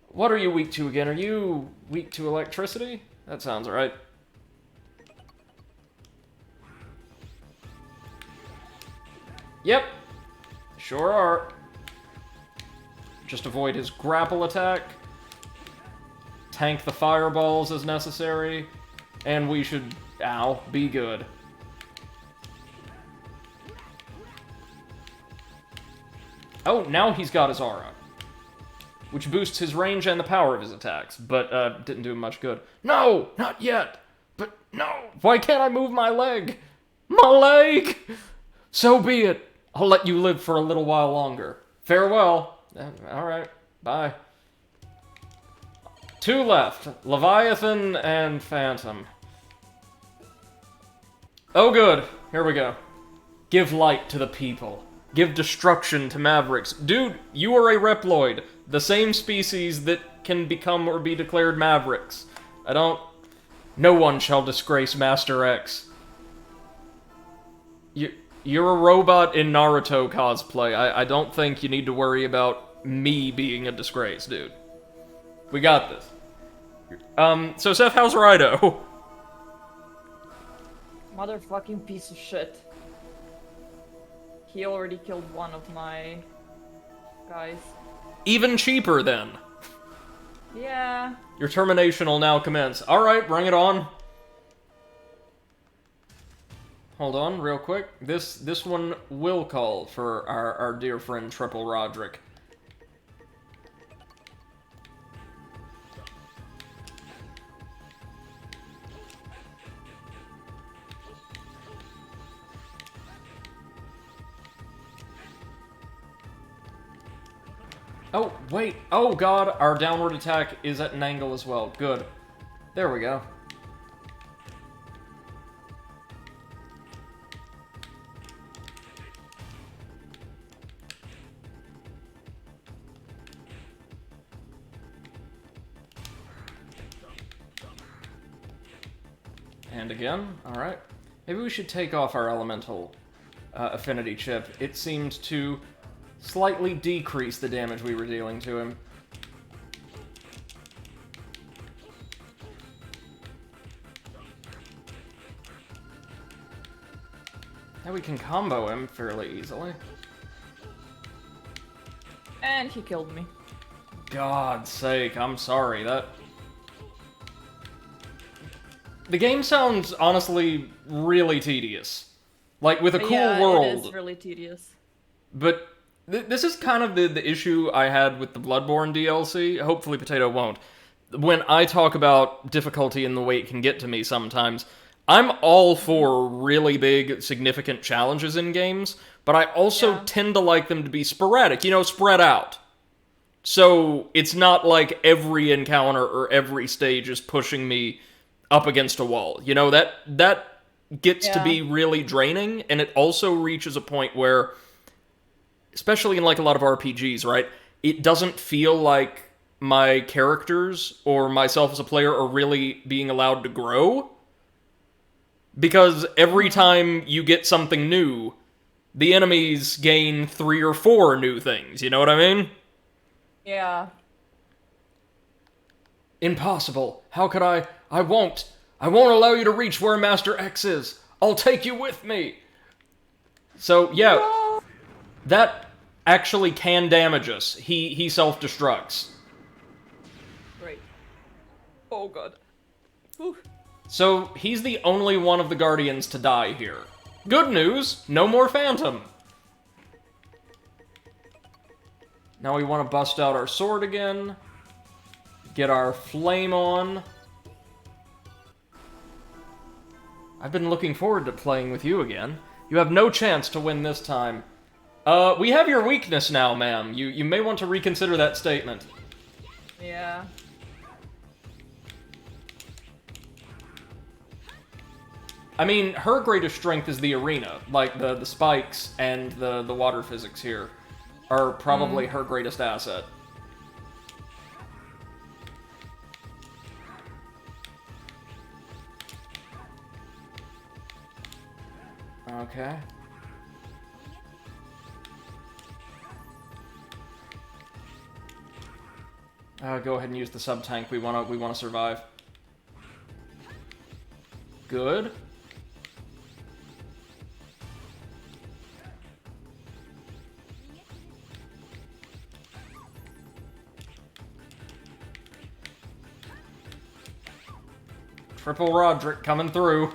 What are you weak to again? Are you weak to electricity? That sounds right. Yep. Sure are. Just avoid his grapple attack. Tank the fireballs as necessary. And we should, be good. Oh, now he's got his aura. Which boosts his range and the power of his attacks, but didn't do him much good. No! Not yet! But no! Why can't I move my leg? My leg! So be it. I'll let you live for a little while longer. Farewell. Alright, bye. Two left. Leviathan and Phantom. Oh good. Here we go. Give light to the people. Give destruction to Mavericks. Dude, you are a Reploid. The same species that can become or be declared Mavericks. No one shall disgrace Master X. You're a robot in Naruto cosplay. I don't think you need to worry about me being a disgrace, dude. We got this. So Seth, how's Rido? Motherfucking piece of shit. He already killed one of my guys. Even cheaper, then. Yeah. Your termination will now commence. Alright, bring it on. Hold on, real quick. This one will call for our dear friend Triple Roderick. Oh, wait. Oh, God. Our downward attack is at an angle as well. Good. There we go. And again. Alright. Maybe we should take off our elemental affinity chip. It seemed to slightly decrease the damage we were dealing to him. Now we can combo him fairly easily. And he killed me. God's sake, I'm sorry, the game sounds, honestly, really tedious. Like, with a cool world. It is really tedious. But this is kind of the issue I had with the Bloodborne DLC. Hopefully Potato won't. When I talk about difficulty and the way it can get to me sometimes, I'm all for really big, significant challenges in games, but I also tend to like them to be sporadic, spread out. So it's not like every encounter or every stage is pushing me up against a wall. That gets to be really draining, and it also reaches a point where, especially in like a lot of RPGs, right, it doesn't feel like my characters or myself as a player are really being allowed to grow. Because every time you get something new, the enemies gain 3 or 4 new things, you know what I mean? Yeah. Impossible. How could I? I won't allow you to reach where Master X is. I'll take you with me. So, yeah, No. that actually can damage us. He self-destructs. Great. Oh god. Whew. So, he's the only one of the Guardians to die here. Good news, no more Phantom. Now we want to bust out our sword again. Get our flame on. I've been looking forward to playing with you again. You have no chance to win this time. We have your weakness now, ma'am. You may want to reconsider that statement. Yeah. I mean, her greatest strength is the arena. Like, the spikes and the water physics here are probably her greatest asset. Okay. Go ahead and use the sub-tank. We wanna survive. Good. Triple Roderick coming through.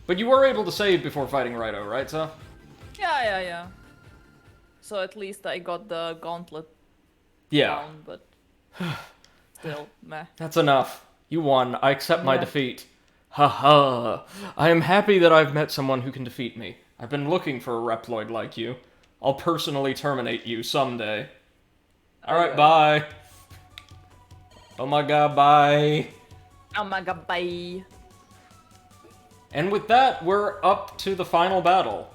But you were able to save before fighting Rido, right, Seth? Yeah. So at least I got the gauntlet down, but still, meh. That's enough. You won. I accept my defeat. Haha. I am happy that I've met someone who can defeat me. I've been looking for a Reploid like you. I'll personally terminate you someday. Alright, bye. Oh my god, bye. Oh my god, bye. And with that, we're up to the final battle.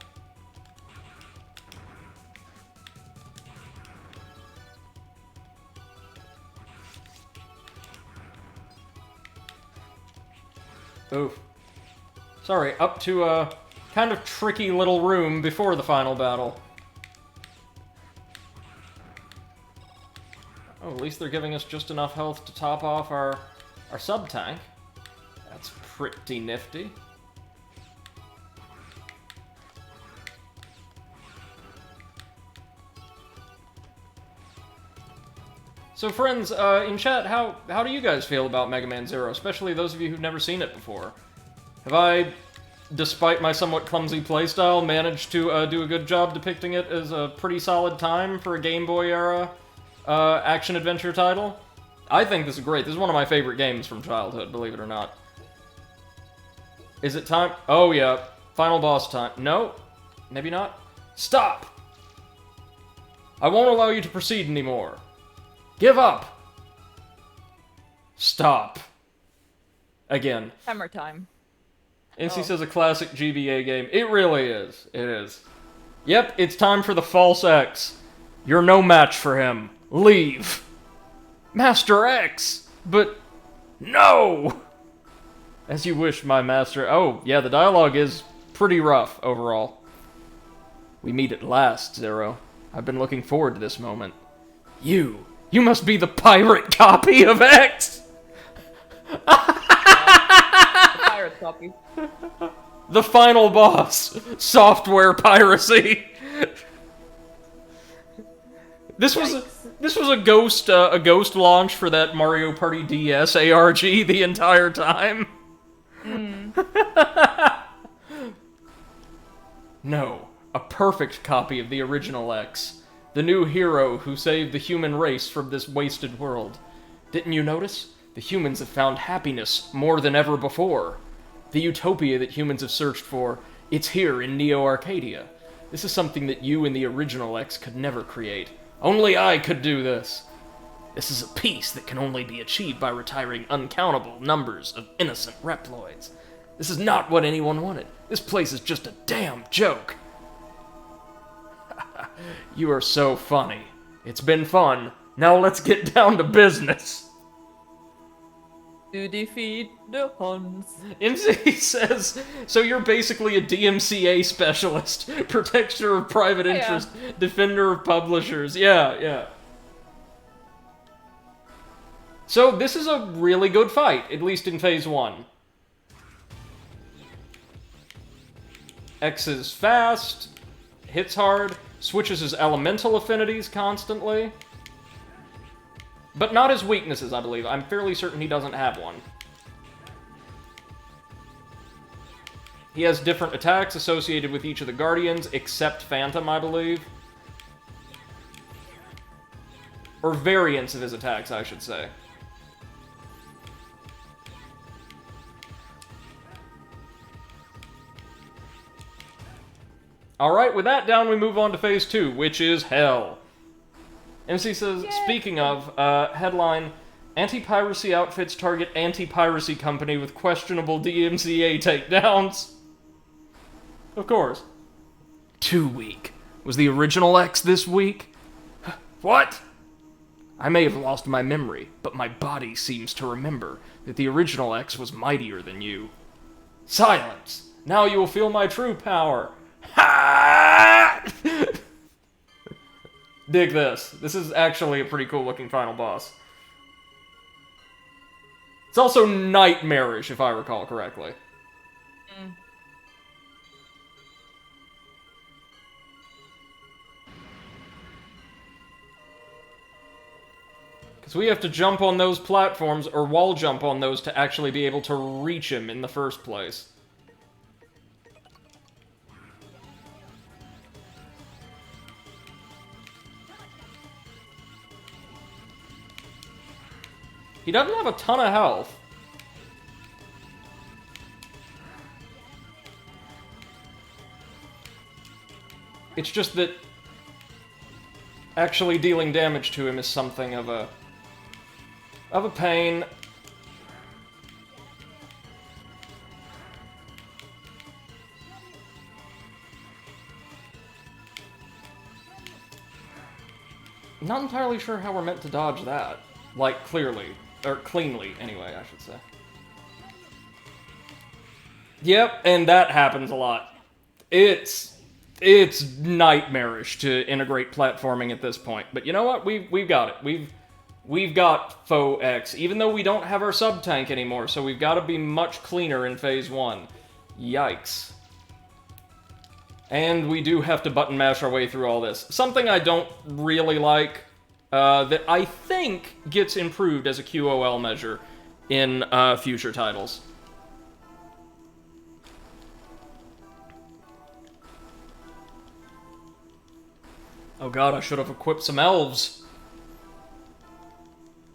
Oof. Sorry, up to a kind of tricky little room before the final battle. Well, at least they're giving us just enough health to top off our sub-tank. That's pretty nifty. So friends, in chat, how do you guys feel about Mega Man Zero, especially those of you who've never seen it before? Have I, despite my somewhat clumsy playstyle, managed to do a good job depicting it as a pretty solid time for a Game Boy era action-adventure title? I think this is great. This is one of my favorite games from childhood, believe it or not. Is it time? Oh yeah, final boss time. No? Maybe not? Stop! I won't allow you to proceed anymore. Give up! Stop. Again. Hammer time. NC says a classic GBA game. It really is. It is. Yep, it's time for the false X. You're no match for him. Leave. Master X! But... no! As you wish, my master. Oh, yeah, the dialogue is pretty rough overall. We meet at last, Zero. I've been looking forward to this moment. You must be the pirate copy of X! The pirate copy. The final boss! Software piracy! This was a ghost launch for that Mario Party DS ARG the entire time. No, a perfect copy of the original X. The new hero who saved the human race from this wasted world. Didn't you notice? The humans have found happiness more than ever before. The utopia that humans have searched for, it's here in Neo Arcadia. This is something that you in the original X could never create. Only I could do this. This is a peace that can only be achieved by retiring uncountable numbers of innocent Reploids. This is not what anyone wanted. This place is just a damn joke. You are so funny. It's been fun. Now let's get down to business. To defeat the Huns. MC says, so you're basically a DMCA specialist. Protector of private interest, defender of publishers. Yeah. So this is a really good fight, at least in Phase 1. X is fast, hits hard, switches his elemental affinities constantly. But not his weaknesses, I believe. I'm fairly certain he doesn't have one. He has different attacks associated with each of the Guardians, except Phantom, I believe. Or variants of his attacks, I should say. Alright, with that down, we move on to Phase 2, which is Hell. MC says, speaking of, headline, anti-piracy outfits target anti-piracy company with questionable DMCA takedowns. Of course. Too weak. Was the original X this weak? What? I may have lost my memory, but my body seems to remember that the original X was mightier than you. Silence! Now you will feel my true power. Ha! Dig this. This is actually a pretty cool looking final boss. It's also nightmarish, if I recall correctly. Because we have to jump on those platforms, or wall jump on those to actually be able to reach him in the first place. He doesn't have a ton of health. It's just that actually dealing damage to him is something of a pain. Not entirely sure how we're meant to dodge that. Like, clearly. Or cleanly, anyway, I should say. Yep, and that happens a lot. It's nightmarish to integrate platforming at this point. But you know what? We've got it. we've got faux X, even though we don't have our sub-tank anymore, so we've got to be much cleaner in Phase 1. Yikes. And we do have to button mash our way through all this. Something I don't really like, that I think gets improved as a QOL measure in future titles. Oh god, I should have equipped some elves.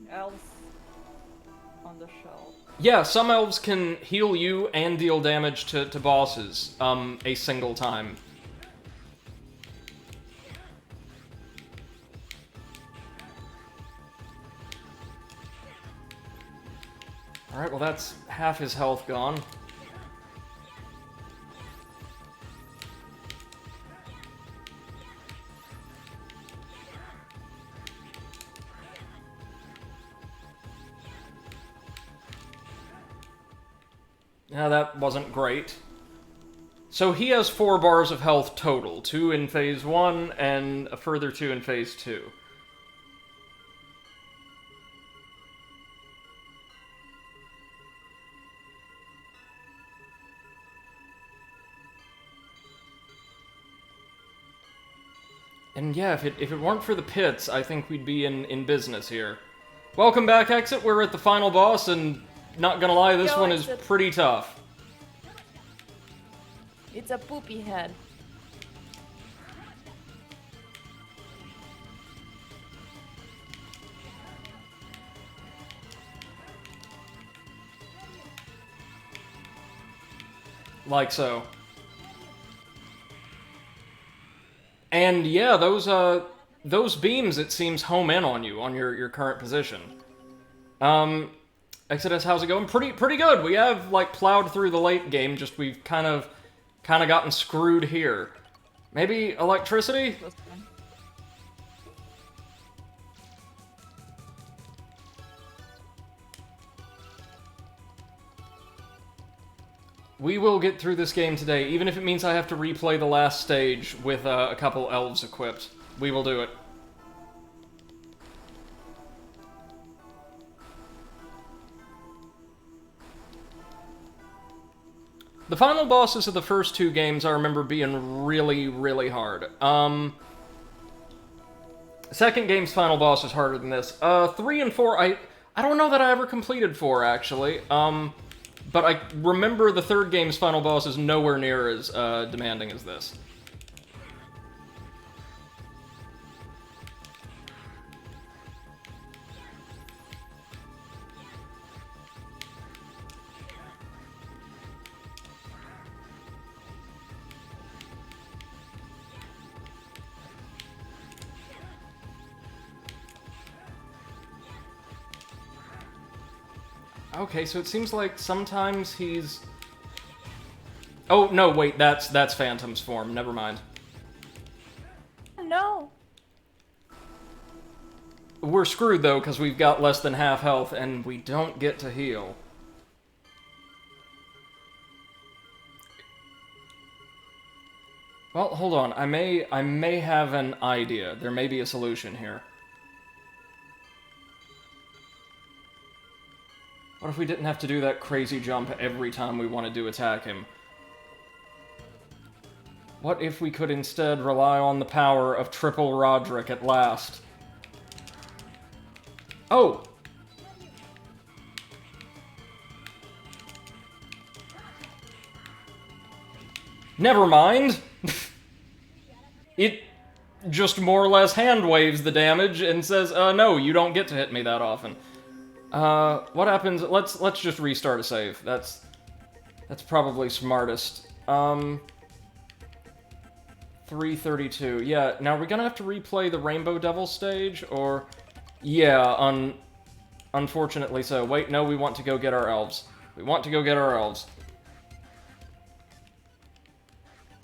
Elves on the shelf. Yeah, some elves can heal you and deal damage to bosses, a single time. Alright, well that's half his health gone. Yeah, that wasn't great. So he has 4 bars of health total. 2 in Phase 1, and a further 2 in Phase 2. And yeah, if it weren't for the pits, I think we'd be in business here. Welcome back, Exit. We're at the final boss, and not gonna lie, this one is pretty tough. It's a poopy head. Like so. And yeah, those beams, it seems, home in on you, on your current position. Exodus, how's it going? Pretty good. We have, like, plowed through the late game, just we've kind of gotten screwed here. Maybe electricity? We will get through this game today, even if it means I have to replay the last stage with a couple elves equipped. We will do it. The final bosses of the first 2 games I remember being really, really hard. Second game's final boss is harder than this. 3 and 4, I don't know that I ever completed 4, actually. But I remember the third game's final boss is nowhere near as demanding as this. Okay, so it seems like sometimes he's... Oh, no, wait, that's Phantom's form. Never mind. No. We're screwed, though, because we've got less than half health, and we don't get to heal. Well, hold on. I may have an idea. There may be a solution here. What if we didn't have to do that crazy jump every time we wanted to attack him? What if we could instead rely on the power of triple Roderick at last? Oh! Never mind! It just more or less hand waves the damage and says, no, you don't get to hit me that often. What happens? Let's just restart a save. That's probably smartest. 332. Yeah, now we're gonna have to replay the Rainbow Devil stage, or... Yeah, unfortunately so. Wait, no, we want to go get our elves. We want to go get our elves.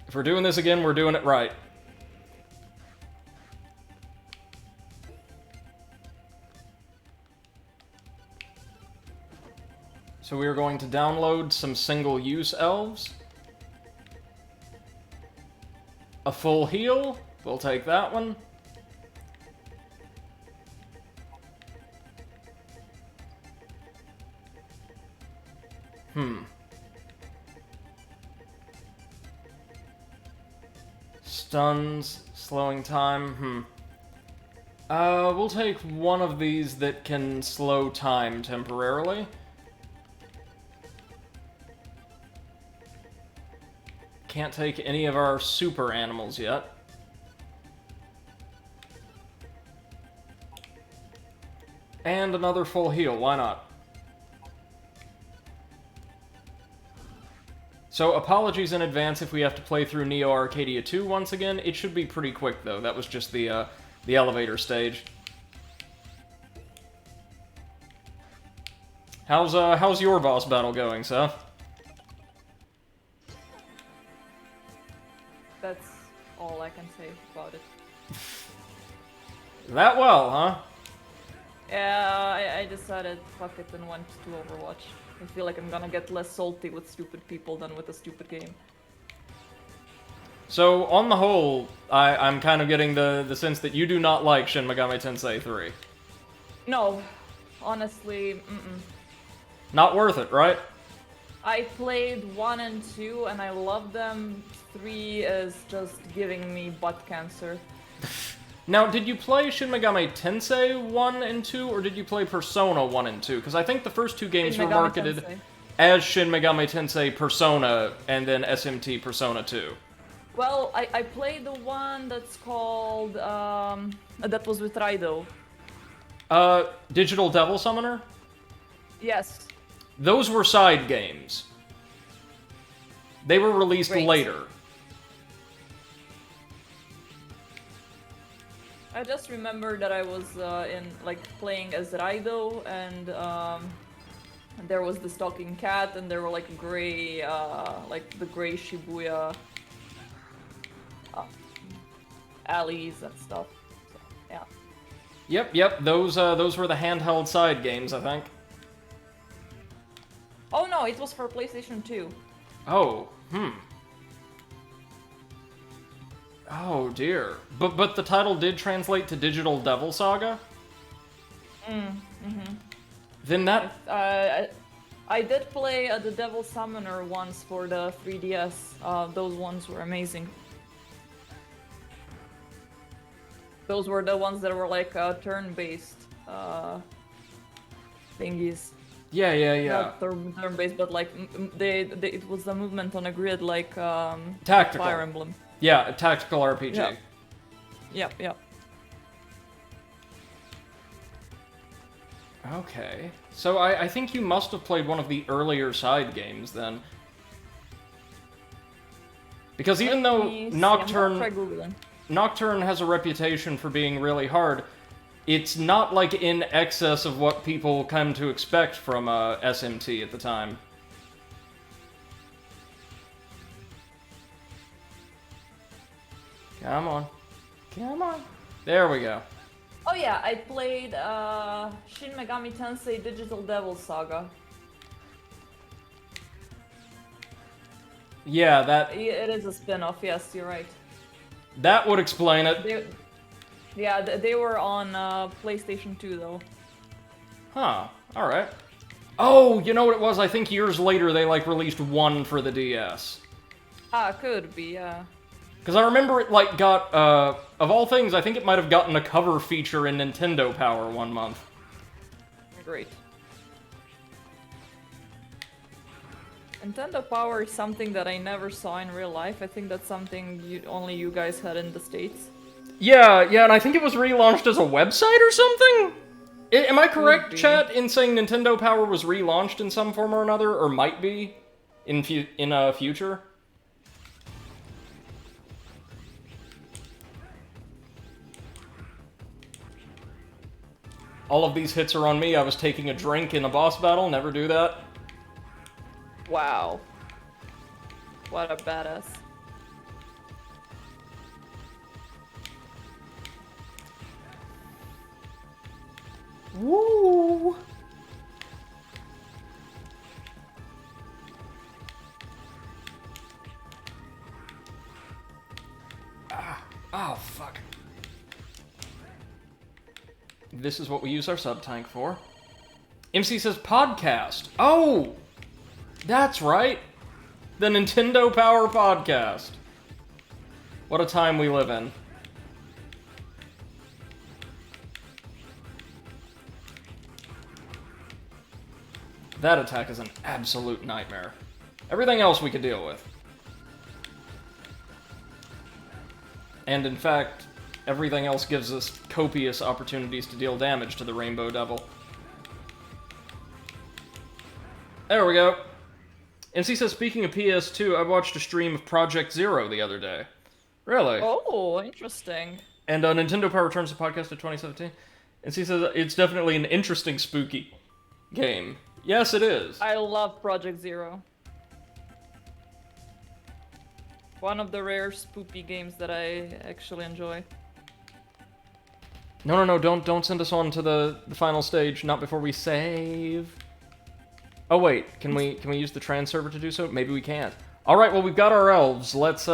If we're doing this again, we're doing it right. So we are going to download some single-use elves. A full heal. We'll take that one. Stuns, slowing time, we'll take one of these that can slow time temporarily. Can't take any of our super animals yet. And another full heal, why not? So, apologies in advance if we have to play through Neo Arcadia 2 once again. It should be pretty quick, though. That was just the elevator stage. How's your boss battle going, Seth? That's all I can say about it. That well, huh? Yeah, I decided fuck it and went to Overwatch. I feel like I'm gonna get less salty with stupid people than with a stupid game. So, on the whole, I'm kind of getting the sense that you do not like Shin Megami Tensei 3. No, honestly, Not worth it, right? I played 1 and 2 and I love them. 3 is just giving me butt cancer. Now, did you play Shin Megami Tensei 1 and 2, or did you play Persona 1 and 2? Because I think the first two games were marketed as Shin Megami Tensei Persona, and then SMT Persona 2. Well, I played the one that's called, that was with Raido. Digital Devil Summoner? Yes. Those were side games. They were released Great. later. I just remember that I was playing as Raido, and there was this talking cat, and there were like gray, the gray Shibuya alleys and stuff. So, yeah. Yep. Those were the handheld side games, I think. Oh no, it was for PlayStation 2. Oh, Oh dear. But the title did translate to Digital Devil Saga? Then that... I did play the Devil Summoner once for the 3DS. Those ones were amazing. Those were the ones that were like turn-based thingies. Yeah. Not turn-based, but like it was a movement on a grid like Tactical. Fire Emblem. Yeah, a tactical RPG. Yep. Okay. So I think you must have played one of the earlier side games then. Because even though Nocturne has a reputation for being really hard, it's not like in excess of what people come to expect from SMT at the time. Come on. There we go. Oh yeah, I played Shin Megami Tensei Digital Devil Saga. Yeah, that... It is a spin-off, yes, you're right. That would explain it. They were on PlayStation 2 though. Huh, alright. Oh, you know what it was? I think years later they, released one for the DS. Could be, yeah. Because I remember it, got, of all things, I think it might have gotten a cover feature in Nintendo Power one month. Great. Nintendo Power is something that I never saw in real life. I think that's something only you guys had in the States. Yeah, and I think it was relaunched as a website or something? Am I correct, chat, in saying Nintendo Power was relaunched in some form or another, or might be in future? All of these hits are on me. I was taking a drink in a boss battle. Never do that. Wow. What a badass. Woo! Oh, fuck. This is what we use our sub-tank for. MC says podcast. Oh! That's right. The Nintendo Power Podcast. What a time we live in. That attack is an absolute nightmare. Everything else we could deal with. And in fact, everything else gives us copious opportunities to deal damage to the Rainbow Devil. There we go. And she says, speaking of PS2, I watched a stream of Project Zero the other day. Really? Oh, interesting. And Nintendo Power Returns the podcast of 2017. And she says, it's definitely an interesting, spooky game. Yes, it is. I love Project Zero. One of the rare spoopy games that I actually enjoy. No, don't send us on to the final stage, not before we save. Oh wait, can we use the trans server to do so? Maybe we can't. Alright, well we've got our elves. Let's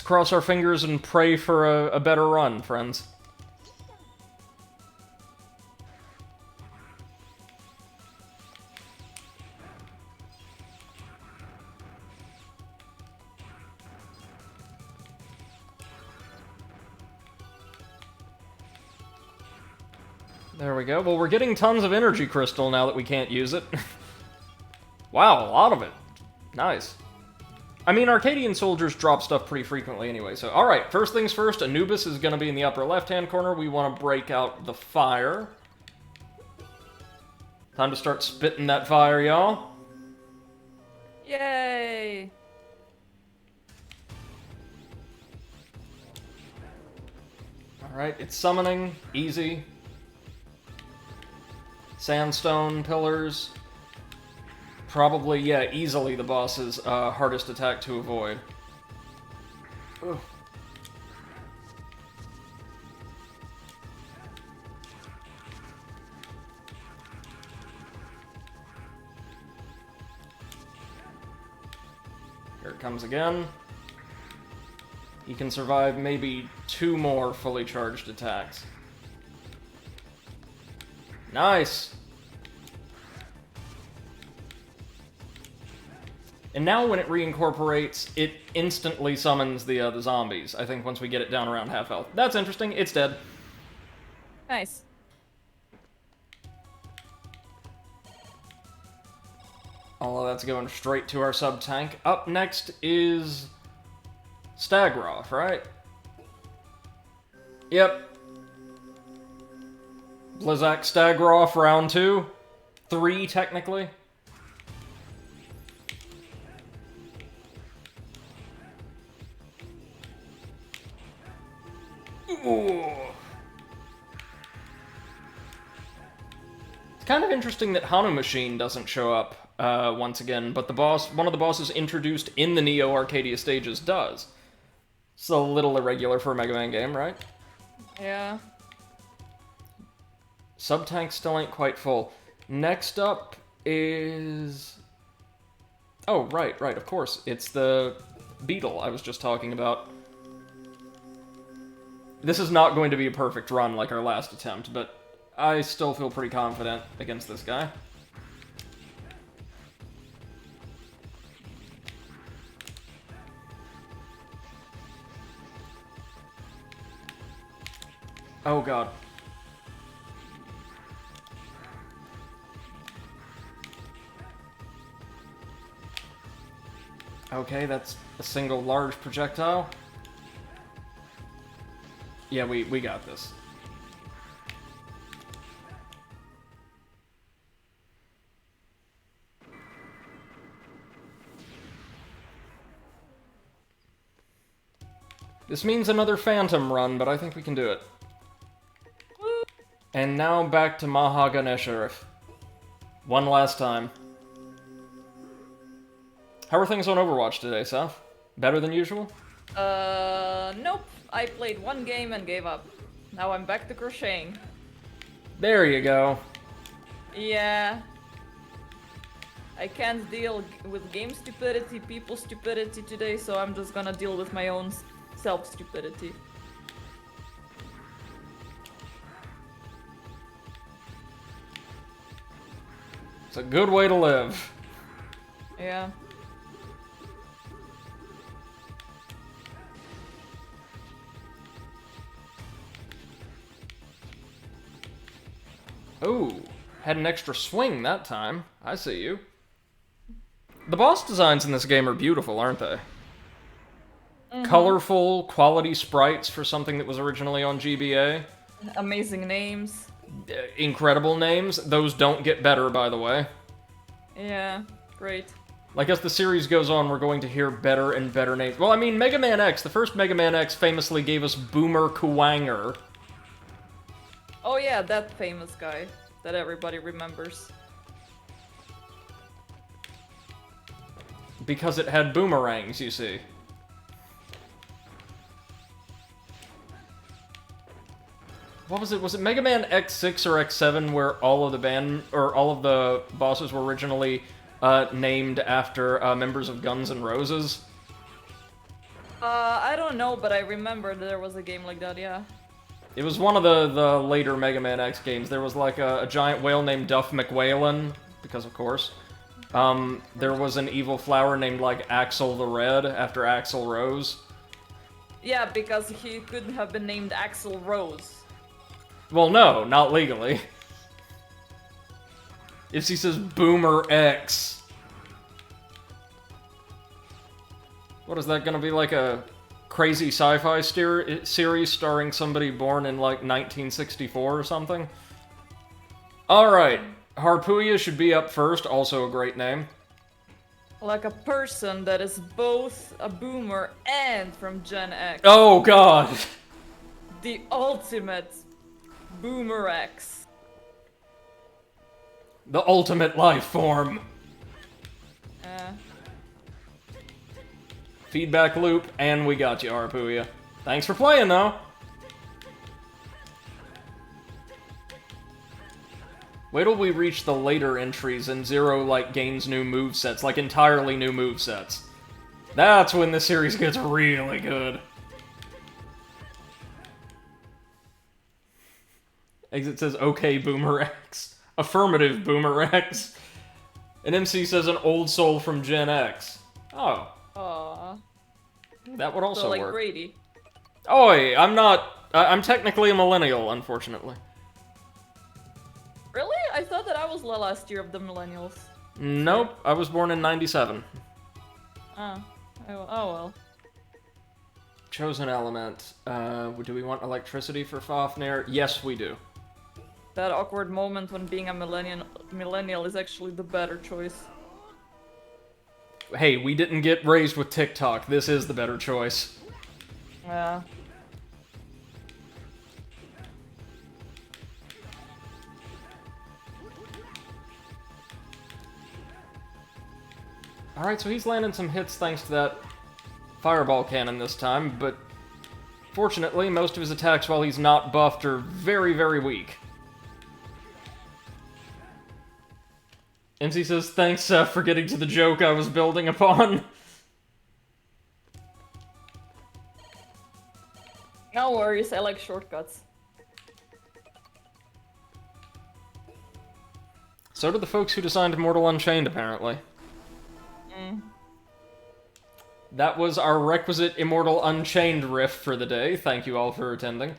cross our fingers and pray for a better run, friends. There we go. Well, we're getting tons of energy crystal now that we can't use it. Wow, a lot of it. Nice. I mean, Arcadian soldiers drop stuff pretty frequently anyway, so... Alright, first things first, Anubis is gonna be in the upper left-hand corner. We want to break out the fire. Time to start spitting that fire, y'all. Yay! Alright, it's summoning. Easy. Sandstone pillars. Probably, yeah, easily the boss's hardest attack to avoid. Ugh. Here it comes again. He can survive maybe 2 more fully charged attacks. Nice! And now when it reincorporates, it instantly summons the zombies, I think, once we get it down around half health. That's interesting. It's dead. Nice. All of that's going straight to our sub-tank. Up next is... Stagroth, right? Yep. Blizzak Stagroth, round 2. 3, technically. Ooh. It's kind of interesting that Hanu Machine doesn't show up once again, but the boss, one of the bosses introduced in the Neo Arcadia stages does. It's a little irregular for a Mega Man game, right? Yeah. Sub-tank still ain't quite full. Next up is... Oh, right, of course. It's the beetle I was just talking about. This is not going to be a perfect run like our last attempt, but I still feel pretty confident against this guy. Oh god. Okay, that's a single large projectile. Yeah, we got this. This means another Phantom run, but I think we can do it. And now back to Maha Ganesharif. One last time. How are things on Overwatch today, Seth? Better than usual? Nope. I played one game and gave up. Now I'm back to crocheting. There you go. Yeah. I can't deal with game stupidity, people stupidity today, so I'm just gonna deal with my own self-stupidity. It's a good way to live. Yeah. Oh, had an extra swing that time. I see you. The boss designs in this game are beautiful, aren't they? Colorful, quality sprites for something that was originally on GBA. Amazing names. Incredible names. Those don't get better, by the way. Yeah, great. Like, as the series goes on, we're going to hear better and better names. Well, I mean, Mega Man X, the first Mega Man X famously gave us Boomer Kuwanger. Oh yeah, that famous guy that everybody remembers. Because it had boomerangs, you see. What was it? Was it Mega Man X6 or X7 where all of the bosses were originally named after members of Guns N' Roses? I don't know, but I remember there was a game like that, yeah. It was one of the later Mega Man X games. There was like a giant whale named Duff McWhalen, because of course. There was an evil flower named like Axel the Red, after Axl Rose. Yeah, because he couldn't have been named Axl Rose. Well, no, not legally. If he says Boomer X. What is that gonna be, like a crazy sci-fi series starring somebody born in like 1964 or something? Alright, Harpuya should be up first, also a great name. Like a person that is both a boomer and from Gen X. Oh god! The ultimate Boomer X. The ultimate life form. Feedback loop, and we got you, Harpuya. Thanks for playing, though. Wait till we reach the later entries and Zero, like, gains new movesets, like entirely new movesets. That's when the series gets really good. Exit says, okay, Boomer X. Affirmative, Boomer X. And MC says an old soul from Gen X. Oh. Aww. That would also So like work. Grady. Oi, I'm not... I'm technically a millennial, unfortunately. Really? I thought that I was the last year of the millennials. Nope, I was born in 97. Oh well. Chosen element. Do we want electricity for Fafnir? Yes, we do. That awkward moment when being a millennial is actually the better choice. Hey, we didn't get raised with TikTok. This is the better choice. Yeah. Alright, so he's landing some hits thanks to that fireball cannon this time, but fortunately, most of his attacks while he's not buffed are very, very weak. MC says, thanks for getting to the joke I was building upon. No worries, I like shortcuts. So did the folks who designed Mortal Unchained, apparently. That was our requisite Immortal Unchained riff for the day. Thank you all for attending.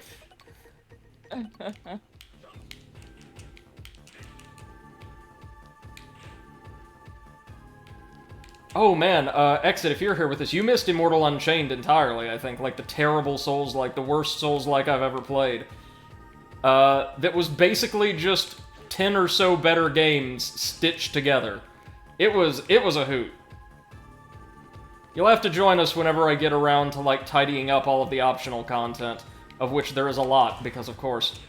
Oh man, Exit, if you're here with us, you missed Immortal Unchained entirely, I think. Like the terrible Souls-like, the worst Souls-like I've ever played. That was basically just 10 or so better games stitched together. It was a hoot. You'll have to join us whenever I get around to, like, tidying up all of the optional content, of which there is a lot, because of course.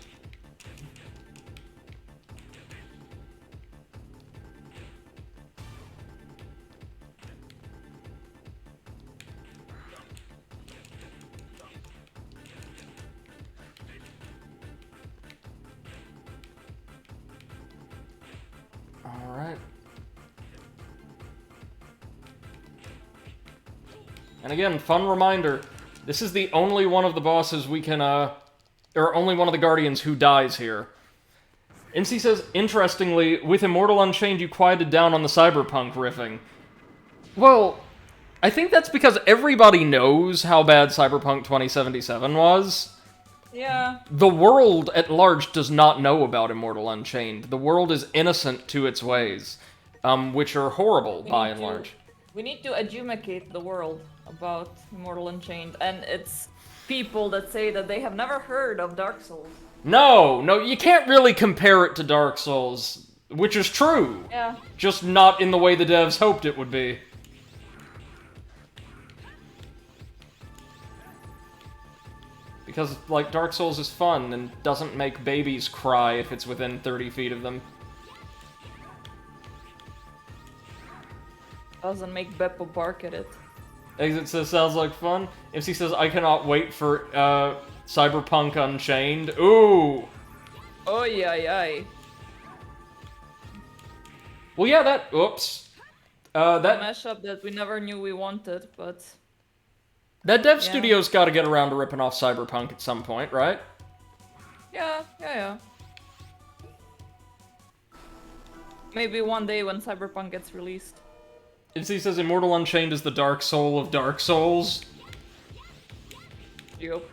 Alright. And again, fun reminder, this is the only one of the bosses we can, or only one of the Guardians who dies here. NC says, interestingly, with Immortal Unchained you quieted down on the cyberpunk riffing. Well, I think that's because everybody knows how bad Cyberpunk 2077 was. Yeah. The world at large does not know about Immortal Unchained. The world is innocent to its ways, which are horrible by and large. We need to educate the world about Immortal Unchained, and it's people that say that they have never heard of Dark Souls. No, you can't really compare it to Dark Souls, which is true. Yeah. Just not in the way the devs hoped it would be. Because, like, Dark Souls is fun and doesn't make babies cry if it's within 30 feet of them. Doesn't make Beppo bark at it. Exit says, sounds like fun. MC says, I cannot wait for, Cyberpunk Unchained. Ooh! Oh, yeah. Well, yeah, that... Oops. A mashup that we never knew we wanted, but... That dev studio's gotta get around to ripping off Cyberpunk at some point, right? Yeah. Maybe one day when Cyberpunk gets released. MC says, Immortal Unchained is the Dark Soul of Dark Souls. Yup.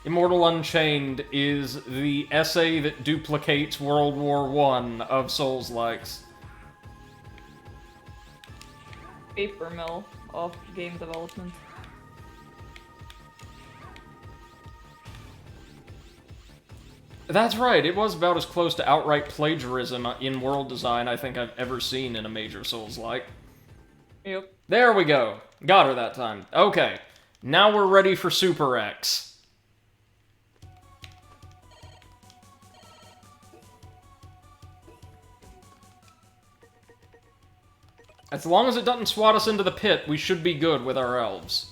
Immortal Unchained is the essay that duplicates World War I of Souls-likes. Paper mill of game development. That's right, it was about as close to outright plagiarism in world design I think I've ever seen in a major Souls-like. Yep. There we go. Got her that time. Okay, now we're ready for Super X. As long as it doesn't swat us into the pit, we should be good with our elves.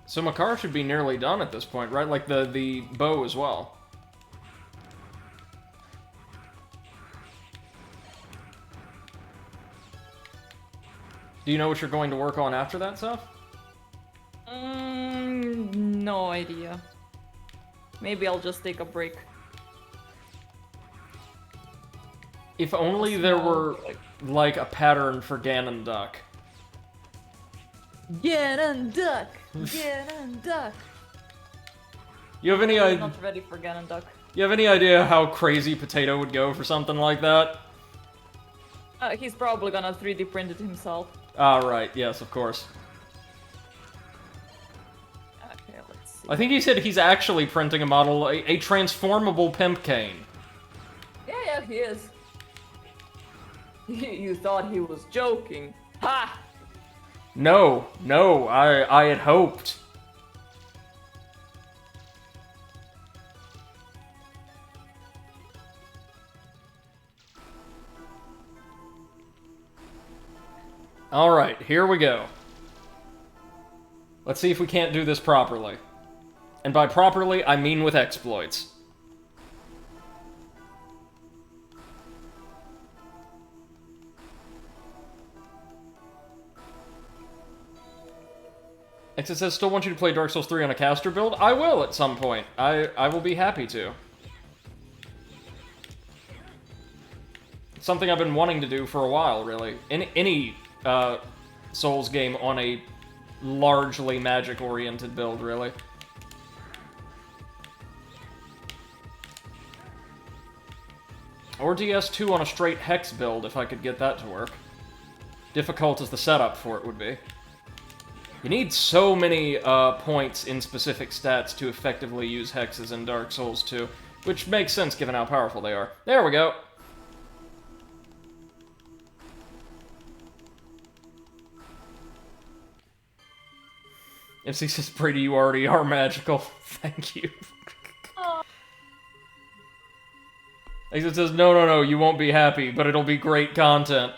So Makar should be nearly done at this point, right? Like the bow as well. Do you know what you're going to work on after that stuff? No idea. Maybe I'll just take a break. If only there were, like, a pattern for Ganondorf. Ganondorf! Ganondorf! You have any I'm idea? not ready for Ganondorf. You have any idea how crazy Potato would go for something like that? He's probably gonna 3D print it himself. Ah, right. Yes, of course. Okay, let's see. I think he said he's actually printing a model, a transformable pimp cane. Yeah, he is. You thought he was joking. Ha! No, I had hoped. Alright, here we go. Let's see if we can't do this properly. And by properly, I mean with exploits. Exit says, still want you to play Dark Souls 3 on a caster build? I will at some point. I will be happy to. It's something I've been wanting to do for a while, really. Any Souls game on a largely magic-oriented build, really. Or DS2 on a straight Hex build, if I could get that to work. Difficult as the setup for it would be. You need so many points in specific stats to effectively use hexes in Dark Souls 2, which makes sense given how powerful they are. There we go! If he says, Brady, you already are magical. Thank you. Exit says, no, you won't be happy, but it'll be great content.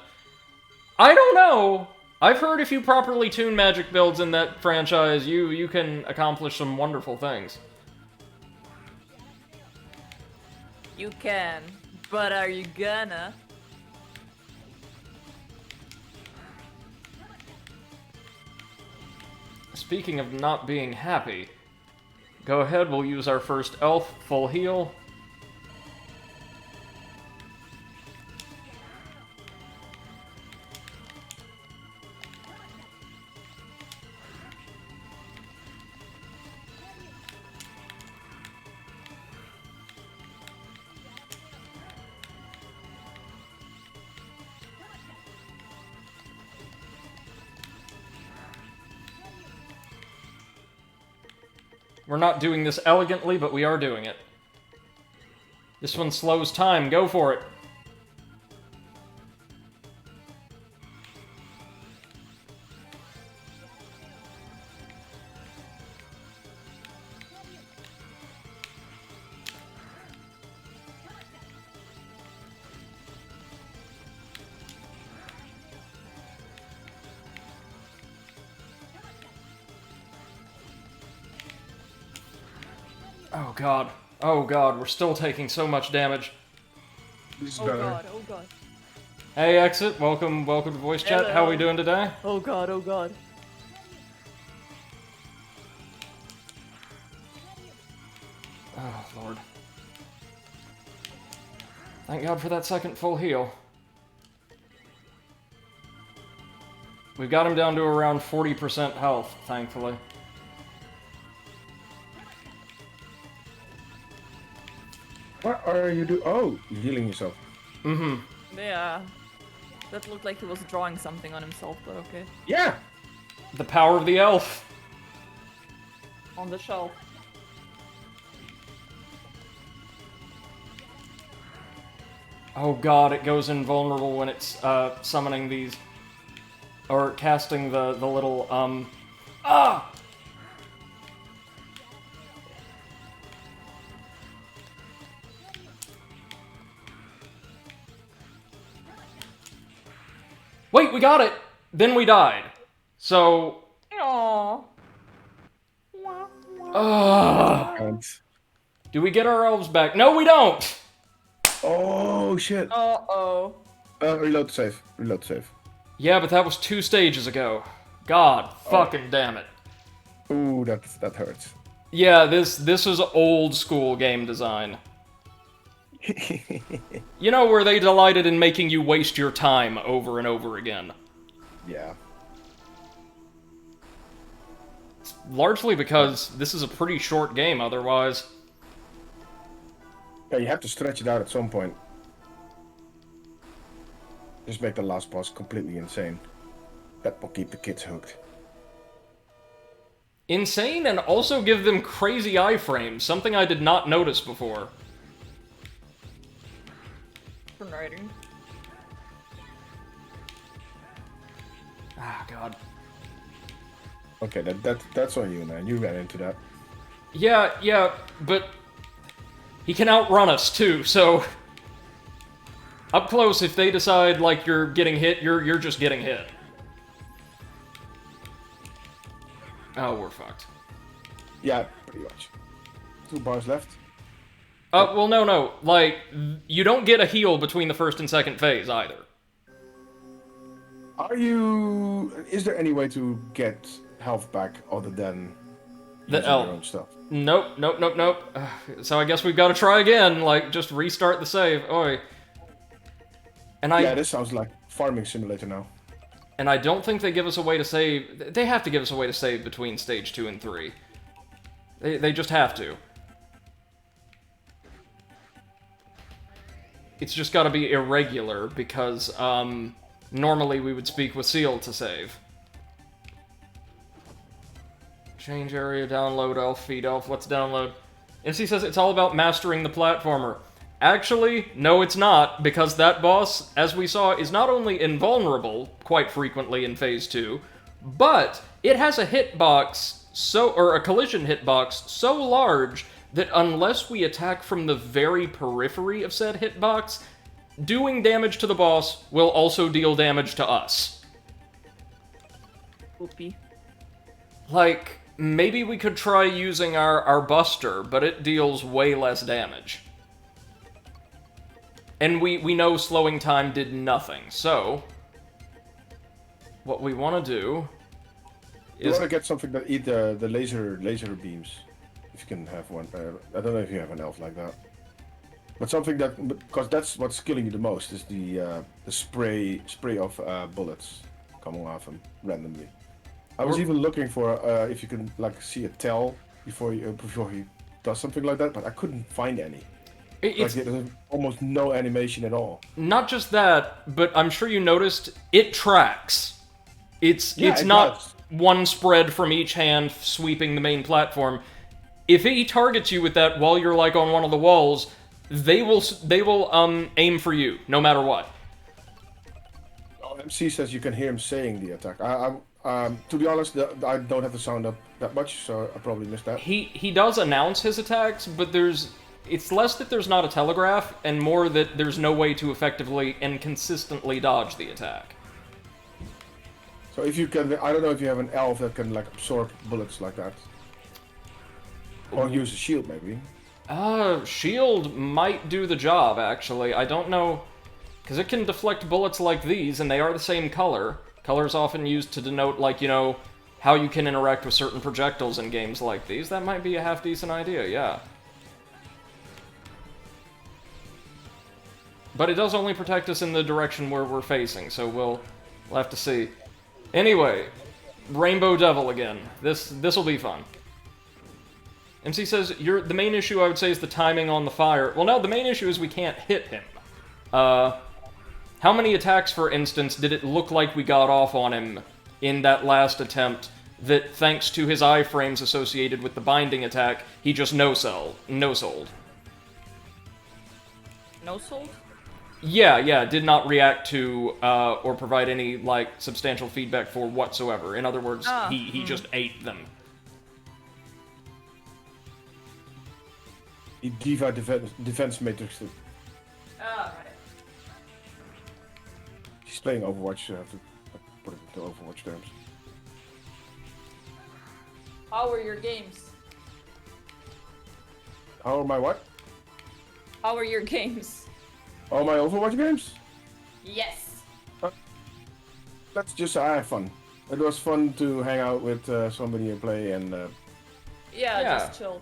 I don't know! I've heard if you properly tune magic builds in that franchise, you can accomplish some wonderful things. You can, but are you gonna? speaking of not being happy, go ahead, we'll use our first elf, full heal. We're not doing this elegantly, but we are doing it. This one slows time. Go for it. Oh god. Oh god, we're still taking so much damage. This is Oh better. god, oh god. Hey, Exit, welcome to voice chat. How are we Hello. doing today? Oh god, oh god. Oh, Lord. Thank God for that second full heal. We've got him down to around 40% health, thankfully. What are you doing? Oh, you're healing yourself. Mm-hmm. Yeah. That looked like he was drawing something on himself, but okay. Yeah. The power of the elf. On the shelf. Oh god, it goes invulnerable when it's summoning these, or casting the little ah! Wait, we got it. Then we died. So, Aww. And do we get our elves back? No, we don't. oh shit. Uh-oh. Reload to save. Reload to save. Yeah, but that was 2 stages ago. God fucking damn it. Ooh, that hurts. Yeah, this is old school game design. You know, where they delighted in making you waste your time over and over again. Yeah. Largely because this is a pretty short game otherwise. Yeah, you have to stretch it out at some point. Just make the last boss completely insane. That will keep the kids hooked. Insane, and also give them crazy iframes, something I did not notice before. Writing. Ah, God. Okay, that's on you, man. You ran into that. Yeah, but he can outrun us too, so up close, if they decide like you're getting hit, you're just getting hit. Oh, we're fucked. Yeah, pretty much. 2 bars left. Well, no. Like, you don't get a heal between the first and second phase either. Is there any way to get health back other than The using your own stuff? Nope. So I guess we've got to try again. Like, just restart the save. Oi. And Yeah, this sounds like farming simulator now. And I don't think they give us a way to save. They have to give us a way to save between stage 2 and 3. They just have to. It's just got to be irregular because normally we would speak with Seal to save. Change area, download elf, feed elf. Let's download. MC says it's all about mastering the platformer. Actually, no it's not, because that boss, as we saw, is not only invulnerable, quite frequently in Phase 2, but it has a hitbox, or a collision hitbox, so large that unless we attack from the very periphery of said hitbox, doing damage to the boss will also deal damage to us. Whoopee. Like, maybe we could try using our Buster, but it deals way less damage. And we know slowing time did nothing, so what we want to do You Is want to get something that eat the laser beams, if you can have one. I don't know if you have an elf like that, but something that, because that's what's killing you the most is the spray of bullets coming off him randomly. I was even looking for if you can like see a tell before he does something like that, but I couldn't find any. it's Like there's almost no animation at all. not just that, but I'm sure you noticed it tracks. It's It not does. one spread from each hand sweeping the main platform. If he targets you with that while you're like on one of the walls, they will aim for you no matter what. Oh, MC says you can hear him saying the attack. To be honest, I don't have the sound up that much, so I probably missed that. He does announce his attacks, but it's less that there's not a telegraph and more that there's no way to effectively and consistently dodge the attack. So if you can, I don't know if you have an elf that can like absorb bullets like that, or use a shield maybe. Shield might do the job, actually. I don't know, because it can deflect bullets like these, and they are the same color. Color's often used to denote, like, you know, how you can interact with certain projectiles in games like these. That might be a half-decent idea, yeah. But it does only protect us in the direction where we're facing, so we'll have to see. Anyway, Rainbow Devil again. This'll be fun. MC says, the main issue I would say is the timing on the fire. Well, no, the main issue is we can't hit him. How many attacks, for instance, did it look like we got off on him in that last attempt that, thanks to his iframes associated with the binding attack, he just no-sold? No-sold? Yeah, did not react to or provide any, like, substantial feedback for whatsoever. In other words, he just ate them. Diva defense matrix. Right. She's playing Overwatch. So I have to put it into Overwatch terms. How are your games? How are my what? How are your games? All my Overwatch games? Yes. Let's just have fun. It was fun to hang out with somebody and play and Yeah, Yeah. just chill.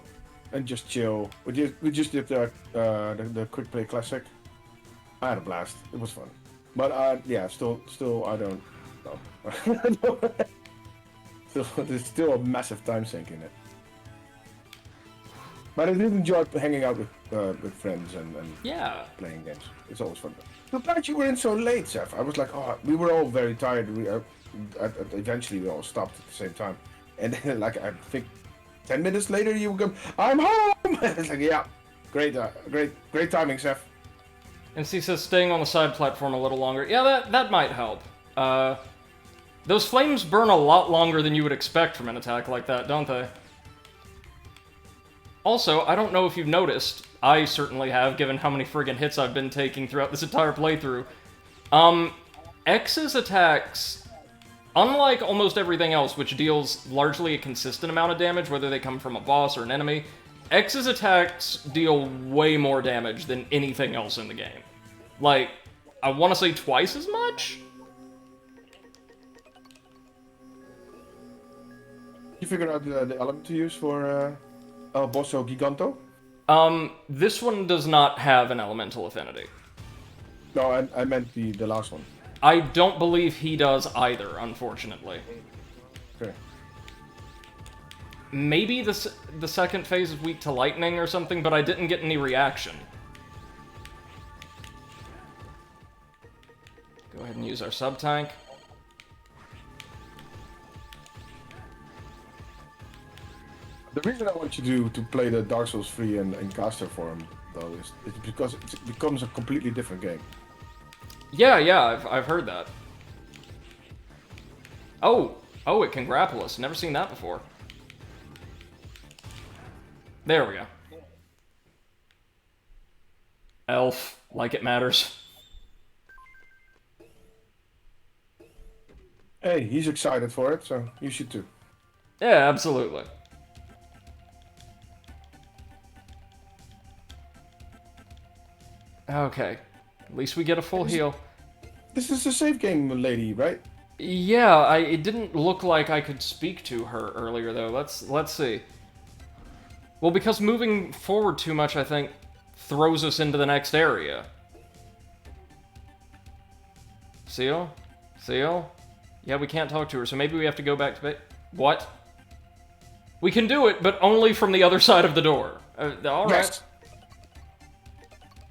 just chill. We just did the quick play classic. I had a blast. It was fun. But yeah, still I don't know. There's still a massive time sink in it. But I did enjoy hanging out with friends and Yeah. playing games. It's always fun. I'm glad you were in so late, Seth. I was like, oh, we were all very tired. Eventually we all stopped at the same time. And then, like, I think 10 minutes later you go, I'm home! It's like, yeah, great timing, Seth. And C says staying on the side platform a little longer. Yeah, that might help. Those flames burn a lot longer than you would expect from an attack like that, don't they? Also, I don't know if you've noticed, I certainly have, given how many friggin' hits I've been taking throughout this entire playthrough. X's attacks, unlike almost everything else, which deals largely a consistent amount of damage, whether they come from a boss or an enemy, X's attacks deal way more damage than anything else in the game. Like, I want to say twice as much? You figured out the element to use for El Bosso Giganto? This one does not have an elemental affinity. No, I meant the last one. I don't believe he does either, unfortunately. Okay. Maybe the second phase is weak to lightning or something, but I didn't get any reaction. Go ahead and use our sub-tank. The reason I want you to play the Dark Souls 3 and caster form, though, is because it becomes a completely different game. Yeah, I've heard that. Oh, it can grapple us. Never seen that before. There we go. Elf, like it matters. Hey, he's excited for it, so you should too. Yeah, absolutely. Okay. At least we get a full heal. This is a save game, lady, right? Yeah, it didn't look like I could speak to her earlier though. Let's see. Well, because moving forward too much, I think, throws us into the next area. Seal? Seal? Yeah, we can't talk to her, so maybe we have to go back to What? We can do it, but only from the other side of the door. All right. Yes.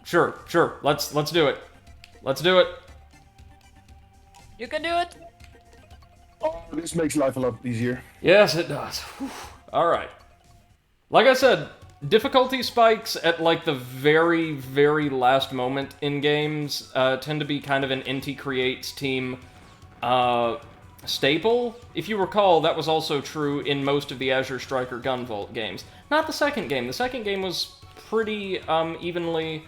Sure. Let's do it. Let's do it. You can do it. Oh, this makes life a lot easier. Yes, it does. Whew. All right. Like I said, difficulty spikes at like the very, very last moment in games tend to be kind of an Inti Creates team staple. If you recall, that was also true in most of the Azure Striker Gunvolt games. Not the second game. The second game was pretty evenly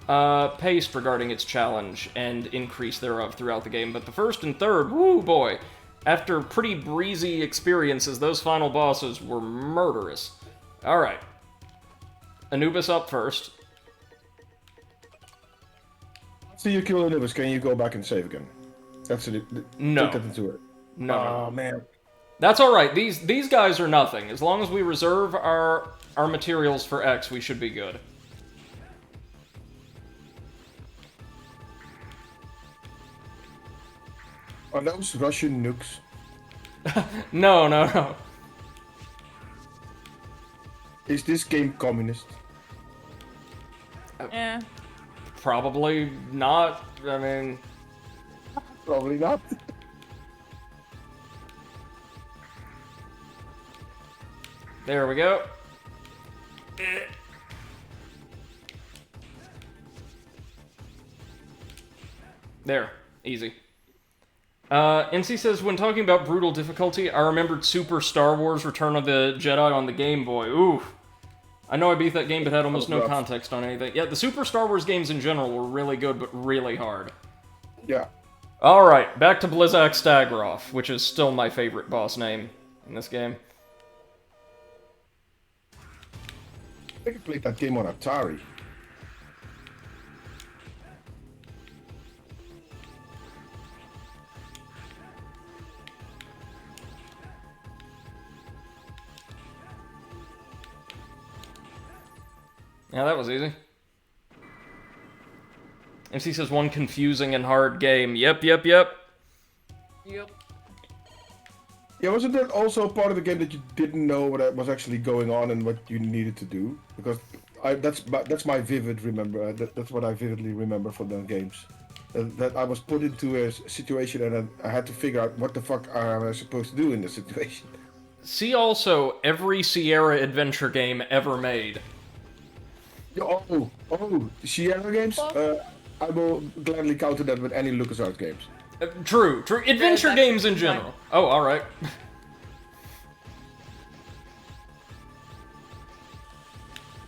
paced regarding its challenge and increase thereof throughout the game, but the first and third, woo boy, after pretty breezy experiences, those final bosses were murderous. Alright. Anubis up first. So you kill Anubis, can you go back and save again? That's it. No. Take that into it. No. Oh, man. That's alright, these guys are nothing. As long as we reserve our materials for X, we should be good. Are those Russian nukes? No. Is this game communist? Yeah. Probably not. I mean... Probably not. There we go. There. Easy. NC says, when talking about brutal difficulty, I remembered Super Star Wars Return of the Jedi on the Game Boy. Ooh. I know I beat that game, but had almost no context on anything. Yeah, the Super Star Wars games in general were really good, but really hard. Yeah. Alright, back to Blizzak Stagroth, which is still my favorite boss name in this game. I think I played that game on Atari. Yeah, that was easy. MC says one confusing and hard game. Yep. Yep. Yeah, wasn't that also part of the game that you didn't know what was actually going on and what you needed to do? Because that's my vivid remember. That's what I vividly remember from those games. That I was put into a situation and I had to figure out what the fuck am I supposed to do in this situation. See also every Sierra adventure game ever made. Oh, the Sierra games? I will gladly counter that with any LucasArts games. True. Adventure games in general. Oh, alright.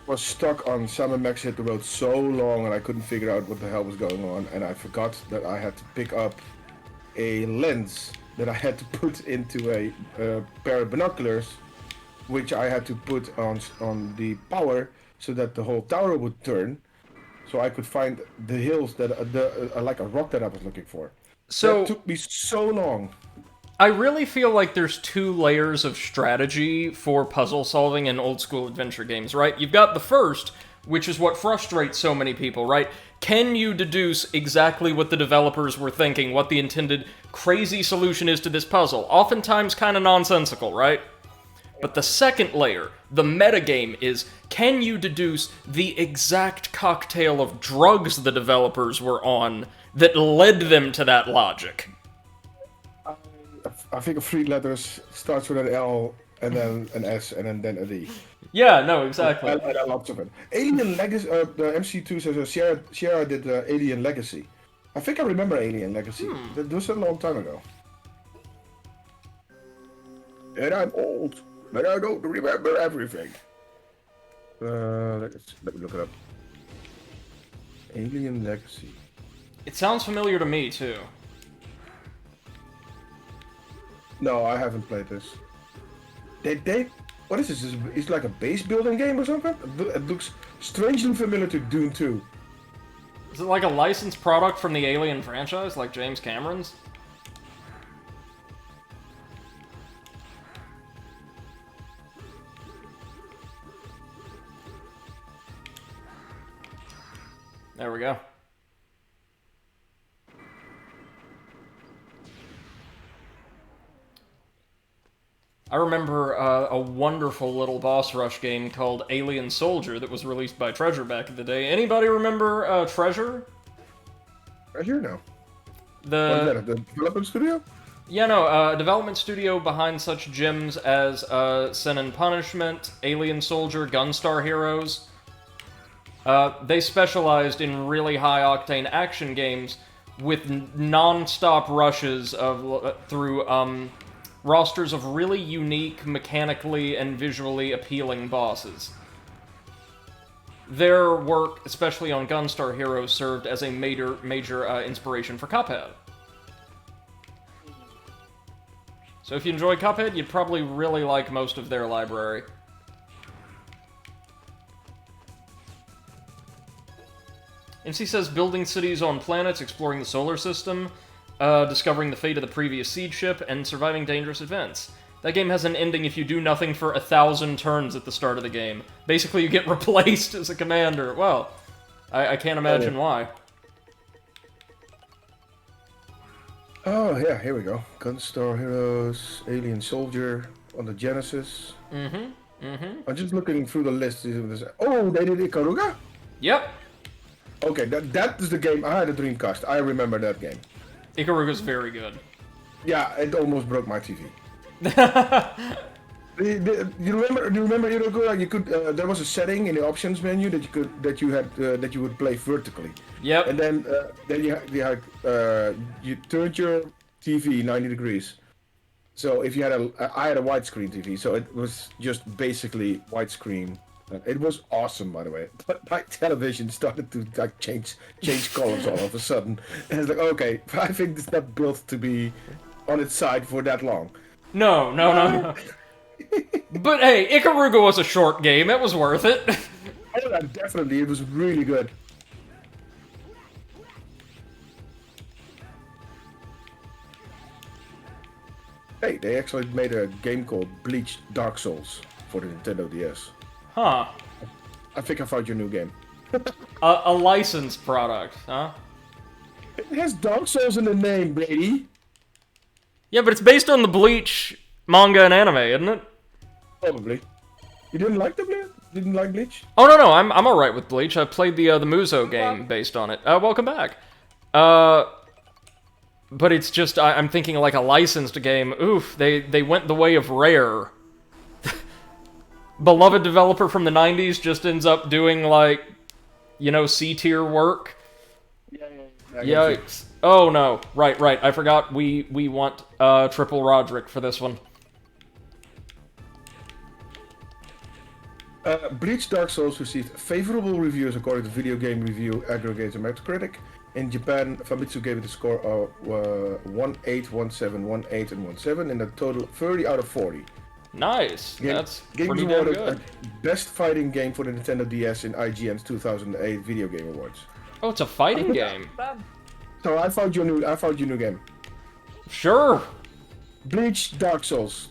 Was stuck on Sam & Max Hit the Road so long and I couldn't figure out what the hell was going on, and I forgot that I had to pick up a lens that I had to put into a pair of binoculars, which I had to put on the power so that the whole tower would turn, so I could find the hills that like a rock that I was looking for. So that took me so long. I really feel like there's two layers of strategy for puzzle solving in old school adventure games, right? You've got the first, which is what frustrates so many people, right? Can you deduce exactly what the developers were thinking, what the intended crazy solution is to this puzzle? Oftentimes kind of nonsensical, right? But the second layer, the metagame, is can you deduce the exact cocktail of drugs the developers were on that led them to that logic? I think of 3 letters, starts with an L, and then an S, and then a D. Yeah, no, exactly. And lots of it. Alien Legacy, the MC2 says Sierra did Alien Legacy. I think I remember Alien Legacy. That was a long time ago. And I'm old, but I don't remember everything. Let me look it up. Alien Legacy. It sounds familiar to me, too. No, I haven't played this. What is this? It's like a base building game or something? It looks strangely familiar to Dune 2. Is it like a licensed product from the Alien franchise, like James Cameron's? There we go. I remember a wonderful little boss rush game called Alien Soldier that was released by Treasure back in the day. Anybody remember Treasure? Treasure? No. The What is that? The development studio? Yeah, no, development studio behind such gems as Sin and Punishment, Alien Soldier, Gunstar Heroes. They specialized in really high-octane action games with non-stop rushes of through rosters of really unique, mechanically and visually appealing bosses. Their work, especially on Gunstar Heroes, served as a major inspiration for Cuphead. So if you enjoy Cuphead, you'd probably really like most of their library. NC says building cities on planets, exploring the solar system, discovering the fate of the previous siege ship, and surviving dangerous events. That game has an ending if you do nothing for 1,000 turns at the start of the game. Basically, you get replaced as a commander. Well, I can't imagine why. Oh, yeah, here we go. Gunstar Heroes, Alien Soldier on the Genesis. I'm just looking through the list. Oh, they did Ikaruga? Yep. Okay, that is the game. I had a Dreamcast. I remember that game. Ikaruga's very good. Yeah, it almost broke my TV. You remember Ikaruga? You could there was a setting in the options menu that you would play vertically. Yep. And then you turned your TV 90 degrees. So if you had I had a widescreen TV, so it was just basically widescreen. It was awesome, by the way. But my television started to like change colors all of a sudden, and it's like, okay, I think it's not built to be on its side for that long. No. But hey, Ikaruga was a short game. It was worth it. Oh, yeah, definitely, it was really good. Hey, they actually made a game called Bleach Dark Souls for the Nintendo DS. Huh. I think I found your new game. A licensed product, huh? It has Dark Souls in the name, Brady. Yeah, but it's based on the Bleach manga and anime, isn't it? Probably. You didn't like the Bleach? Didn't like Bleach? Oh no, I'm alright with Bleach. I played the Muso game based on it. Welcome back. But it's just I'm thinking like a licensed game. Oof, they went the way of Rare. Beloved developer from the 90s just ends up doing like, C-tier work. Yeah. Yikes. Oh no. Right. I forgot we want triple Roderick for this one. Bleach Dark Souls received favorable reviews according to video game review aggregator Metacritic. In Japan, Famitsu gave it a score of 18, 17, 18, and 17 in a total 30 out of 40. Nice. That's Game pretty was damn awarded good. Best fighting game for the Nintendo DS in IGN's 2008 Video Game Awards. Oh, it's a fighting game. So I found your new game. Sure. Bleach Dark Souls.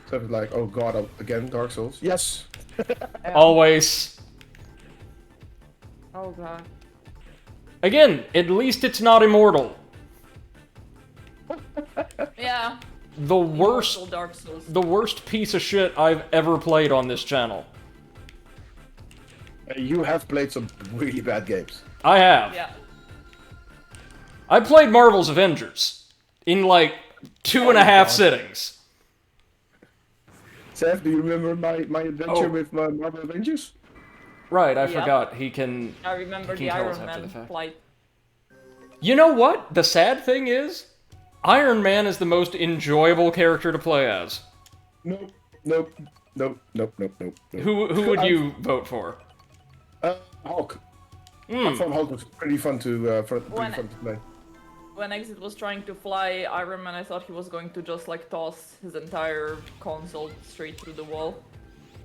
So it's like, oh god, again Dark Souls. Yes. Always. Oh god. Again, at least it's not immortal. Yeah. The worst Dark Souls. The worst piece of shit I've ever played on this channel. You have played some really bad games. I have. Yeah. I played Marvel's Avengers in like 2.5 sittings. Seth, do you remember my adventure with my Marvel Avengers? Right, I forgot. He can. I remember he the can tell us Iron after Man the fact. flight. You know what? The sad thing is, Iron Man is the most enjoyable character to play as. Nope. Who would you vote for? Hulk. I thought Hulk was pretty fun to play. When Exit was trying to fly Iron Man, I thought he was going to just like toss his entire console straight through the wall.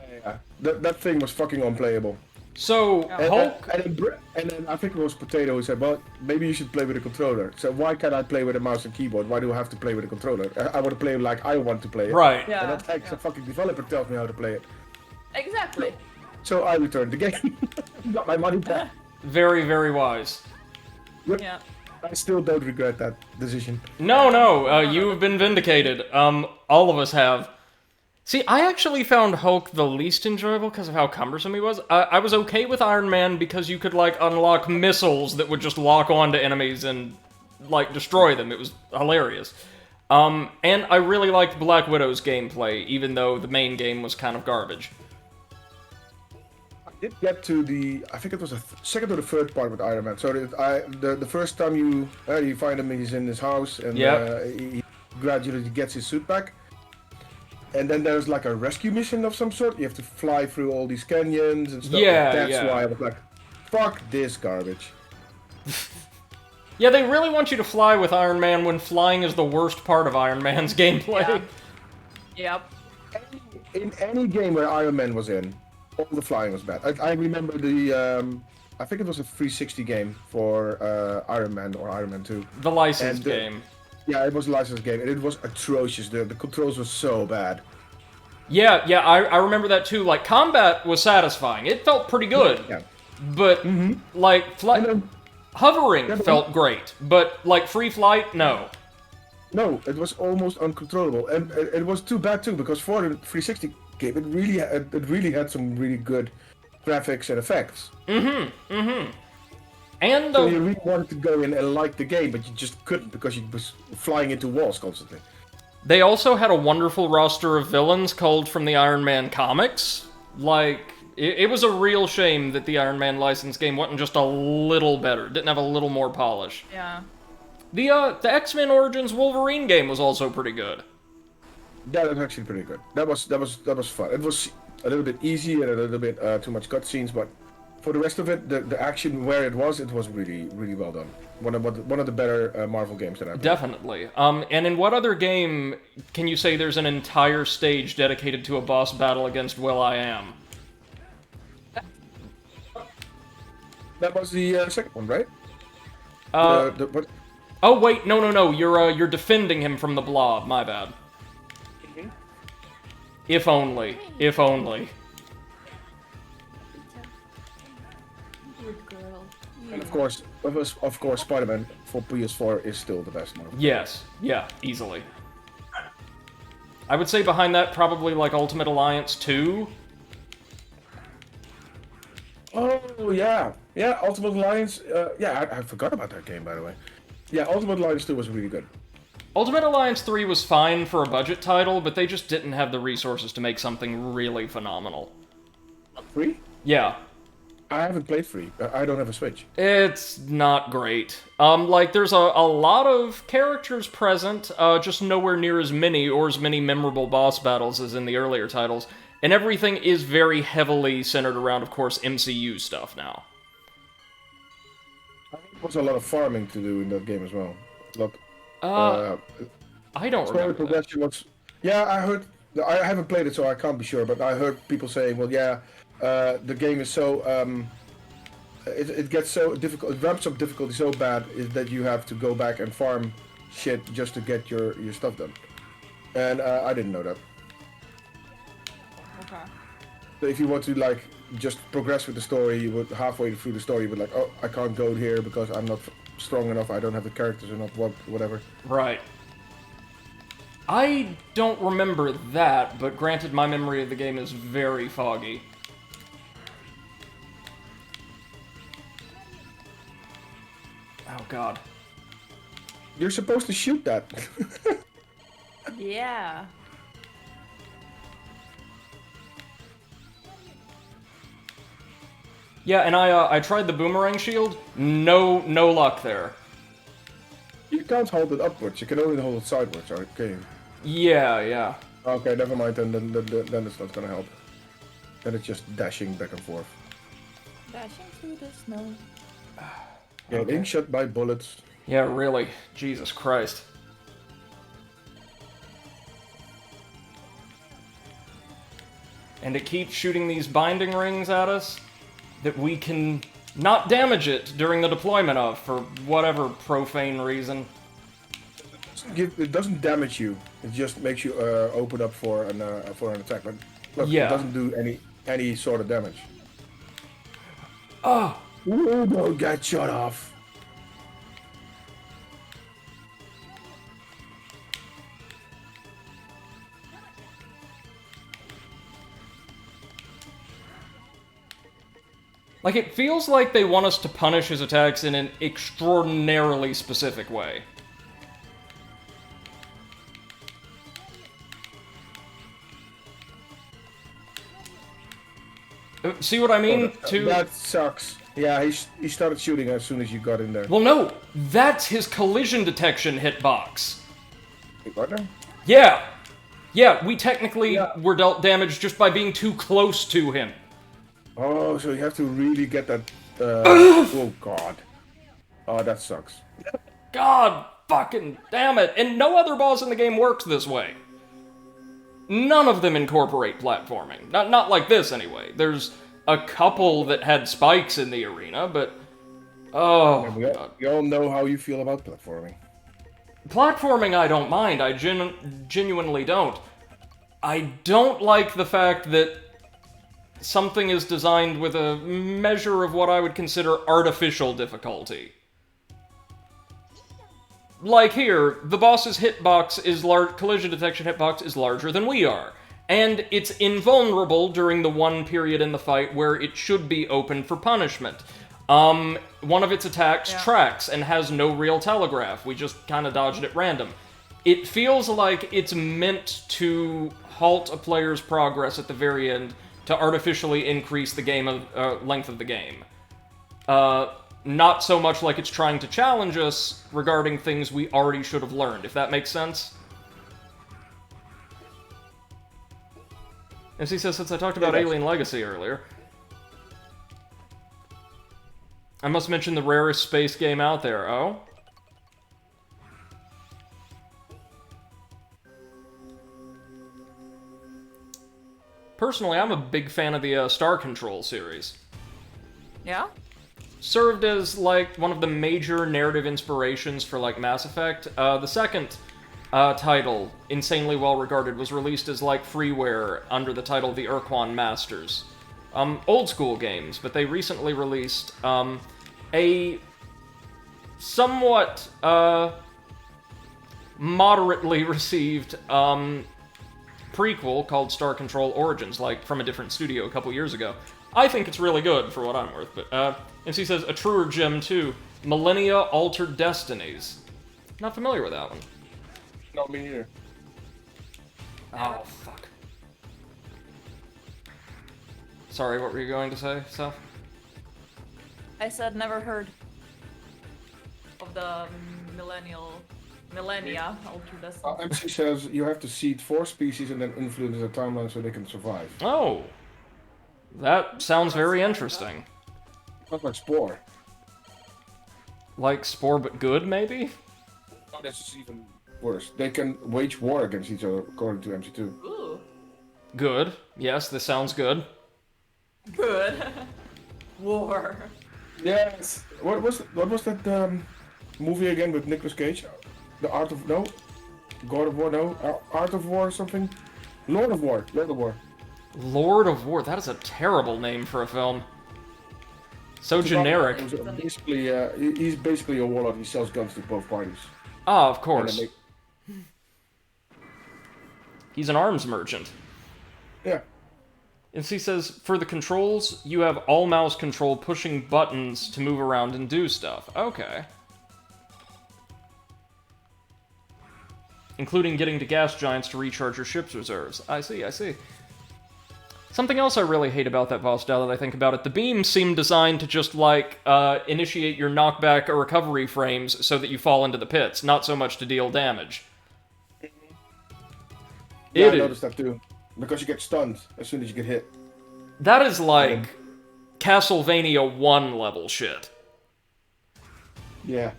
Yeah, that thing was fucking unplayable. So, Hulk... And then I think it was Potato who said, well, maybe you should play with a controller. So why can't I play with a mouse and keyboard? Why do I have to play with a controller? I want to play like I want to play it. Right. Yeah. And that's like the fucking developer tells me how to play it. Exactly. so I returned the game. Got my money back. Very, very wise. Yeah. I still don't regret that decision. No, you have been vindicated. All of us have. See, I actually found Hulk the least enjoyable because of how cumbersome he was. I was okay with Iron Man because you could, like, unlock missiles that would just lock onto enemies and, like, destroy them. It was hilarious. And I really liked Black Widow's gameplay, even though the main game was kind of garbage. I did get to I think it was the second or the third part with Iron Man. So the first time you find him, he's in his house, and he gradually gets his suit back. And then there's like a rescue mission of some sort. You have to fly through all these canyons and stuff. Yeah, and that's yeah. why I was like, fuck this garbage. Yeah, they really want you to fly with Iron Man when flying is the worst part of Iron Man's gameplay. Yeah. Yep. In any game where Iron Man was in, all the flying was bad. I remember I think it was a 360 game for Iron Man or Iron Man 2. The licensed game. Yeah, it was a licensed game, and it was atrocious. The controls were so bad. Yeah, I remember that too. Like, combat was satisfying. It felt pretty good. Yeah. But, like, hovering felt great. But, like, free flight, no. No, it was almost uncontrollable, and it was too bad too, because for the 360 game, it really had some really good graphics and effects. And So you really wanted to go in and like the game, but you just couldn't because you was flying into walls constantly. they also had a wonderful roster of villains culled from the Iron Man comics. Like, it was a real shame that the Iron Man license game wasn't just a little better, didn't have a little more polish. Yeah. The X-Men Origins Wolverine game was also pretty good. Yeah, that was actually pretty good. That was fun. It was a little bit easy and a little bit too much cutscenes, but for the rest of it, the action where it was really, really well done. One of the better Marvel games that I've played. Definitely. And in what other game can you say there's an entire stage dedicated to a boss battle against Will.i.am? That was the second one, right? What? Oh wait, no. You're defending him from the Blob. My bad. If only. If only. Good girl. And of course, Spider-Man for PS4 is still the best Marvel. Yes. Yeah. Easily. I would say behind that probably like Ultimate Alliance 2. Oh yeah, Ultimate Alliance. I forgot about that game, by the way. Yeah, Ultimate Alliance 2 was really good. Ultimate Alliance 3 was fine for a budget title, but they just didn't have the resources to make something really phenomenal. 3? Yeah. I haven't played 3. I don't have a Switch. It's not great. Like, there's a lot of characters present, just nowhere near as many or as many memorable boss battles as in the earlier titles, and everything is very heavily centered around, of course, MCU stuff now. I think there was a lot of farming to do in that game as well. I don't Story remember that. progression was... Yeah, I heard... I haven't played it, so I can't be sure, but I heard people saying, well, yeah, the game is so... It gets so difficult, it ramps up difficulty so bad is that you have to go back and farm shit just to get your stuff done. And I didn't know that. Okay. So if you want to like just progress with the story, you would halfway through the story, you would like, oh, I can't go here because I'm not strong enough, I don't have the characters enough, whatever. Right. I don't remember that, but granted, my memory of the game is very foggy. Oh god. You're supposed to shoot that. Yeah. Yeah, and I tried the boomerang shield. No luck there. You can't hold it upwards, you can only hold it sideways, okay? Yeah. Okay, never mind, then it's not gonna help. Then it's just dashing back and forth. Dashing through the snow. Getting shot by bullets. Yeah, really. Jesus Christ. And it keeps shooting these binding rings at us that we can not damage it during the deployment of, for whatever profane reason. It doesn't damage you. It just makes you open up for an attack. But look, Yeah. it doesn't do any sort of damage. Oh! Ooh, don't get shot off. Like, it feels like they want us to punish his attacks in an extraordinarily specific way. See what I mean? That sucks. Yeah, he started shooting as soon as you got in there. Well, no, that's his collision detection hitbox. You got there? Yeah! Yeah, we technically Yeah. were dealt damage just by being too close to him. Oh, so you have to really get that. Oh god. Oh, that sucks. God fucking damn it. And no other boss in the game works this way. None of them incorporate platforming. Not like this, anyway. There's a couple that had spikes in the arena, but... Oh, God. We all know how you feel about platforming. Platforming I don't mind, I genuinely don't. I don't like the fact that something is designed with a measure of what I would consider artificial difficulty. Like here, the boss's hitbox is collision detection hitbox is larger than we are. And it's invulnerable during the one period in the fight where it should be open for punishment. One of its attacks tracks and has no real telegraph. We just kind of dodged at random. It feels like it's meant to halt a player's progress at the very end to artificially increase the length of the game. Not so much like it's trying to challenge us regarding things we already should have learned, if that makes sense. As he says, since I talked about Alien Legacy earlier, I must mention the rarest space game out there, oh? Personally, I'm a big fan of the Star Control series. Yeah? Served as, like, one of the major narrative inspirations for, like, Mass Effect. The second title, insanely well-regarded, was released as, like, freeware under the title The Urquan Masters. Old school games, but they recently released, a somewhat, moderately received, prequel called Star Control Origins, like, from a different studio a couple years ago. I think it's really good, for what I'm worth, but, MC says, a truer gem, too. Millennia Altered Destinies. Not familiar with that one. No, me neither. Oh, fuck. Sorry, what were you going to say, Seth? I said never heard of the Millennia Altered Destiny. MC says you have to seed 4 species and then influence the timeline so they can survive. Oh. That sounds very interesting. Not like Spore. Like Spore but good, maybe? Oh, this is even worse. They can wage war against each other, according to MC2. Ooh. Good. Yes, this sounds good. Good. War. Yes. What was that movie again with Nicolas Cage? The Art of God of War, Art of War or something? Lord of War. Lord of War. That is a terrible name for a film. So generic. Basically, he's basically a warlord. He sells guns to both parties. Ah, of course. He's an arms merchant. Yeah. And he says, for the controls, you have all mouse control pushing buttons to move around and do stuff. Okay. Including getting to gas giants to recharge your ship's reserves. I see. Something else I really hate about that boss, now that I think about it, the beams seem designed to just, like, initiate your knockback or recovery frames so that you fall into the pits, not so much to deal damage. Yeah, I noticed that too. Because you get stunned as soon as you get hit. That is like Castlevania 1 level shit. Yeah.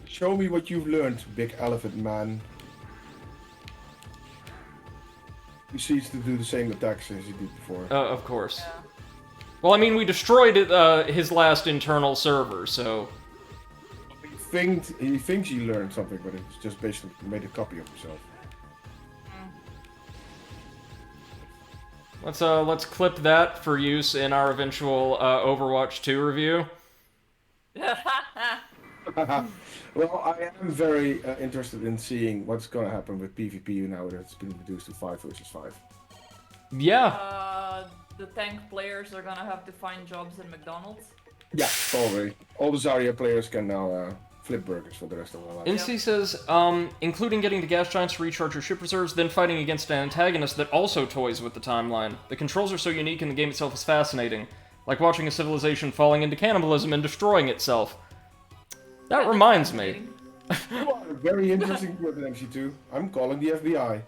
Show me what you've learned, big elephant man. He seems to do the same attacks as he did before. Of course. Yeah. Well, I mean, we destroyed his last internal server, so... He thinks he learned something, but it's just basically made a copy of himself. Let's clip that for use in our eventual Overwatch 2 review. Well, I am very interested in seeing what's gonna happen with PvP now that it's been reduced to 5 versus 5. Yeah. The tank players are gonna have to find jobs in McDonald's. Yeah, probably. All the Zarya players can now flip burgers for the rest of their life. NC says, including getting the gas giants to recharge your ship reserves, then fighting against an antagonist that also toys with the timeline. The controls are so unique and the game itself is fascinating. Like watching a civilization falling into cannibalism and destroying itself. That reminds me. You are very interesting with MC2. I'm calling the FBI.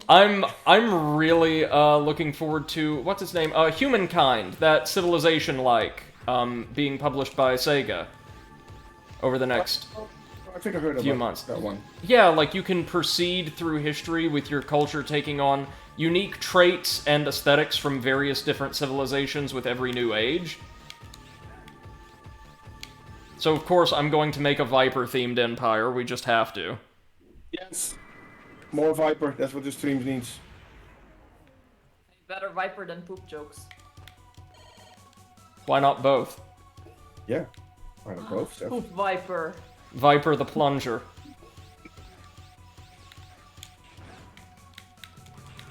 I'm really looking forward to what's its name? Humankind, that civilization-like, being published by Sega over the next I think I heard few about months. that one. Yeah, like you can proceed through history with your culture taking on unique traits and aesthetics from various different civilizations with every new age. So of course I'm going to make a Viper-themed empire, we just have to. Yes. More Viper, that's what the stream needs. Better Viper than poop jokes. Why not both? Yeah. Why not both, Steph? Poop Viper. Viper the Plunger.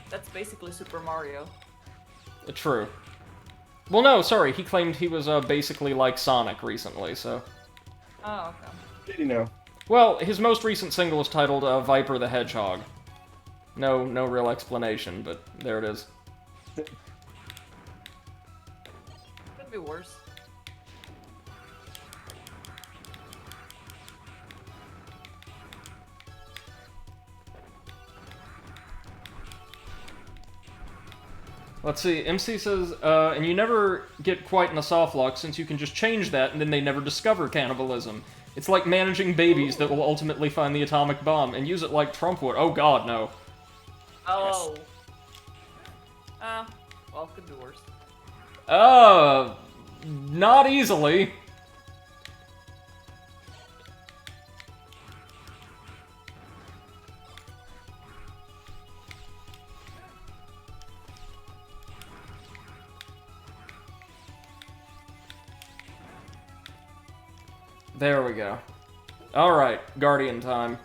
That's basically Super Mario. True. Well, no, sorry, he claimed he was basically like Sonic recently, so... Oh, okay. Did you know? Well, his most recent single is titled Viper the Hedgehog. No real explanation, but there it is. Could be worse. Let's see, MC says, and you never get quite in a soft lock since you can just change that and then they never discover cannibalism. It's like managing babies that will ultimately find the atomic bomb and use it like Trump would. Oh god, no. Oh. Well, could be worse. Not easily. There we go. Alright, Guardian time.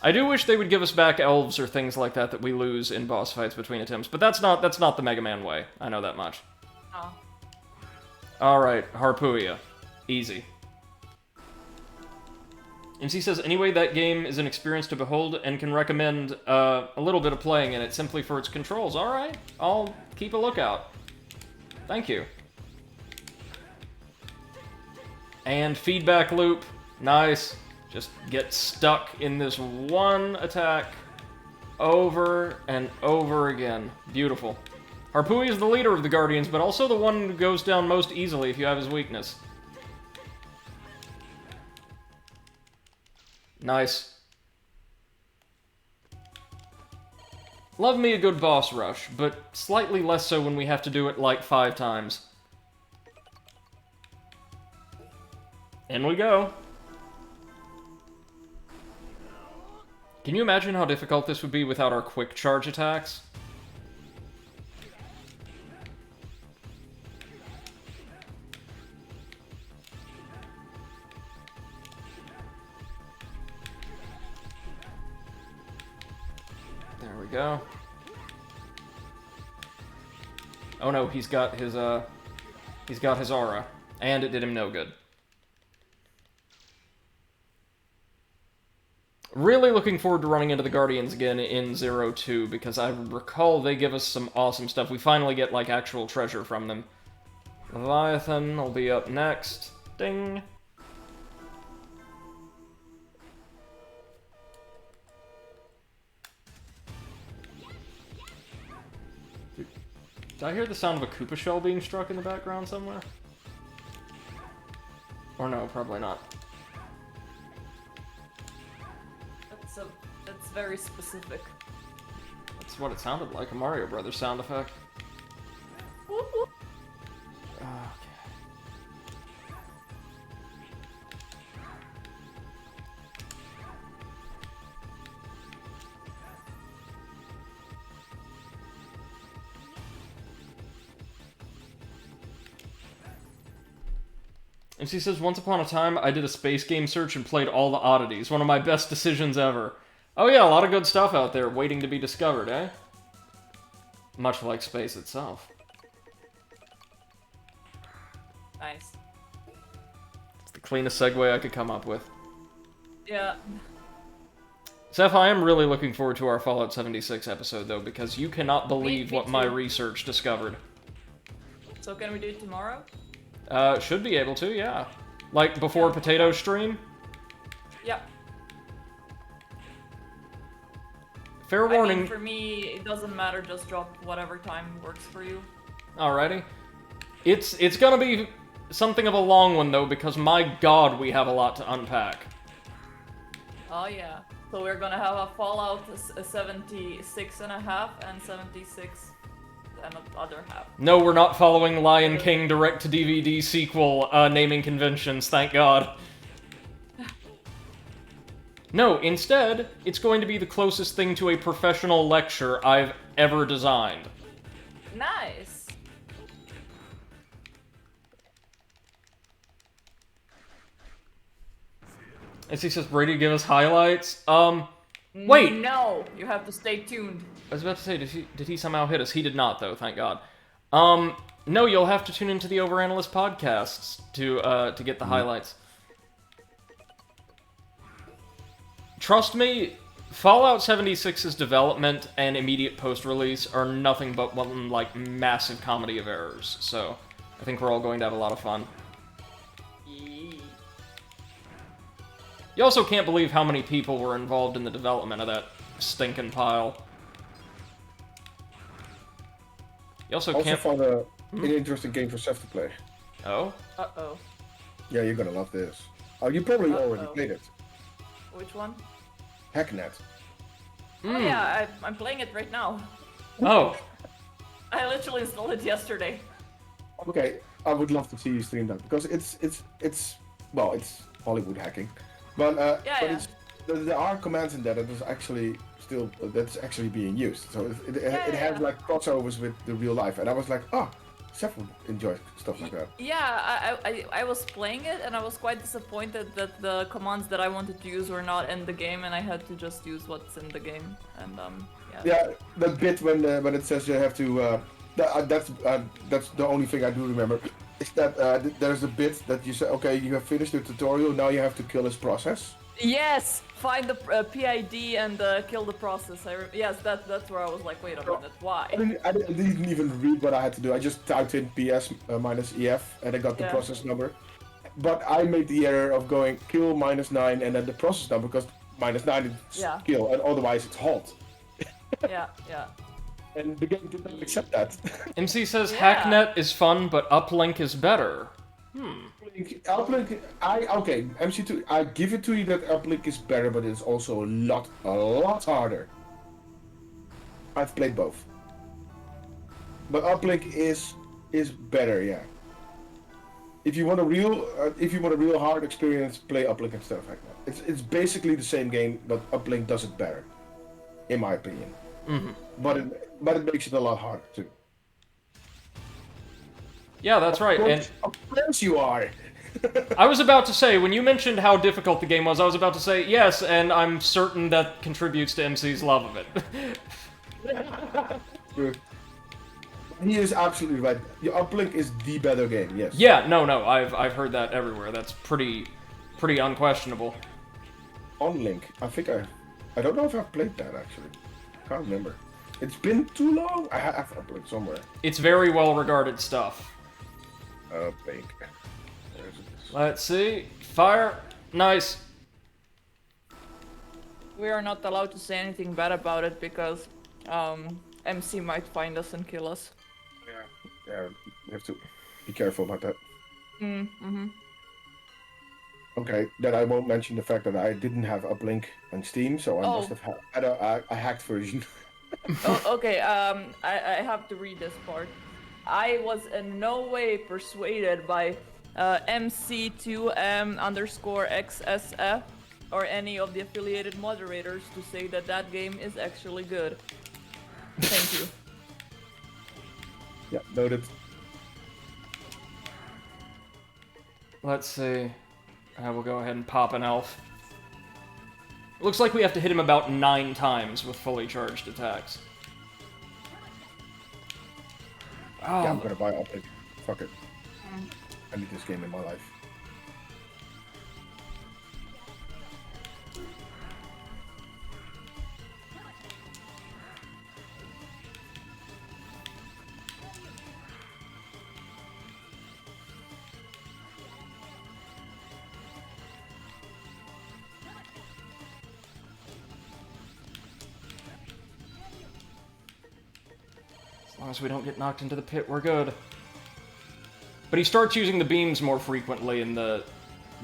I do wish they would give us back elves or things like that we lose in boss fights between attempts, but that's not the Mega Man way. I know that much. Oh. Alright, Harpuia. Easy. MC says, anyway, that game is an experience to behold and can recommend a little bit of playing in it simply for its controls. Alright, I'll keep a lookout. Thank you. And feedback loop. Nice. Just get stuck in this one attack over and over again. Beautiful. Harpui is the leader of the Guardians, but also the one who goes down most easily if you have his weakness. Nice. Love me a good boss rush, but slightly less so when we have to do it like 5 times. In we go. Can you imagine how difficult this would be without our quick charge attacks? There we go. Oh no, he's got his aura, and it did him no good. Really looking forward to running into the Guardians again in 0-2, because I recall they give us some awesome stuff. We finally get, like, actual treasure from them. Leviathan will be up next. Ding! Did I hear the sound of a Koopa shell being struck in the background somewhere? Or no, probably not. That's very specific. That's what it sounded like, a Mario Brothers sound effect. Whoop, whoop. Okay. And she says, once upon a time, I did a space game search and played all the oddities. One of my best decisions ever. Oh yeah, a lot of good stuff out there waiting to be discovered, eh? Much like space itself. Nice. It's the cleanest segue I could come up with. Yeah. Seth, I am really looking forward to our Fallout 76 episode, though, because you cannot believe Me what my too. research discovered. So can we do it tomorrow? Should be able to, yeah. Like, before Potato stream? Yeah. Fair I warning. mean, for me, it doesn't matter. Just drop whatever time works for you. Alrighty. It's gonna be something of a long one, though, because my god, we have a lot to unpack. Oh yeah. So we're gonna have a Fallout 76 and a half and 76 and the other half. No, we're not following Lion King direct-to-DVD sequel naming conventions, thank god. No, instead, it's going to be the closest thing to a professional lecture I've ever designed. Nice. And she says, Brady, give us highlights? Wait! No, you have to stay tuned. I was about to say, did he somehow hit us? He did not, though, thank god. No, you'll have to tune into the Overanalyst podcasts to get the highlights. Trust me, Fallout 76's development and immediate post-release are nothing but one, like, massive comedy of errors, so I think we're all going to have a lot of fun. You also can't believe how many people were involved in the development of that stinking pile. You also can't... found an interesting game for Seth to play. Oh? Uh-oh. Yeah, you're gonna love this. Oh, you probably already played it. Which one? Hacknet. Oh yeah, I'm playing it right now. Oh. I literally installed it yesterday. Okay, I would love to see you stream that because it's Hollywood hacking, but Yeah. there are commands in there that is actually that's actually being used. So it has like crossovers with the real life, and I was like, oh, Seth would enjoy stuff like that. Yeah, I was playing it and I was quite disappointed that the commands that I wanted to use were not in the game and I had to just use what's in the game. And Yeah, that bit when it says you have to. That's the only thing I do remember. Is that there's a bit that you say, okay, you have finished the tutorial, now you have to kill this process. Yes, find the PID and kill the process. Yes, that's where I was like, wait a minute, why? I didn't even read what I had to do. I just typed in PS minus EF and I got the process number. But I made the error of going kill -9 and then the process number because -9 is kill and otherwise it's halt. Yeah. And the game did not accept that. MC says Hacknet is fun, but Uplink is better. Uplink, okay, MC2, I give it to you that Uplink is better, but it's also a lot harder. I've played both, but Uplink is better, yeah. If you want a real hard experience, play Uplink instead of Hacknet. It's basically the same game, but Uplink does it better, in my opinion. But it makes it a lot harder too. Yeah, that's right. And of course you are. I was about to say, when you mentioned how difficult the game was, I was about to say yes, and I'm certain that contributes to MC's love of it. True. He is absolutely right. The Uplink is the better game. Yes. Yeah, no, I've heard that everywhere. That's pretty unquestionable. On Link, I don't know if I've played that actually. Can't remember. It's been too long. I have Uplink somewhere. It's very well regarded stuff. Uplink. Let's see. Fire. Nice. We are not allowed to say anything bad about it because MC might find us and kill us. Yeah, you have to be careful about that. Okay, then I won't mention the fact that I didn't have Uplink on Steam, so I must have had a hacked version. Okay, I have to read this part. I was in no way persuaded by MC2M_XSF or any of the affiliated moderators to say that that game is actually good. Thank you. Yeah, noted. Let's see. We'll go ahead and pop an elf. Looks like we have to hit him about 9 times with fully charged attacks. Oh. Yeah, I'm gonna buy Optic. Fuck it. I need this game in my life. As long as we don't get knocked into the pit, we're good. But he starts using the beams more frequently in the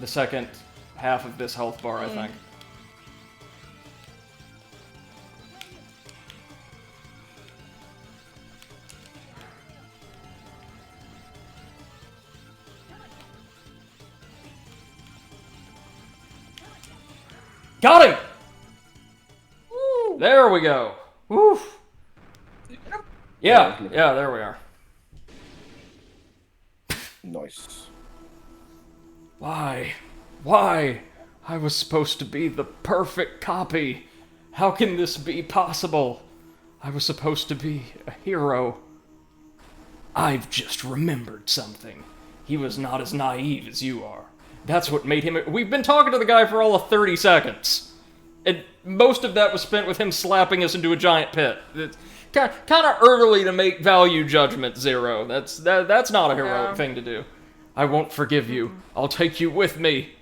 second half of this health bar, I think. Got him! Woo. There we go. Woo. Yeah, there we are. Nice. Why? Why? I was supposed to be the perfect copy. How can this be possible? I was supposed to be a hero. I've just remembered something. He was not as naive as you are. That's what made him... We've been talking to the guy for all of 30 seconds. And most of that was spent with him slapping us into a giant pit. It's kind of early to make value judgment, Zero. That's not a heroic thing to do. I won't forgive you. I'll take you with me.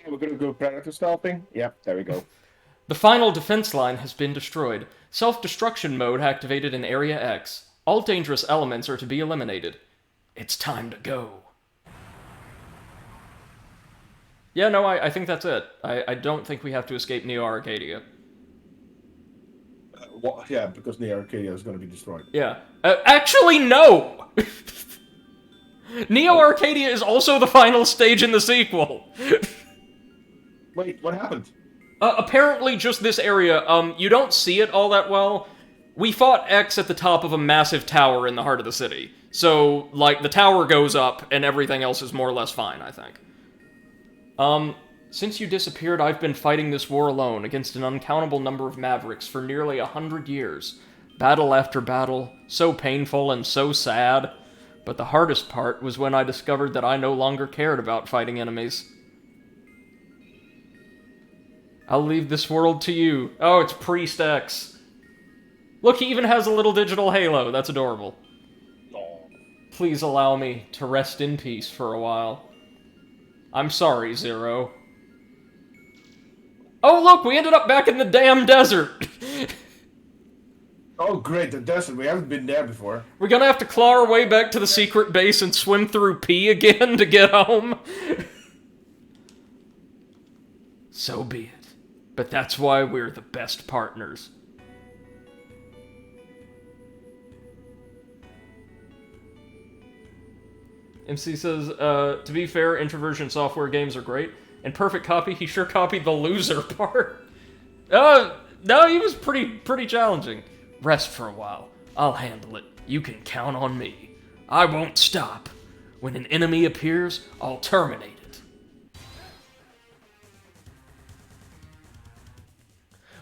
We're gonna go Predator stealthing? Yep, there we go. The final defense line has been destroyed. Self-destruction mode activated in Area X. All dangerous elements are to be eliminated. It's time to go. Yeah, no, I think that's it. I don't think we have to escape Neo Arcadia. Yeah, because Neo Arcadia is gonna be destroyed. Yeah. Actually, no! Neo Arcadia is also the final stage in the sequel. Wait, what happened? Apparently just this area. You don't see it all that well. We fought X at the top of a massive tower in the heart of the city. So, like, the tower goes up, and everything else is more or less fine, I think. Since you disappeared, I've been fighting this war alone against an uncountable number of Mavericks for nearly 100 years. Battle after battle, so painful and so sad. But the hardest part was when I discovered that I no longer cared about fighting enemies. I'll leave this world to you. Oh, it's Priest X. Look, he even has a little digital halo. That's adorable. Please allow me to rest in peace for a while. I'm sorry, Zero. Oh, look, we ended up back in the damn desert. Oh, great, the desert. We haven't been there before. We're gonna have to claw our way back to the secret base and swim through P again to get home. So be it. But that's why we're the best partners. MC says, to be fair, introversion software games are great. And Perfect Copy, he sure copied the loser part. No, he was pretty challenging. Rest for a while. I'll handle it. You can count on me. I won't stop. When an enemy appears, I'll terminate it.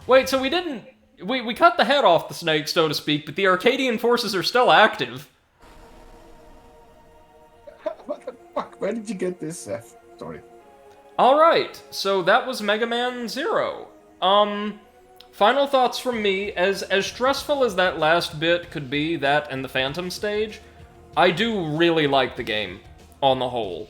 Wait, so we didn't... We cut the head off the snake, so to speak, but the Arcadian forces are still active. What the fuck? Where did you get this, Seth? Sorry. Alright, so that was Megaman 0. Final thoughts from me. As stressful as that last bit could be, that and the Phantom stage, I do really like the game, on the whole.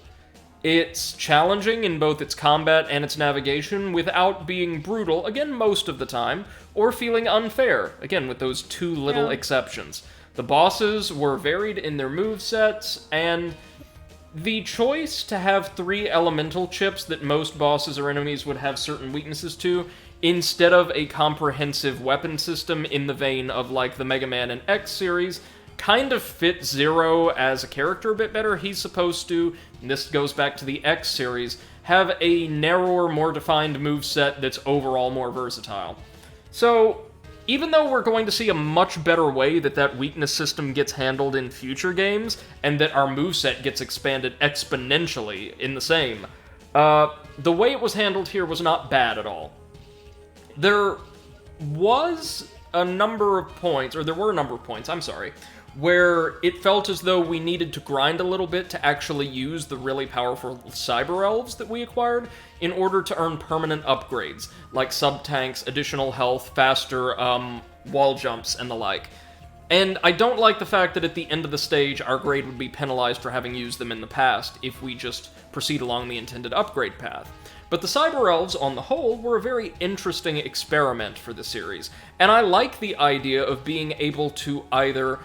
It's challenging in both its combat and its navigation without being brutal, again, most of the time, or feeling unfair, again, with those two little exceptions. The bosses were varied in their movesets, and the choice to have 3 elemental chips that most bosses or enemies would have certain weaknesses to, instead of a comprehensive weapon system in the vein of, like, the Mega Man and X series, kind of fits Zero as a character a bit better. He's supposed to, and this goes back to the X series, have a narrower, more defined moveset that's overall more versatile. So, even though we're going to see a much better way that weakness system gets handled in future games, and that our moveset gets expanded exponentially in the same, the way it was handled here was not bad at all. There was a number of points, or there were a number of points, I'm sorry, where it felt as though we needed to grind a little bit to actually use the really powerful cyber elves that we acquired in order to earn permanent upgrades, like sub-tanks, additional health, faster wall jumps, and the like. And I don't like the fact that at the end of the stage, our grade would be penalized for having used them in the past if we just proceed along the intended upgrade path. But the Cyber Elves, on the whole, were a very interesting experiment for the series, and I like the idea of being able to either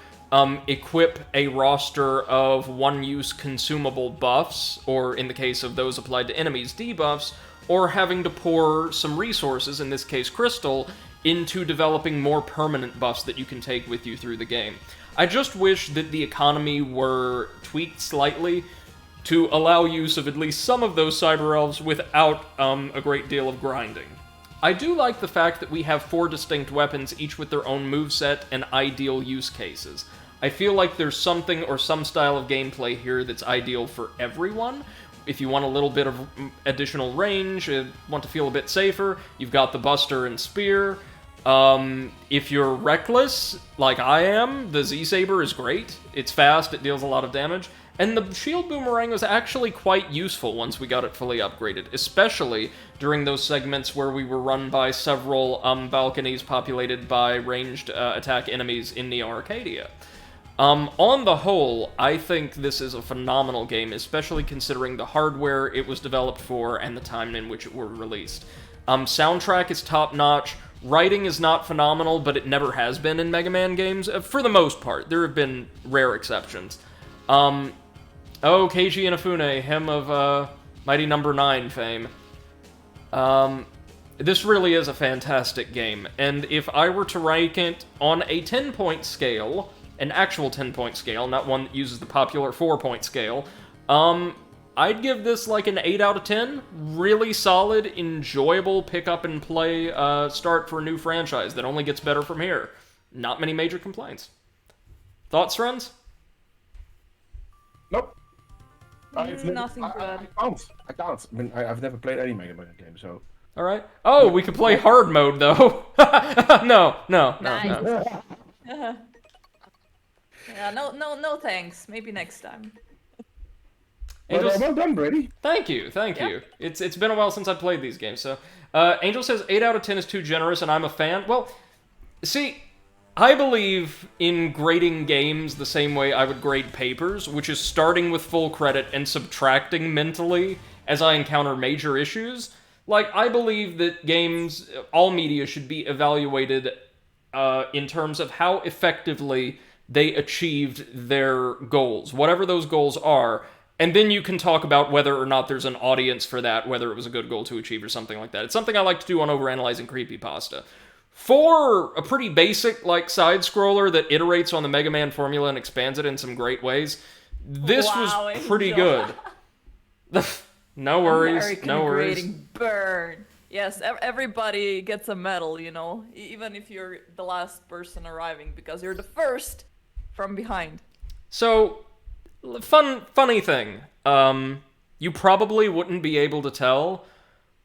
equip a roster of one-use consumable buffs, or in the case of those applied to enemies, debuffs, or having to pour some resources, in this case crystal, into developing more permanent buffs that you can take with you through the game. I just wish that the economy were tweaked slightly to allow use of at least some of those Cyber Elves without a great deal of grinding. I do like the fact that we have 4 distinct weapons, each with their own moveset and ideal use cases. I feel like there's something or some style of gameplay here that's ideal for everyone. If you want a little bit of additional range, want to feel a bit safer, you've got the Buster and Spear. If you're reckless, like I am, the Z-Saber is great. It's fast, it deals a lot of damage. And the Shield Boomerang was actually quite useful once we got it fully upgraded, especially during those segments where we were run by several balconies populated by ranged attack enemies in Neo Arcadia. On the whole, I think this is a phenomenal game, especially considering the hardware it was developed for and the time in which it were released. Soundtrack is top-notch. Writing is not phenomenal, but it never has been in Mega Man games, for the most part. There have been rare exceptions. Keiji Inafune, him of Mighty Number 9 fame. This really is a fantastic game, and if I were to rank it on a 10-point scale, an actual 10-point scale, not one that uses the popular 4-point scale, I'd give this like an 8 out of 10. Really solid, enjoyable pick-up-and-play start for a new franchise that only gets better from here. Not many major complaints. Thoughts, friends? Nope. Nothing to add. I can't. I mean, I've never played any Mega Man game, so... Alright. Oh, we could play hard mode, though. No. Nice. Yeah, no thanks. Maybe next time. Well done, Brady. Thank you. It's been a while since I played these games, so... Angel says 8 out of 10 is too generous, and I'm a fan. Well, see, I believe in grading games the same way I would grade papers, which is starting with full credit and subtracting mentally as I encounter major issues. Like, I believe that games, all media, should be evaluated in terms of how effectively they achieved their goals, whatever those goals are, and then you can talk about whether or not there's an audience for that, whether it was a good goal to achieve or something like that. It's something I like to do on Overanalyzing Creepypasta. For a pretty basic, like, side-scroller that iterates on the Mega Man formula and expands it in some great ways, this was pretty good. No worries, American no worries. Grading burn. Yes, everybody gets a medal, you know, even if you're the last person arriving, because you're the first from behind. So, funny thing, you probably wouldn't be able to tell,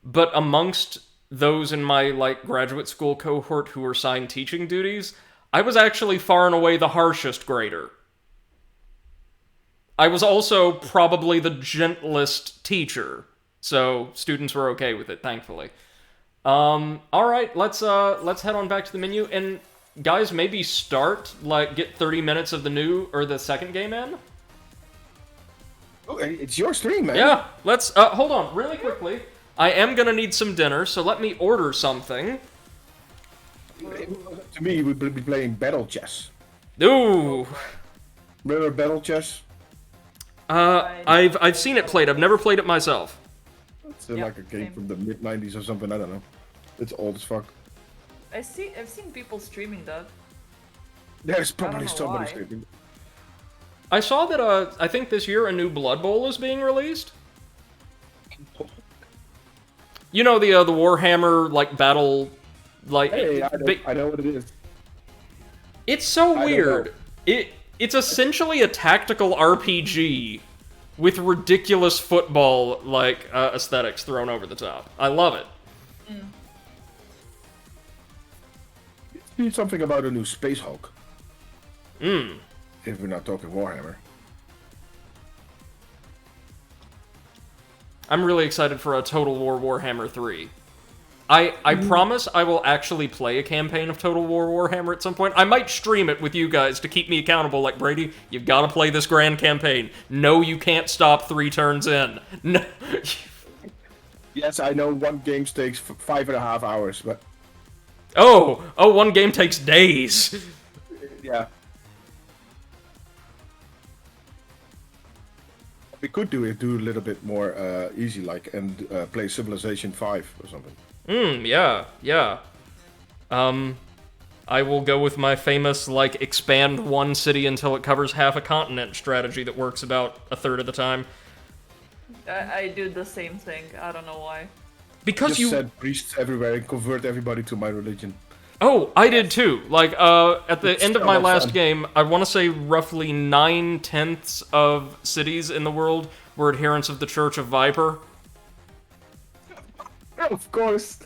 but amongst those in my, like, graduate school cohort who were assigned teaching duties, I was actually far and away the harshest grader. I was also probably the gentlest teacher, so students were okay with it, thankfully. Alright, let's head on back to the menu, and guys, maybe get 30 minutes of the second game in? Okay, it's your stream, man. Yeah, let's, hold on, really quickly. I am gonna need some dinner, so let me order something. To me, we would be playing Battle Chess. Ooh! Remember Battle Chess? I've seen it played, I've never played it myself. It's like a game from the mid-90s or something, I don't know. It's old as fuck. I've seen people streaming that. There's probably know somebody why. streaming. I saw that, I think this year a new Blood Bowl is being released. You know, the Warhammer, like, battle Like, Hey, I know what it is. it's so don't weird. It's essentially a tactical RPG with ridiculous football like aesthetics thrown over the top. I love it. Need something about a new Space Hulk. Mm. If we're not talking Warhammer. I'm really excited for a Total War Warhammer 3. I promise I will actually play a campaign of Total War Warhammer at some point. I might stream it with you guys to keep me accountable, like, Brady, you've got to play this grand campaign. No, you can't stop 3 turns in. No. Yes, I know one game takes 5.5 hours, but... Oh, one game takes days. Yeah. We could do a little bit more easy, like, and play Civilization 5 or something. Yeah. I will go with my famous, like, expand one city until it covers half a continent strategy that works about a third of the time. I do the same thing. I don't know why. Because Just you send priests everywhere and convert everybody to my religion. Oh, I did too. Like, at the It's end of so my much last fun. game, I want to say roughly 9/10 of cities in the world were adherents of the Church of Viper. Of course.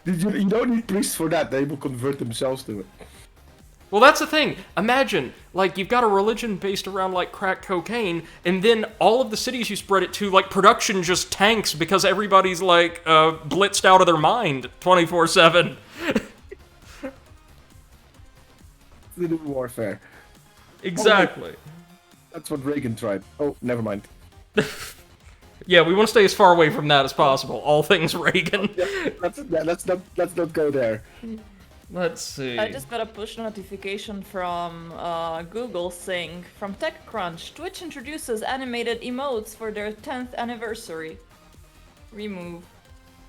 You don't need priests for that. They will convert themselves to it. Well, that's the thing. Imagine, like, you've got a religion based around, like, crack cocaine, and then all of the cities you spread it to, like, production just tanks because everybody's, like, blitzed out of their mind 24/7. The new warfare. Exactly. That's what Reagan tried. Oh, never mind. Yeah, we want to stay as far away from that as possible. All things Reagan. Let's not go there. Let's see. I just got a push notification from Google saying, from TechCrunch, Twitch introduces animated emotes for their 10th anniversary. Remove.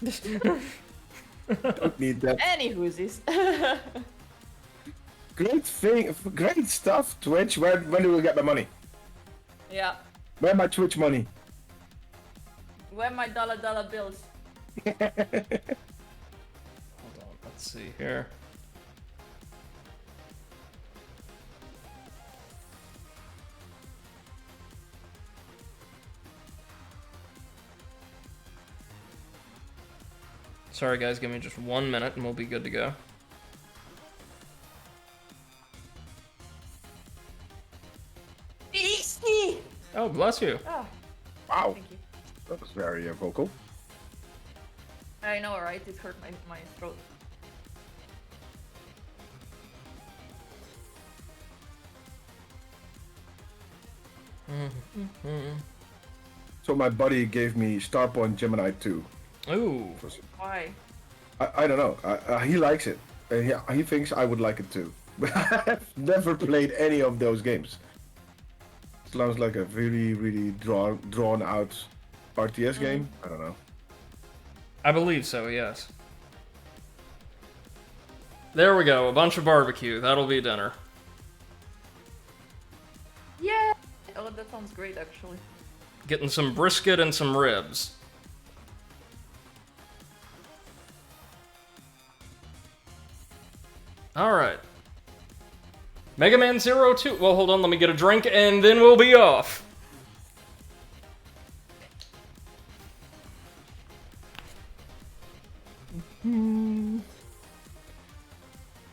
Don't need that. Any whoosies. Great stuff, Twitch. When do we get my money? Yeah. Where my Twitch money? Where my dollar bills? Hold on, let's see here. Sorry guys, give me just 1 minute and we'll be good to go. Easy! Oh, bless you. Oh, Wow, thank you. that was very vocal. I know, right? It hurt my throat. So my buddy gave me Starpoint Gemini 2. Ooh. Why? I don't know. He likes it. And he thinks I would like it too. But I have never played any of those games. Sounds like a really drawn out RTS game. I don't know. I believe so, yes. There we go, a bunch of barbecue. That'll be dinner. Yeah! Oh, that sounds great, actually. Getting some brisket and some ribs. Alright. Megaman 02. Well, hold on, let me get a drink and then we'll be off. Na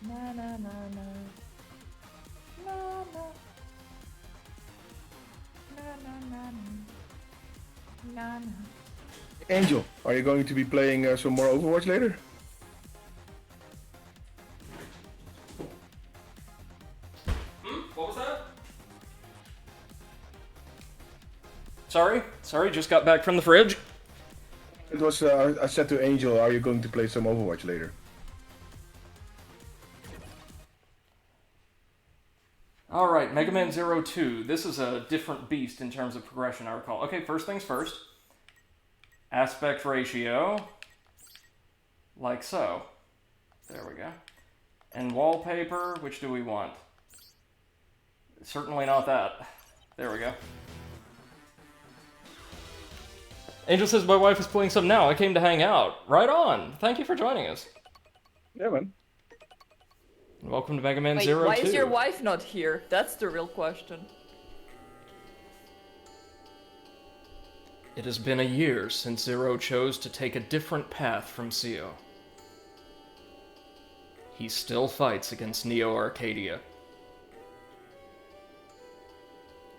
na na na. Na na. Na na na na. Na na. Angel, are you going to be playing some more Overwatch later? What was that? Sorry, just got back from the fridge. It was. I said to Angel, are you going to play some Overwatch later? Alright, Mega Man 02. This is a different beast in terms of progression, I recall. Okay, first things first. Aspect ratio. Like so. There we go. And wallpaper, which do we want? Certainly not that. There we go. Angel says my wife is playing some now. I came to hang out. Right on. Thank you for joining us. Yeah, man. Welcome to Mega Man Wait, Zero why 2. is your wife not here? That's the real question. It has been a year since Zero chose to take a different path from Zio. He still fights against Neo Arcadia.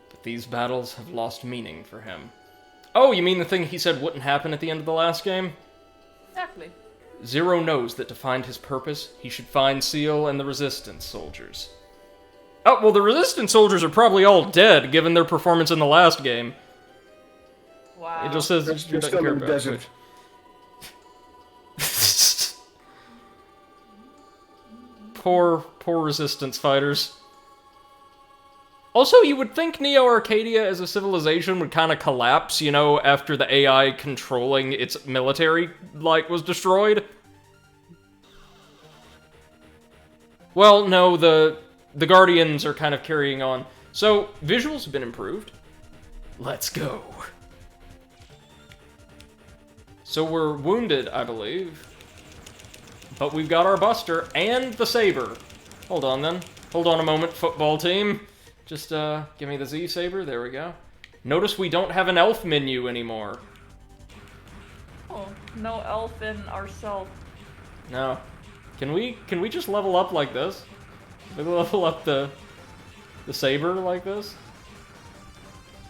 But these battles have lost meaning for him. Oh, you mean the thing he said wouldn't happen at the end of the last game? Exactly. Zero knows that to find his purpose, he should find Seal and the Resistance soldiers. Oh, well, the Resistance soldiers are probably all dead, given their performance in the last game. Wow. It just says They're it doesn't still care in the about desert. Switch. Poor Resistance fighters. Also, you would think Neo Arcadia as a civilization would kind of collapse, you know, after the AI controlling its military, was destroyed. Well, no, the Guardians are kind of carrying on. So, visuals have been improved. Let's go. So we're wounded, I believe. But we've got our Buster and the Saber. Hold on, then. Hold on a moment, football team. Just, give me the Z-Saber. There we go. Notice we don't have an elf menu anymore. Oh, no elf in ourselves. No. Can we just level up like this? Can we level up the Saber like this?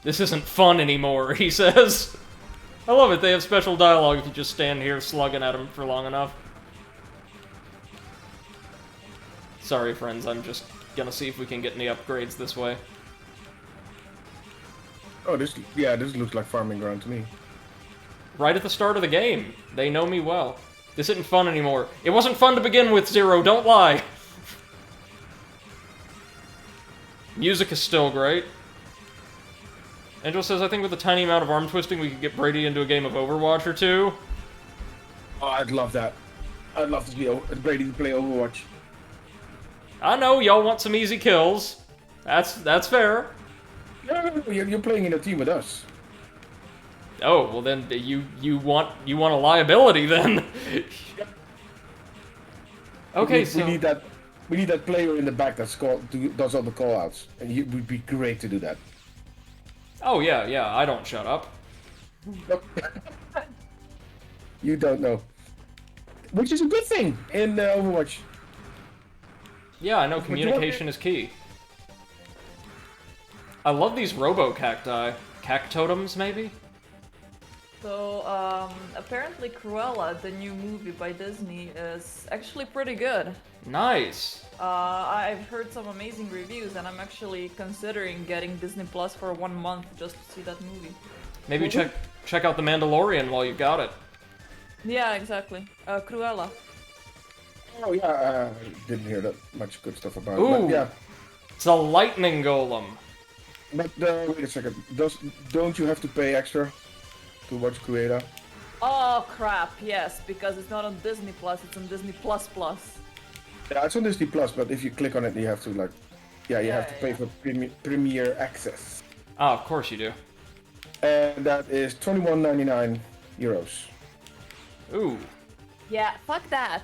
This isn't fun anymore, he says. I love it. They have special dialogue if you just stand here slugging at him for long enough. Sorry, friends. I'm just gonna see if we can get any upgrades this way. Oh, this looks like farming ground to me. Right at the start of the game. They know me well. This isn't fun anymore. It wasn't fun to begin with, Zero. Don't lie. Music is still great. Angel says, I think with a tiny amount of arm twisting, we could get Brady into a game of Overwatch or two. Oh, I'd love that. I'd love to see Brady play Overwatch. I know, y'all want some easy kills. That's fair. No, you're playing in a team with us. Oh, well then, you want a liability then. Okay, so... We need that player in the back does all the call-outs. And it would be great to do that. Oh, yeah, I don't shut up. You don't know. Which is a good thing in Overwatch. Yeah, I know, communication is key. I love these robo-cacti. Cactotems, maybe? So, apparently Cruella, the new movie by Disney, is actually pretty good. Nice. I've heard some amazing reviews, and I'm actually considering getting Disney Plus for 1 month just to see that movie. Maybe check out The Mandalorian while you've got it. Yeah, exactly. Cruella. Oh yeah, didn't hear that much good stuff about it. Ooh. But yeah. It's a lightning golem. But wait a second. Don't you have to pay extra to watch Cruella? Oh crap, yes, because it's not on Disney Plus, it's on Disney Plus Plus. Yeah, it's on Disney Plus, but if you click on it, you have to have to pay for Premier Access. Ah, of course you do. And that is 21.99 euros. Ooh. Yeah, fuck that.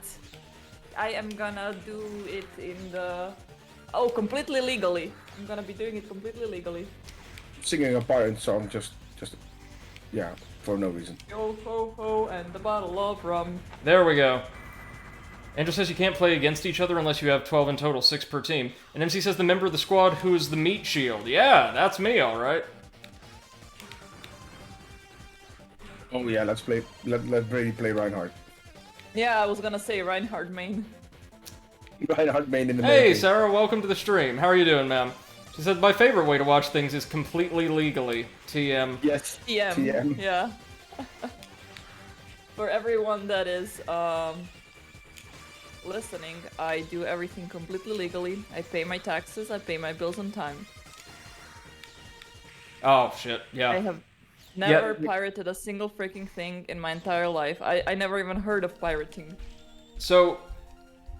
I am gonna do it in the... Oh, completely legally. I'm gonna be doing it completely legally. Singing a pirate song just yeah, for no reason. Yo ho ho and the bottle of rum. There we go. Andrew says you can't play against each other unless you have 12 in total, 6 per team. And MC says the member of the squad who is the meat shield. Yeah, that's me, alright. Oh yeah, let's play. Let Brady play Reinhardt. Yeah, I was gonna say Reinhardt main. Reinhardt main in the Hey, main. Sarah, welcome to the stream. How are you doing, ma'am? She said, my favorite way to watch things is completely legally. TM. Yes. TM. Yeah. For everyone that is listening, I do everything completely legally. I pay my taxes, I pay my bills on time. Oh, shit, yeah. I have never pirated a single freaking thing in my entire life. I never even heard of pirating. So,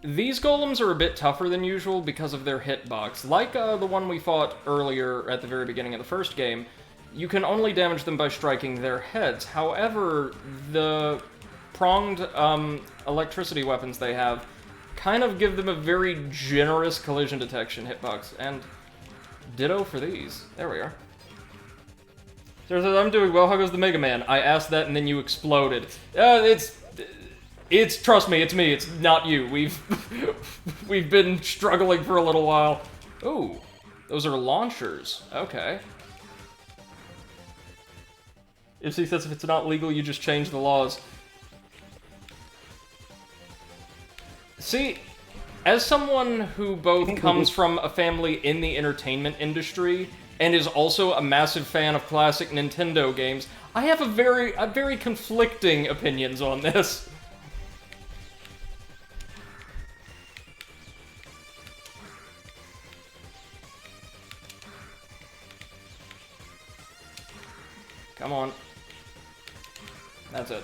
these golems are a bit tougher than usual because of their hitbox. Like the one we fought earlier at the very beginning of the first game, you can only damage them by striking their heads. However, the pronged electricity weapons they have kind of give them a very generous collision detection hitbox, and ditto for these. There we are. Sarah says, I'm doing well, how goes the Megaman? I asked that and then you exploded. It's, trust me, it's not you. We've been struggling for a little while. Ooh, those are launchers. Okay. If he says if it's not legal, you just change the laws. See, as someone who both comes from a family in the entertainment industry and is also a massive fan of classic Nintendo games, I have a very conflicting opinions on this. Come on. That's it.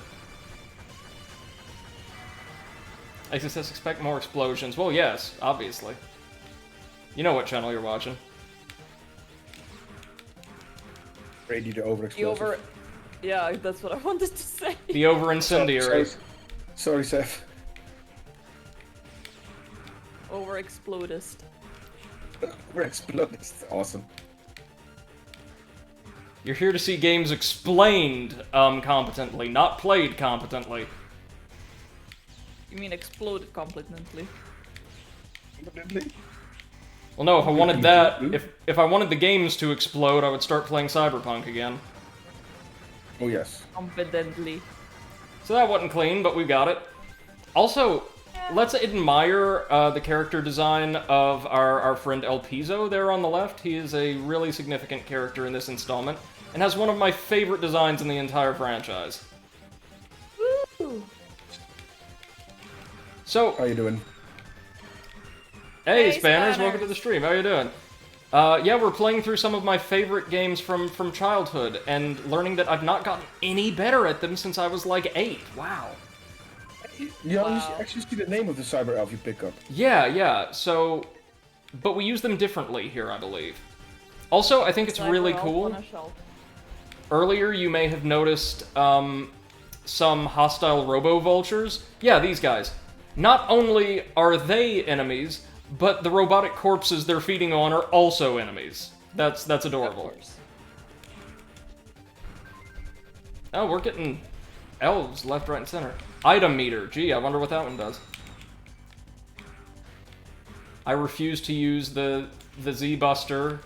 Exit says expect more explosions. Well, yes, obviously. You know what channel you're watching. Ready to overexplode. Yeah, that's what I wanted to say. The over-incendiary. Sorry, Seth. Overexplodist. Overexplodist. Awesome. You're here to see games explained competently, not played competently. You mean exploded competently? Well, no, if I wanted that, if I wanted the games to explode, I would start playing Cyberpunk again. Oh, yes. Competently. So that wasn't clean, but we got it. Also, let's admire the character design of our friend El Piso there on the left. He is a really significant character in this installment, and has one of my favorite designs in the entire franchise. Woo! So, How you doing? Hey, Hey, Spanners, Spanners. welcome to the stream. How you doing? Yeah, we're playing through some of my favorite games from childhood, and learning that I've not gotten any better at them since I was like 8. Wow. Yeah, Wow. you should actually see the name of the cyber elf you pick up. Yeah, so... But we use them differently here, I believe. Also, I think it's really Cyber elf cool. on a shelf. Earlier, you may have noticed some hostile robo-vultures. Yeah, these guys. Not only are they enemies, but the robotic corpses they're feeding on are also enemies. That's adorable. Of course. Oh, we're getting elves left, right, and center. Item meter. Gee, I wonder what that one does. I refuse to use the Z-Buster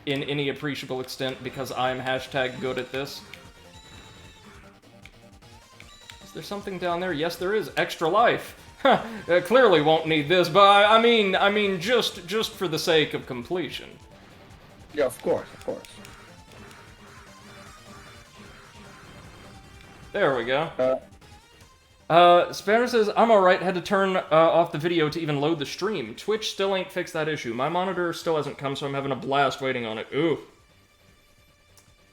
in any appreciable extent because I'm hashtag good at this. Is there something down there? Yes, there is. Extra life. Huh, clearly won't need this, but I mean, just for the sake of completion. Yeah, of course. There we go. Spanner says, I'm alright, had to turn off the video to even load the stream. Twitch still ain't fixed that issue. My monitor still hasn't come, so I'm having a blast waiting on it. Ooh.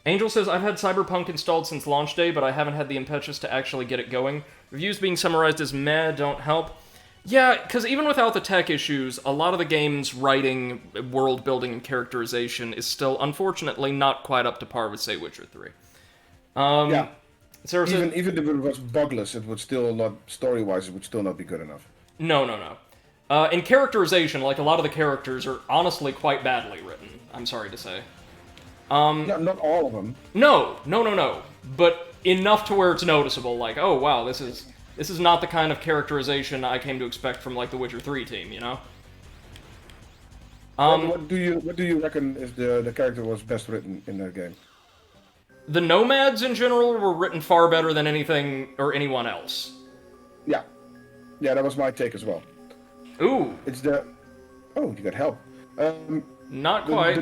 Angel says, I've had Cyberpunk installed since launch day, but I haven't had the impetus to actually get it going. Reviews being summarized as meh don't help. Yeah, because even without the tech issues, a lot of the game's writing, world building, and characterization is still, unfortunately, not quite up to par with, say, Witcher 3. Yeah. Sarah said, Even if it was bugless, it would still not, story-wise, it would still not be good enough. No. In characterization, like, a lot of the characters are honestly quite badly written, I'm sorry to say. Not all of them. No. But enough to where it's noticeable, like, oh wow, this is not the kind of characterization I came to expect from, like, the Witcher 3 team, you know? What do you reckon is the character was best written in that game? The nomads in general were written far better than anything or anyone else. Yeah, that was my take as well. Ooh, It's the... Oh, you got help. not quite.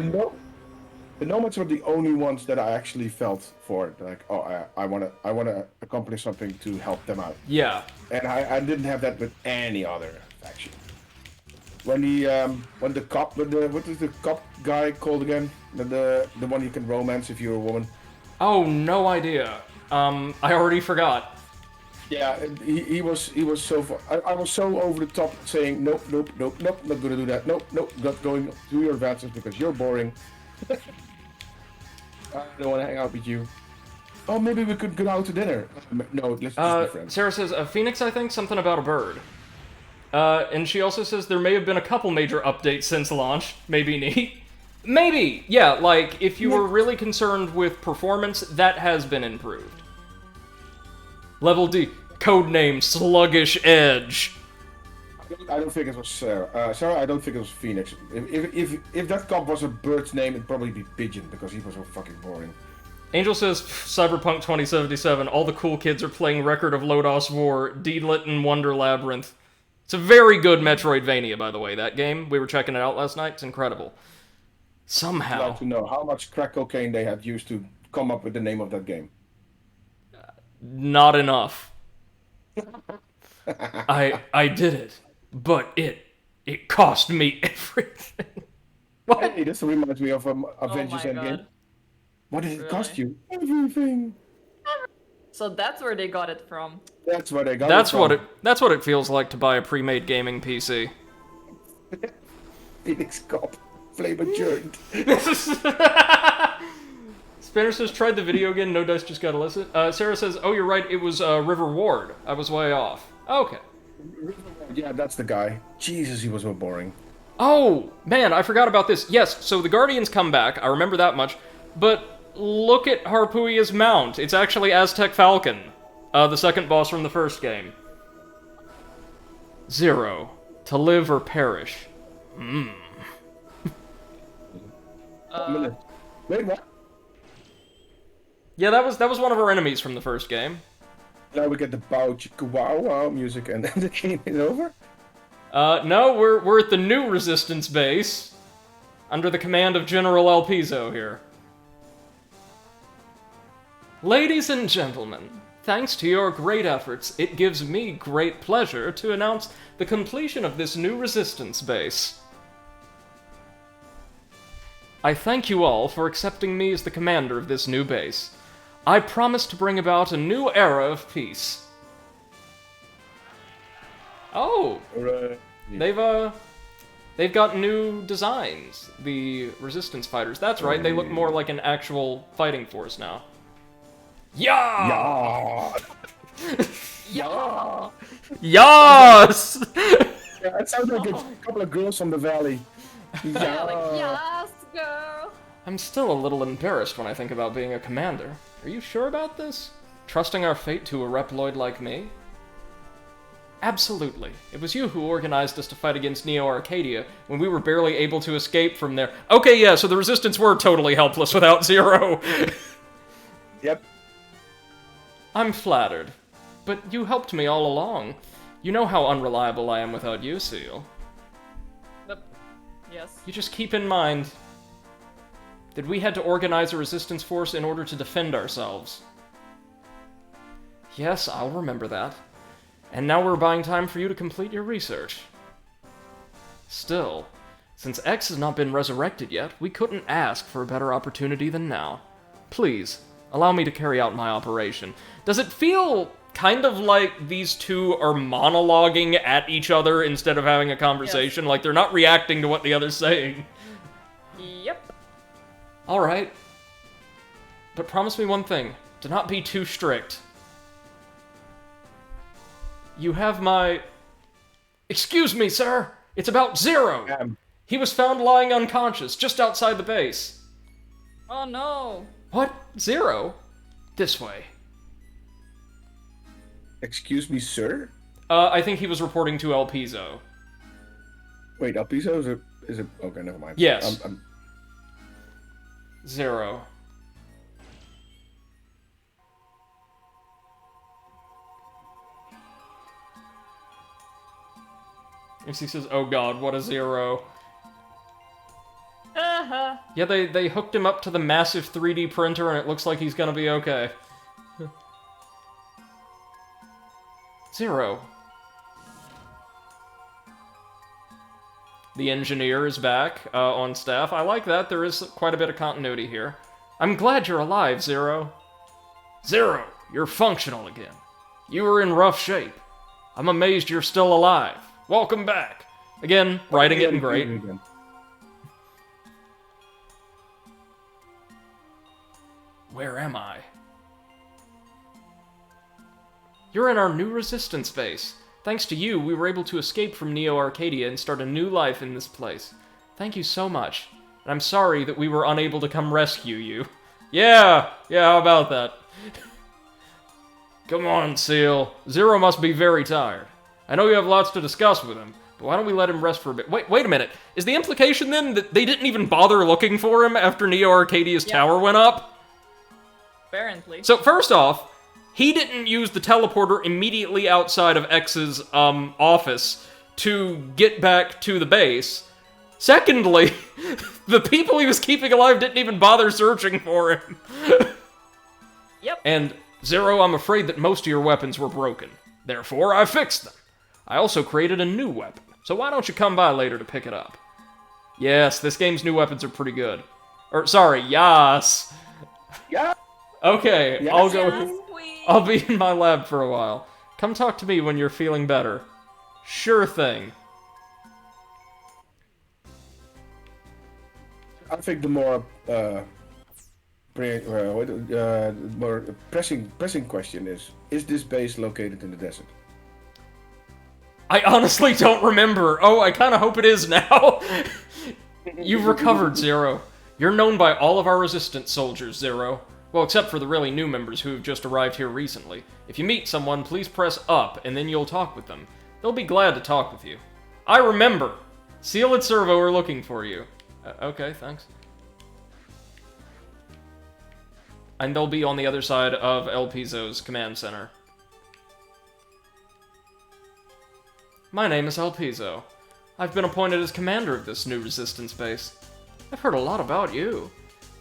The nomads were the only ones that I actually felt for, like, oh, I wanna accomplish something to help them out. Yeah. And I didn't have that with any other faction. When the cop, what is the cop guy called again? The one you can romance if you're a woman. Oh, no idea. I already forgot. Yeah, he was so far. I was so over the top saying nope, not gonna do that. Nope, not going to your advances because you're boring. I don't want to hang out with you. Oh, maybe we could go out to dinner. No, let's just be friends. Sarah says, a phoenix, I think, something about a bird. And she also says there may have been a couple major updates since launch. Maybe neat. Maybe, yeah, like, if you were really concerned with performance, that has been improved. Level D, codename Sluggish Edge. I don't think it was Sarah. Sarah, I don't think it was Phoenix. If that cop was a bird's name, it'd probably be Pigeon, because he was so fucking boring. Angel says, Cyberpunk 2077, all the cool kids are playing Record of Lodos War, Deedlit, and Wonder Labyrinth. It's a very good Metroidvania, by the way, that game. We were checking it out last night. It's incredible. Somehow. I'd like to know how much crack cocaine they had used to come up with the name of that game. Not enough. I did it, but it cost me everything. What? Hey, this reminds me of Avengers my Endgame. God. What did it cost Really? you? Everything. So that's where they got it from. That's where they got That's it from. that's what it feels like to buy a pre-made gaming PC. Phoenix cop. Flame adjourned. Spanner says, tried the video again, no dice, just gotta listen. Sarah says, oh, you're right, it was River Ward. I was way off. Okay. Yeah, that's the guy. Jesus, he was so boring. Oh, man, I forgot about this. Yes, so the Guardians come back, I remember that much, but look at Harpuia's mount. It's actually Aztec Falcon, the second boss from the first game. 0. To live or perish. Wait, what? Yeah, that was one of our enemies from the first game. Now we get the bow chicka wow wow music and then the game is over? No, we're at the new Resistance base, under the command of General Alpizo here. Ladies and gentlemen, thanks to your great efforts, it gives me great pleasure to announce the completion of this new Resistance base. I thank you all for accepting me as the commander of this new base. I promise to bring about a new era of peace. Oh, Or, they've got new designs, the Resistance fighters. That's right, they look more like an actual fighting force now. Yeah! yeah! Yes! Yeah, it sounds like a couple of girls from the valley. Yeah, like, yes, girl. I'm still a little embarrassed when I think about being a commander. Are you sure about this? Trusting our fate to a Reploid like me? Absolutely. It was you who organized us to fight against Neo Arcadia when we were barely able to escape from there. Okay, yeah, so the Resistance were totally helpless without Zero. Yep. I'm flattered. But you helped me all along. You know how unreliable I am without you, Seal. Yes. You just keep in mind that we had to organize a resistance force in order to defend ourselves. Yes, I'll remember that. And now we're buying time for you to complete your research. Still, since X has not been resurrected yet, we couldn't ask for a better opportunity than now. Please, allow me to carry out my operation. Does it feel kind of like these two are monologuing at each other instead of having a conversation? Yes. Like they're not reacting to what the other's saying. Yep. Alright. But promise me one thing. Do not be too strict. You have my... Excuse me, sir! It's about Zero! He was found lying unconscious just outside the base. Oh no! What? Zero? This way. Excuse me, sir? I think he was reporting to El Piso. Wait, El Piso is it? Okay, never mind. Yes. Zero. MC says, oh god, what a Zero. Uh-huh. Yeah, they hooked him up to the massive 3D printer and it looks like he's gonna be okay. Zero. The engineer is back on staff. I like that. There is quite a bit of continuity here. I'm glad you're alive, Zero. Zero, you're functional again. You were in rough shape. I'm amazed you're still alive. Welcome back. Again, writing it in great. Where am I? You're in our new resistance base. Thanks to you, we were able to escape from Neo Arcadia and start a new life in this place. Thank you so much. And I'm sorry that we were unable to come rescue you. Yeah, how about that? Come on, Seal. Zero must be very tired. I know you have lots to discuss with him, but why don't we let him rest for a bit? Wait a minute. Is the implication then that they didn't even bother looking for him after Neo Arcadia's tower went up? Apparently. So first off, he didn't use the teleporter immediately outside of X's office to get back to the base. Secondly, the people he was keeping alive didn't even bother searching for him. Yep. And Zero, I'm afraid that most of your weapons were broken. Therefore, I fixed them. I also created a new weapon, so why don't you come by later to pick it up? Yes, this game's new weapons are pretty good. Or, sorry, yas. Yeah. Okay, Yes. I'll go. Yes, queen. I'll be in my lab for a while. Come talk to me when you're feeling better. Sure thing. I think the more more pressing question is this base located in the desert? I honestly don't remember. Oh, I kind of hope it is now. You've recovered, Zero. You're known by all of our resistance soldiers, Zero. Well, except for the really new members who have just arrived here recently. If you meet someone, please press up, and then you'll talk with them. They'll be glad to talk with you. I remember! Seal and Servo are looking for you. Okay, thanks. And they'll be on the other side of El Piso's command center. My name is El Piso. I've been appointed as commander of this new resistance base. I've heard a lot about you.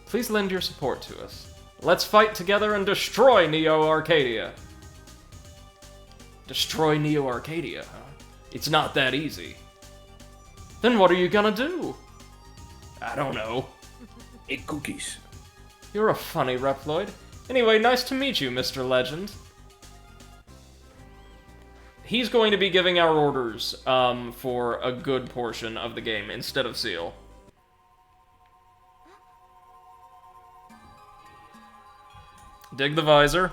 Please lend your support to us. Let's fight together and destroy Neo Arcadia. Destroy Neo Arcadia, huh? It's not that easy. Then what are you gonna do? I don't know. Eat cookies. You're a funny Reploid. Anyway, nice to meet you, Mr. Legend. He's going to be giving our orders for a good portion of the game instead of Seal. Dig the visor.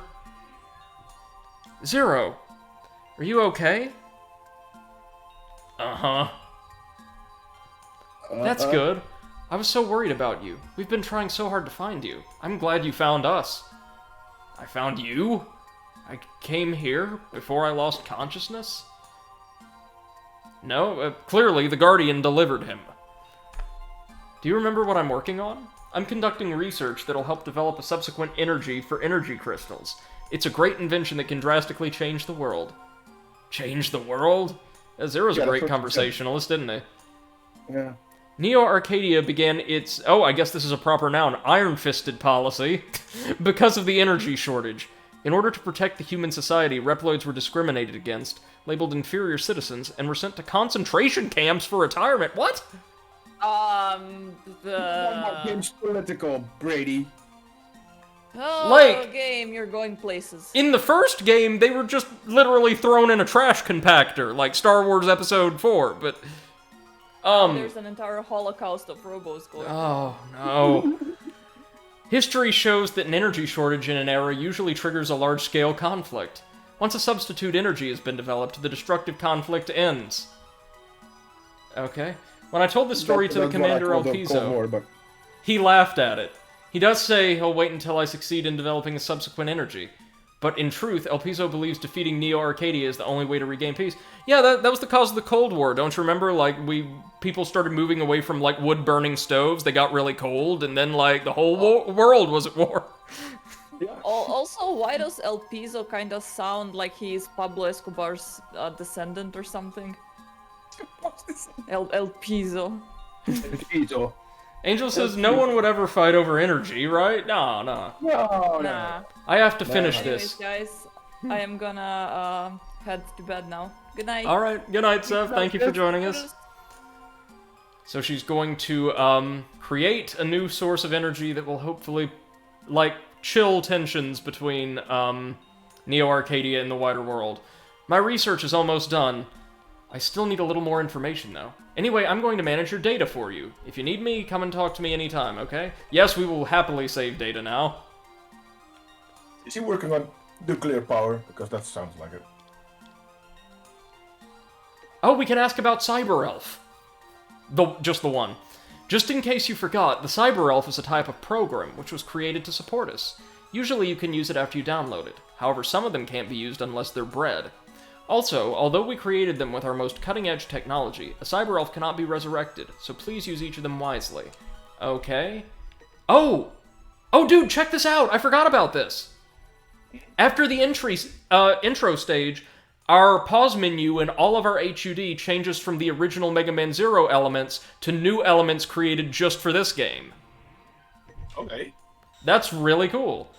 Zero, are you okay? Uh-huh. That's good. I was so worried about you. We've been trying so hard to find you. I'm glad you found us. I found you? I came here before I lost consciousness? No, clearly the Guardian delivered him. Do you remember what I'm working on? I'm conducting research that'll help develop a subsequent energy for energy crystals. It's a great invention that can drastically change the world. Change the world? Zero's a great conversationalist, isn't he? Yeah. Neo Arcadia began its, oh, I guess this is a proper noun, iron-fisted policy, because of the energy shortage. In order to protect the human society, Reploids were discriminated against, labeled inferior citizens, and were sent to concentration camps for retirement. What? One more game's political, Brady. Oh, Like- game, you're going places. In the first game, they were just literally thrown in a trash compactor, like Star Wars Episode 4, but... There's an entire holocaust of robos going on. Oh, no. History shows that an energy shortage in an era usually triggers a large-scale conflict. Once a substitute energy has been developed, the destructive conflict ends. Okay. When I told this story to the Commander El Piso, he laughed at it. He does say he'll wait until I succeed in developing a subsequent energy. But in truth, El Piso believes defeating Neo Arcadia is the only way to regain peace. Yeah, that was the cause of the Cold War, don't you remember? Like, people started moving away from, like, wood-burning stoves, they got really cold, and then, like, the whole world was at war. Yeah. Also, why does El Piso kind of sound like he's Pablo Escobar's descendant or something? El Piso. Angel. Angel says no one would ever fight over energy, right? No. No, Nah. I have to finish Anyways, this. guys, I am gonna head to bed now. Good night. Alright, good night, Seth. Thank you for joining us. So she's going to create a new source of energy that will hopefully, like, chill tensions between Neo Arcadia and the wider world. My research is almost done. I still need a little more information, though. Anyway, I'm going to manage your data for you. If you need me, come and talk to me anytime, okay? Yes, we will happily save data now. Is he working on nuclear power? Because that sounds like it. Oh, we can ask about Cyber Elf. Just the one. Just in case you forgot, the Cyber Elf is a type of program which was created to support us. Usually you can use it after you download it. However, some of them can't be used unless they're bred. Also, although we created them with our most cutting-edge technology, a Cyber Elf cannot be resurrected, so please use each of them wisely. Okay. Oh! Oh, dude, check this out! I forgot about this! After the intro stage, our pause menu and all of our HUD changes from the original Mega Man Zero elements to new elements created just for this game. Okay. That's really cool.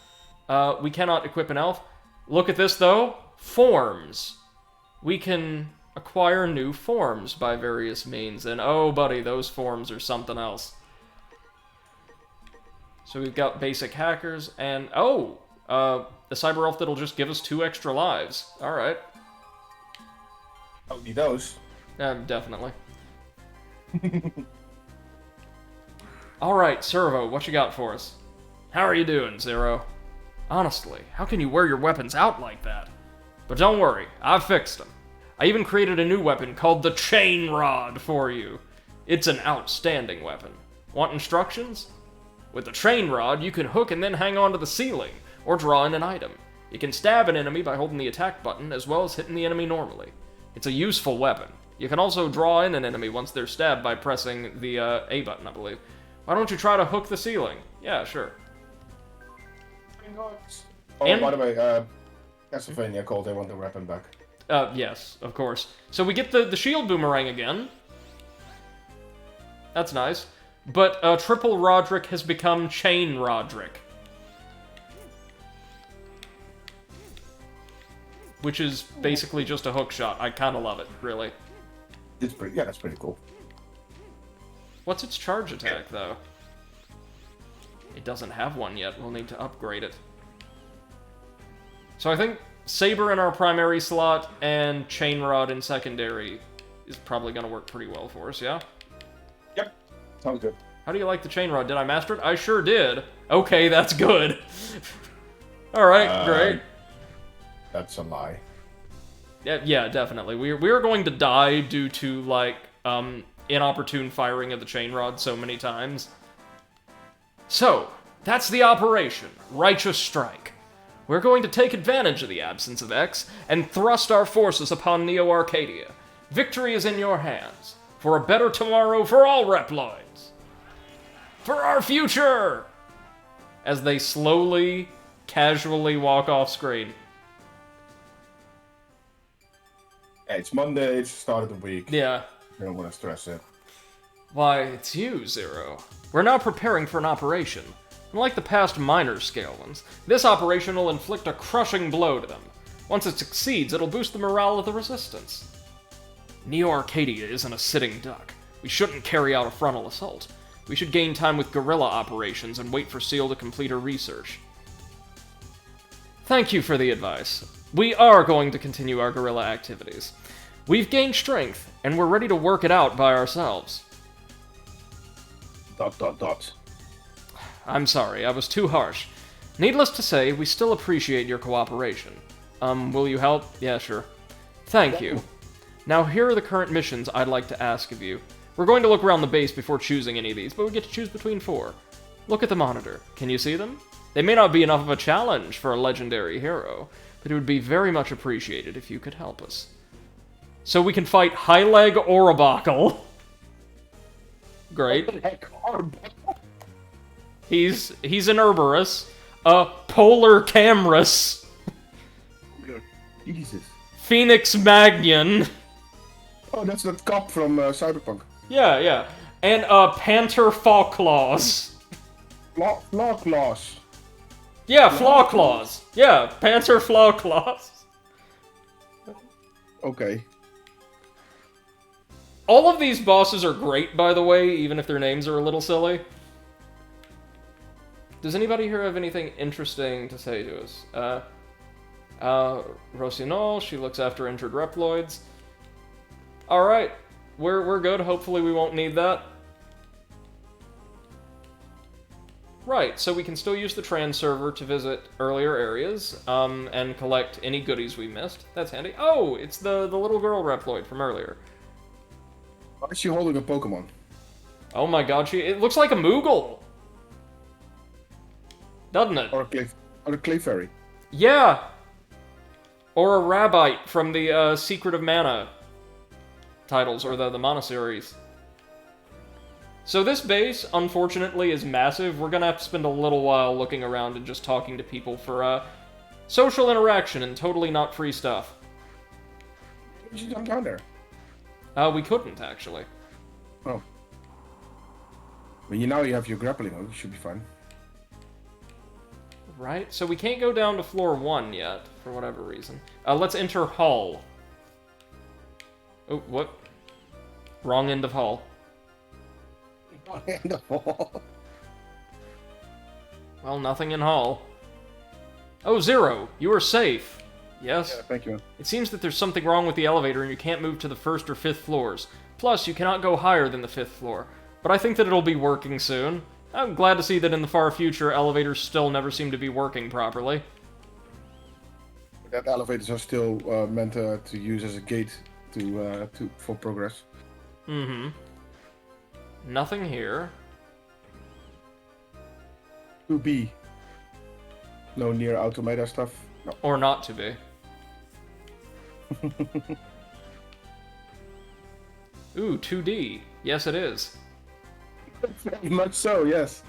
We cannot equip an elf. Look at this, though. Forms. We can acquire new forms by various means, and oh, buddy, those forms are something else. So we've got basic hackers, and oh, the Cyber Elf that'll just give us 2 extra lives. Alright. Don't need those. Definitely. Alright, Servo, what you got for us? How are you doing, Zero? Honestly, how can you wear your weapons out like that? But don't worry, I've fixed them. I even created a new weapon called the Chain Rod for you. It's an outstanding weapon. Want instructions? With the Chain Rod, you can hook and then hang onto the ceiling, or draw in an item. You can stab an enemy by holding the attack button, as well as hitting the enemy normally. It's a useful weapon. You can also draw in an enemy once they're stabbed by pressing the A button, I believe. Why don't you try to hook the ceiling? Yeah, sure. Oh, And- by the way, Castlevania called they want the weapon back. Yes, of course. So we get the shield boomerang again. That's nice. But Triple Roderick has become Chain Roderick. Which is basically just a hook shot. I kind of love it, really. It's pretty. Yeah, that's pretty cool. What's its charge attack, though? It doesn't have one yet. We'll need to upgrade it. So I think Saber in our primary slot and Chain Rod in secondary is probably going to work pretty well for us, yeah? Yep. Sounds good. How do you like the Chain Rod? Did I master it? I sure did. Okay, that's good. Alright, great. That's a lie. Yeah, definitely. We are going to die due to, like, inopportune firing of the Chain Rod so many times. So, that's the operation. Righteous Strike. We're going to take advantage of the absence of X and thrust our forces upon Neo Arcadia. Victory is in your hands. For a better tomorrow for all Reploids. For our future! As they slowly, casually walk off screen. Yeah, it's Monday, it's the start of the week. Yeah. I don't want to stress it. Why, it's you, Zero. We're now preparing for an operation. Unlike the past minor scale ones, this operation will inflict a crushing blow to them. Once it succeeds, it'll boost the morale of the Resistance. Neo Arcadia isn't a sitting duck. We shouldn't carry out a frontal assault. We should gain time with guerrilla operations and wait for Seal to complete her research. Thank you for the advice. We are going to continue our guerrilla activities. We've gained strength, and we're ready to work it out by ourselves. ... I'm sorry, I was too harsh. Needless to say, we still appreciate your cooperation. Will you help? Yeah, sure. Thank you. Now, here are the current missions I'd like to ask of you. We're going to look around the base before choosing any of these, but we get to choose between 4. Look at the monitor. Can you see them? They may not be enough of a challenge for a legendary hero, but it would be very much appreciated if you could help us. So we can fight High Leg Orobacle. Great. He's an Herberus. Polar Camrus. Jesus. Phoenix Magnion. Oh, that's that cop from Cyberpunk. Yeah. And Panther Fawclaws. Flaw Claws. Yeah, Flawclaws. Yeah, Panther Flawclaws. Okay. All of these bosses are great, by the way, even if their names are a little silly. Does anybody here have anything interesting to say to us? Rocinol, she looks after injured Reploids. Alright, we're good. Hopefully we won't need that. Right, so we can still use the trans server to visit earlier areas, and collect any goodies we missed. That's handy. Oh, it's the little girl Reploid from earlier. Why is she holding a Pokemon? Oh my god, it looks like a Moogle! Doesn't it? Or a clay fairy. Yeah! Or a Rabbite from the Secret of Mana titles, or the Mana series. So this base, unfortunately, is massive. We're gonna have to spend a little while looking around and just talking to people for, social interaction and totally not free stuff. You should jump down there. We couldn't, actually. Oh. Well, now you have your grappling hook, you should be fine. Right? So we can't go down to floor 1 yet, for whatever reason. Let's enter Hall. Oh, what? Wrong end of Hall. Well, nothing in Hall. Oh, Zero, you are safe. Yes? Yeah, thank you. It seems that there's something wrong with the elevator and you can't move to the 1st or 5th floors. Plus, you cannot go higher than the 5th floor. But I think that it'll be working soon. I'm glad to see that in the far future, elevators still never seem to be working properly. That elevators are still meant to use as a gate for progress. Mm-hmm. Nothing here. 2B. No near automata stuff. No. Or not to be. Ooh, 2D. Yes, it is. Very much so, yes.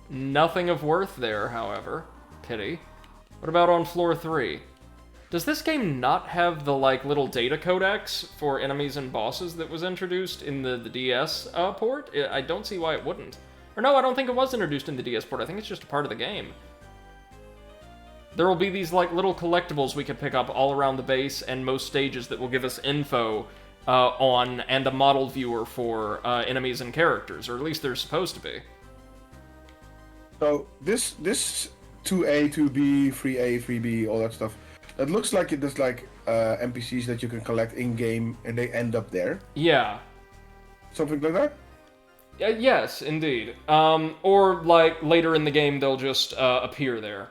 Nothing of worth there, however. Pity. What about on floor 3? Does this game not have the, little data codex for enemies and bosses that was introduced in the DS port? I don't see why it wouldn't. Or no, I don't think it was introduced in the DS port. I think it's just a part of the game. There will be these, little collectibles we can pick up all around the base and most stages that will give us info on and a model viewer for enemies and characters, or at least they're supposed to be. So this 2A, 2B, 3A, 3B, all that stuff. It looks like it does NPCs that you can collect in game and they end up there. Yeah. Something like that. Yes, indeed. Or later in the game they'll just appear there.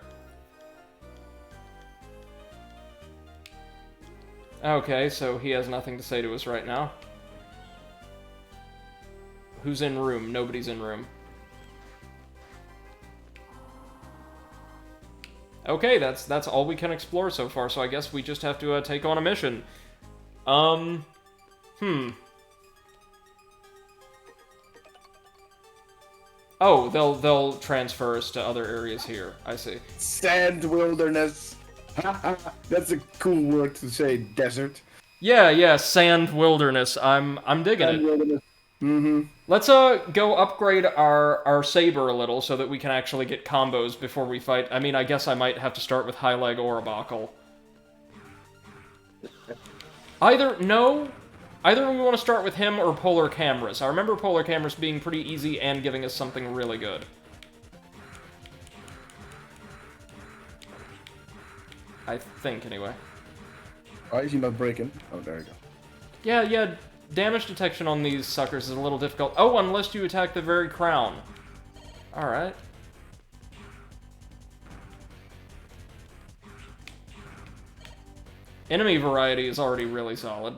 Okay, so he has nothing to say to us right now. Who's in room? Nobody's in room. Okay, that's all we can explore so far, so I guess we just have to take on a mission. Oh, they'll transfer us to other areas here. I see. Sand wilderness. That's a cool word to say. Desert. Yeah, sand wilderness. I'm digging Sand it. wilderness. Mm-hmm. Let's go upgrade our saber a little so that we can actually get combos before we fight. I mean, I guess I might have to start with High Leg or a Buckle. Either we want to start with him or Polar Cameras. I remember Polar Cameras being pretty easy and giving us something really good. I think, anyway. Why is he not breaking? Oh, there you go. Yeah, damage detection on these suckers is a little difficult. Oh, unless you attack the very crown. Alright. Enemy variety is already really solid.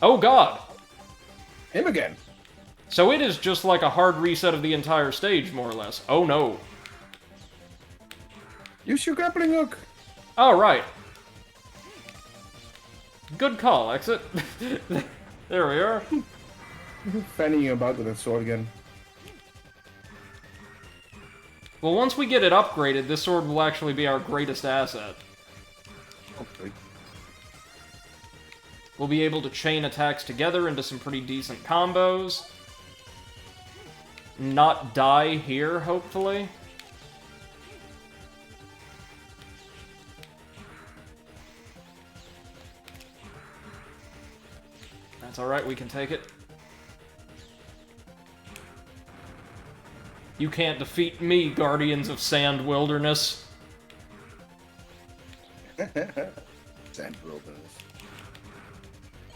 Oh god! Him again. So it is just like a hard reset of the entire stage, more or less. Oh no. Use your grappling hook. Alright. Good call, Exit. There we are. Fannying about with that sword again. Well, once we get it upgraded, this sword will actually be our greatest asset. Hopefully. We'll be able to chain attacks together into some pretty decent combos. Not die here, hopefully. That's alright, we can take it. You can't defeat me, Guardians of Sand Wilderness. Sand wilderness.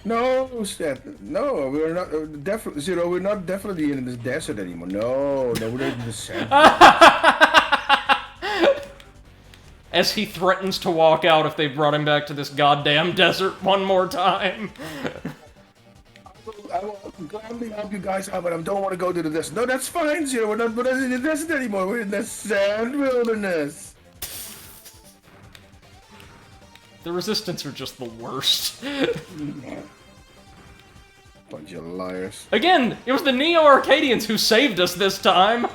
No, Sand. No, we're not. Definitely, Zero. We're not definitely in the desert anymore. No, we're in the sand. as he threatens to walk out if they brought him back to this goddamn desert one more time. I will gladly help you guys out, but I don't want to go to the desert. No, that's fine, Zero. We're not in the desert anymore. We're in the sand wilderness. The Resistance are just the worst. Bunch of liars. Again, it was the Neo-Arcadians who saved us this time.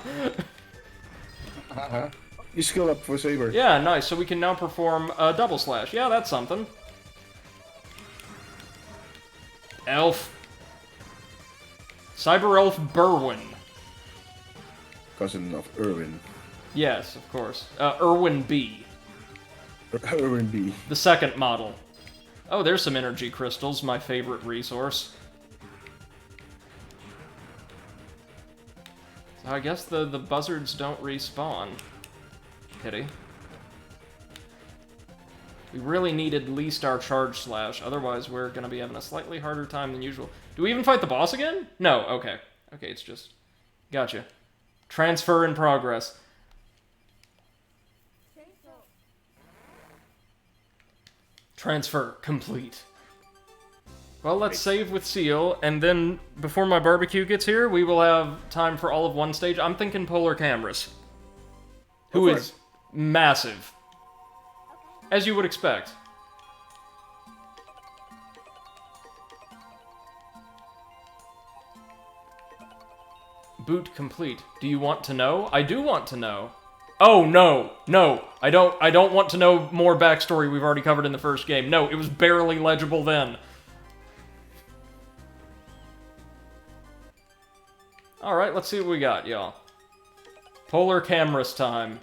You skill up for Saber. Yeah, nice. So we can now perform a double slash. Yeah, that's something. Elf. Cyber Elf Berwyn. Cousin of Irwin. Yes, of course. Irwin B. Irwin B. The second model. Oh, there's some energy crystals, my favorite resource. So I guess the buzzards don't respawn. Pity. We really need at least our charge slash, otherwise we're gonna be having a slightly harder time than usual. Do we even fight the boss again? No, okay. Okay, it's just... Gotcha. Transfer in progress. Transfer complete. Well, let's save with Seal, and then before my barbecue gets here, we will have time for all of one stage. I'm thinking Polar Cameras. Who is massive. As you would expect. Boot complete. Do you want to know? I do want to know. Oh, no. No. I don't want to know more backstory we've already covered in the first game. No, it was barely legible then. Alright, let's see what we got, y'all. Polar Cameras time.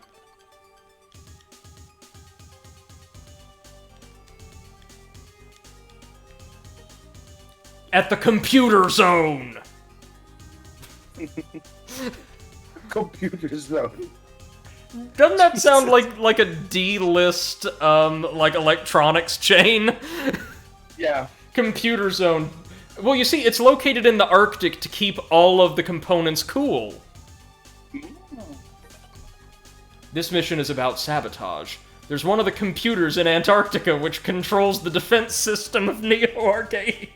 At the computer zone! Computer zone. Doesn't that sound like a D-list, like electronics chain? Yeah. Computer zone. Well, you see, it's located in the Arctic to keep all of the components cool. This mission is about sabotage. There's one of the computers in Antarctica which controls the defense system of Neo Arcade.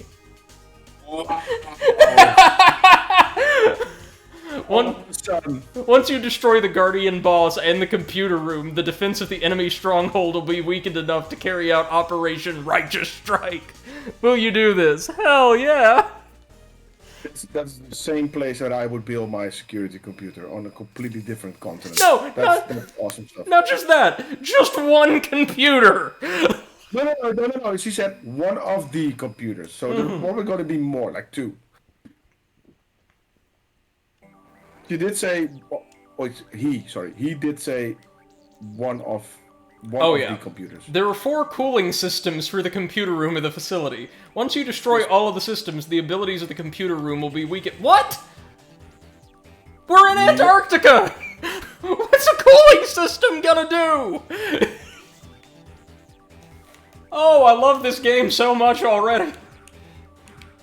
Once you destroy the Guardian boss and the computer room, the defense of the enemy stronghold will be weakened enough to carry out Operation Righteous Strike. Will you do this? Hell yeah! That's the same place that I would build my security computer, on a completely different continent. No, that's awesome stuff. Not just that, just one computer! No. She said one of the computers, so there's probably going to be more, like two. He did say, he did say one of the computers. There are 4 cooling systems for the computer room of the facility. Once you destroy all of the systems, the abilities of the computer room will be weakened. What? We're in Antarctica! What's a cooling system gonna do? Oh, I love this game so much already.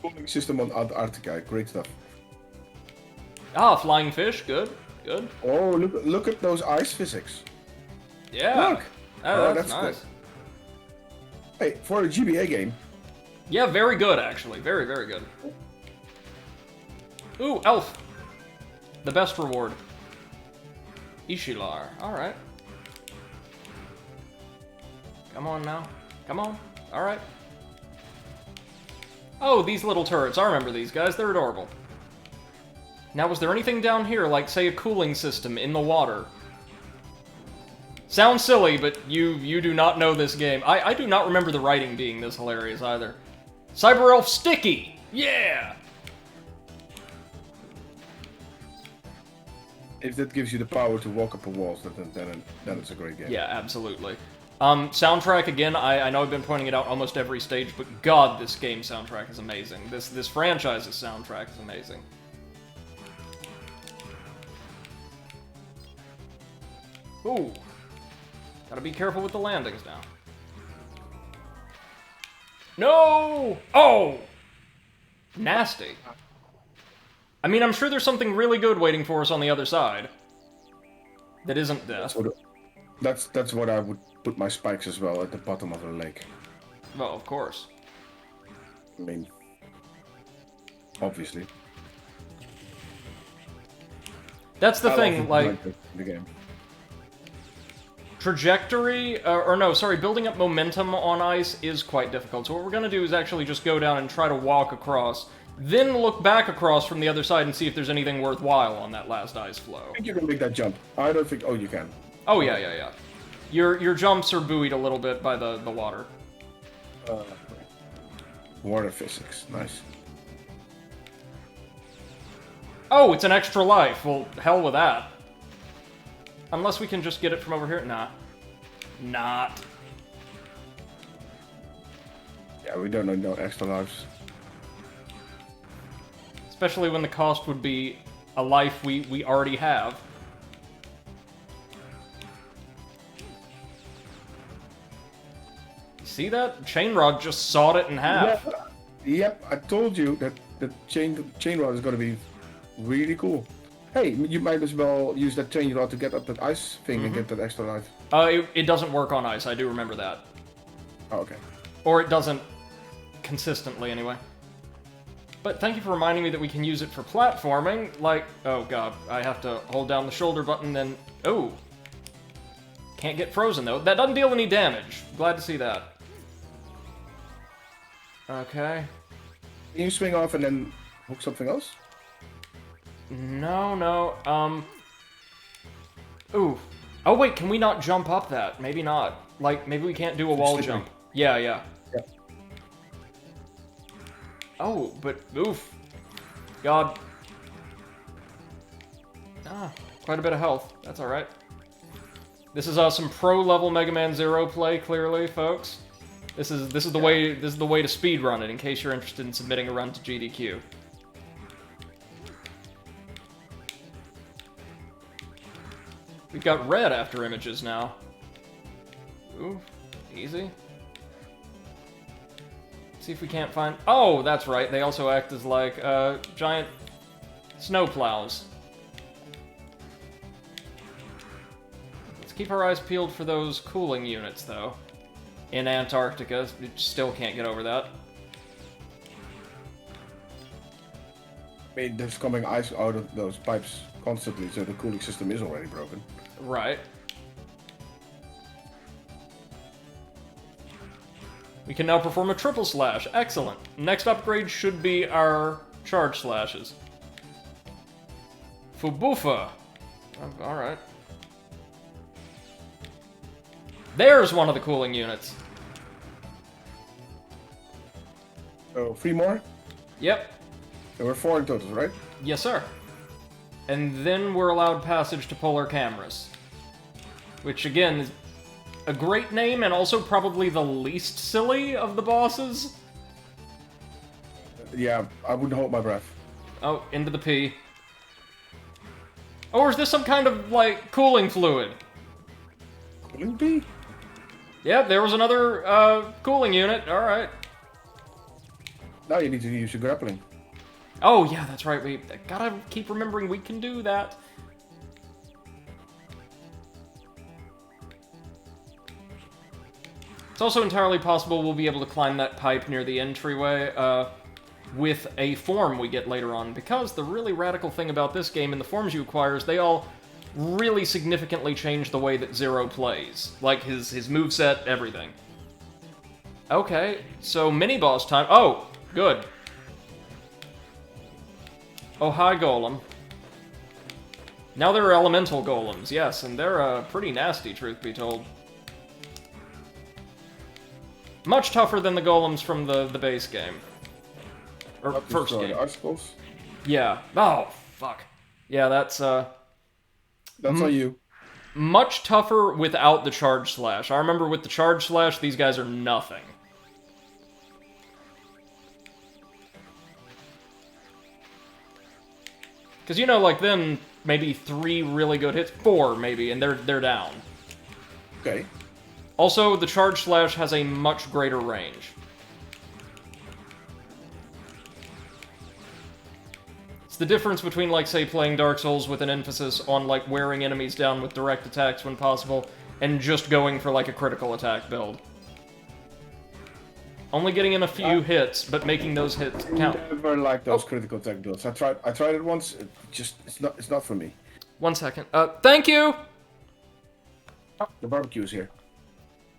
Cooling system on Antarctica, great stuff. Ah, flying fish, good, good. Oh, look at those ice physics. Yeah. Look. Oh, that's nice. Good. Hey, for a GBA game. Yeah, very good, actually. Very, very good. Ooh, elf. The best reward. Ishilar. Alright. Come on now. Come on. Alright. Oh, these little turrets. I remember these guys. They're adorable. Now, was there anything down here, like, say, a cooling system in the water? Sounds silly, but you do not know this game. I do not remember the writing being this hilarious, either. Cyber Elf Sticky! Yeah! If that gives you the power to walk up on walls, then it's a great game. Yeah, absolutely. Soundtrack, again, I know I've been pointing it out almost every stage, but god, this game soundtrack is amazing. This franchise's soundtrack is amazing. Ooh. Gotta be careful with the landings now. No! Oh! Nasty. I mean, I'm sure there's something really good waiting for us on the other side. That isn't death. That's what I would put my spikes as well, at the bottom of the lake. Well, of course. I mean, obviously. That's the I thing, love like, the game. trajectory, building up momentum on ice is quite difficult. So what we're going to do is actually just go down and try to walk across, then look back across from the other side and see if there's anything worthwhile on that last ice flow. I think you can make that jump. I don't think... Oh, you can. Oh, yeah. Your jumps are buoyed a little bit by the water. Water physics. Nice. Oh, it's an extra life. Well, hell with that. Unless we can just get it from over here. Nah. Not. Yeah, we don't need no extra lives. Especially when the cost would be a life we already have. See that? Chain Rod just sawed it in half. Yep, I told you that the chain rod is going to be really cool. Hey, you might as well use that chain rod to get up that ice thing and get that extra life. It doesn't work on ice, I do remember that. Oh, okay. Or it doesn't consistently, anyway. But thank you for reminding me that we can use it for platforming, like... Oh god, I have to hold down the shoulder button, then... Oh! Can't get frozen, though. That doesn't deal any damage. Glad to see that. Okay. Can you swing off and then hook something else? No. Ooh. Oh, wait, can we not jump up that? Maybe not. Like, maybe we can't do a wall slippery. jump. Yeah. Yeah. Oh, but oof. God. Ah, quite a bit of health. That's alright. This is some pro-level Mega Man Zero play, clearly, folks. This is the way to speedrun it, in case you're interested in submitting a run to GDQ. We've got red after images now. Ooh, easy. See if we can't find... Oh, that's right. They also act as, like, giant snowplows. Let's keep our eyes peeled for those cooling units, though. In Antarctica, we still can't get over that. I mean, there's coming ice out of those pipes constantly, so the cooling system is already broken. Right. We can now perform a triple slash. Excellent. Next upgrade should be our charge slashes. Fubufa. Alright. There's one of the cooling units. So, 3 more? Yep. There were 4 in total, right? Yes, sir. And then we're allowed passage to polar cameras. Which, again, is a great name and also probably the least silly of the bosses. Yeah, I wouldn't hold my breath. Oh, into the P. Or is this some kind of, like, cooling fluid? Cooling bee? Yeah, there was another, cooling unit. Alright. Now you need to use your grappling. Oh, yeah, that's right. We gotta keep remembering we can do that. It's also entirely possible we'll be able to climb that pipe near the entryway, with a form we get later on, because the really radical thing about this game and the forms you acquire is they all really significantly change the way that Zero plays. Like, his moveset, everything. Okay, so mini-boss time. Oh, good. Oh, hi, Golem. Now there are elemental golems, yes, and they're, pretty nasty, truth be told. Much tougher than the golems from the base game. Or Not first destroy game. the icicles. Yeah. Oh, fuck. Yeah, that's, That's on you. much tougher without the charge slash. I remember with the charge slash, these guys are nothing. Because, you know, like them, maybe 3 really good hits, 4 maybe, and they're down. Okay. Also, the charge slash has a much greater range. It's the difference between, like, say, playing Dark Souls with an emphasis on, like, wearing enemies down with direct attacks when possible, and just going for like a critical attack build. Only getting in a few hits, but making those hits count. I never liked those critical attack builds. I tried it once. It's not for me. 1 second. Thank you. The barbecue's here.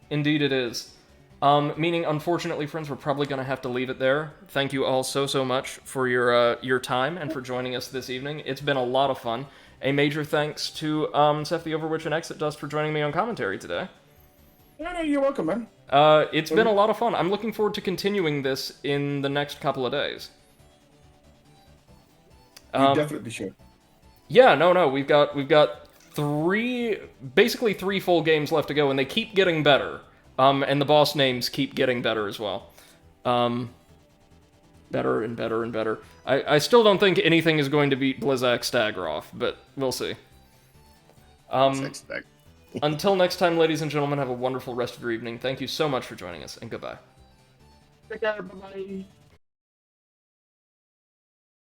Indeed, it is. Meaning, unfortunately, friends, we're probably gonna have to leave it there. Thank you all so much for your time and for joining us this evening. It's been a lot of fun. A major thanks to Seth the Overwitch and Exit Dust for joining me on commentary today. No, you're welcome, man. It's been a lot of fun. I'm looking forward to continuing this in the next couple of days. You definitely should. Yeah, no, we've got basically three full games left to go, and they keep getting better. And the boss names keep getting better as well. Better and better and better. I still don't think anything is going to beat Blizzak Stagroth, but we'll see. Until next time, ladies and gentlemen, have a wonderful rest of your evening. Thank you so much for joining us, and goodbye. Take care, bye-bye.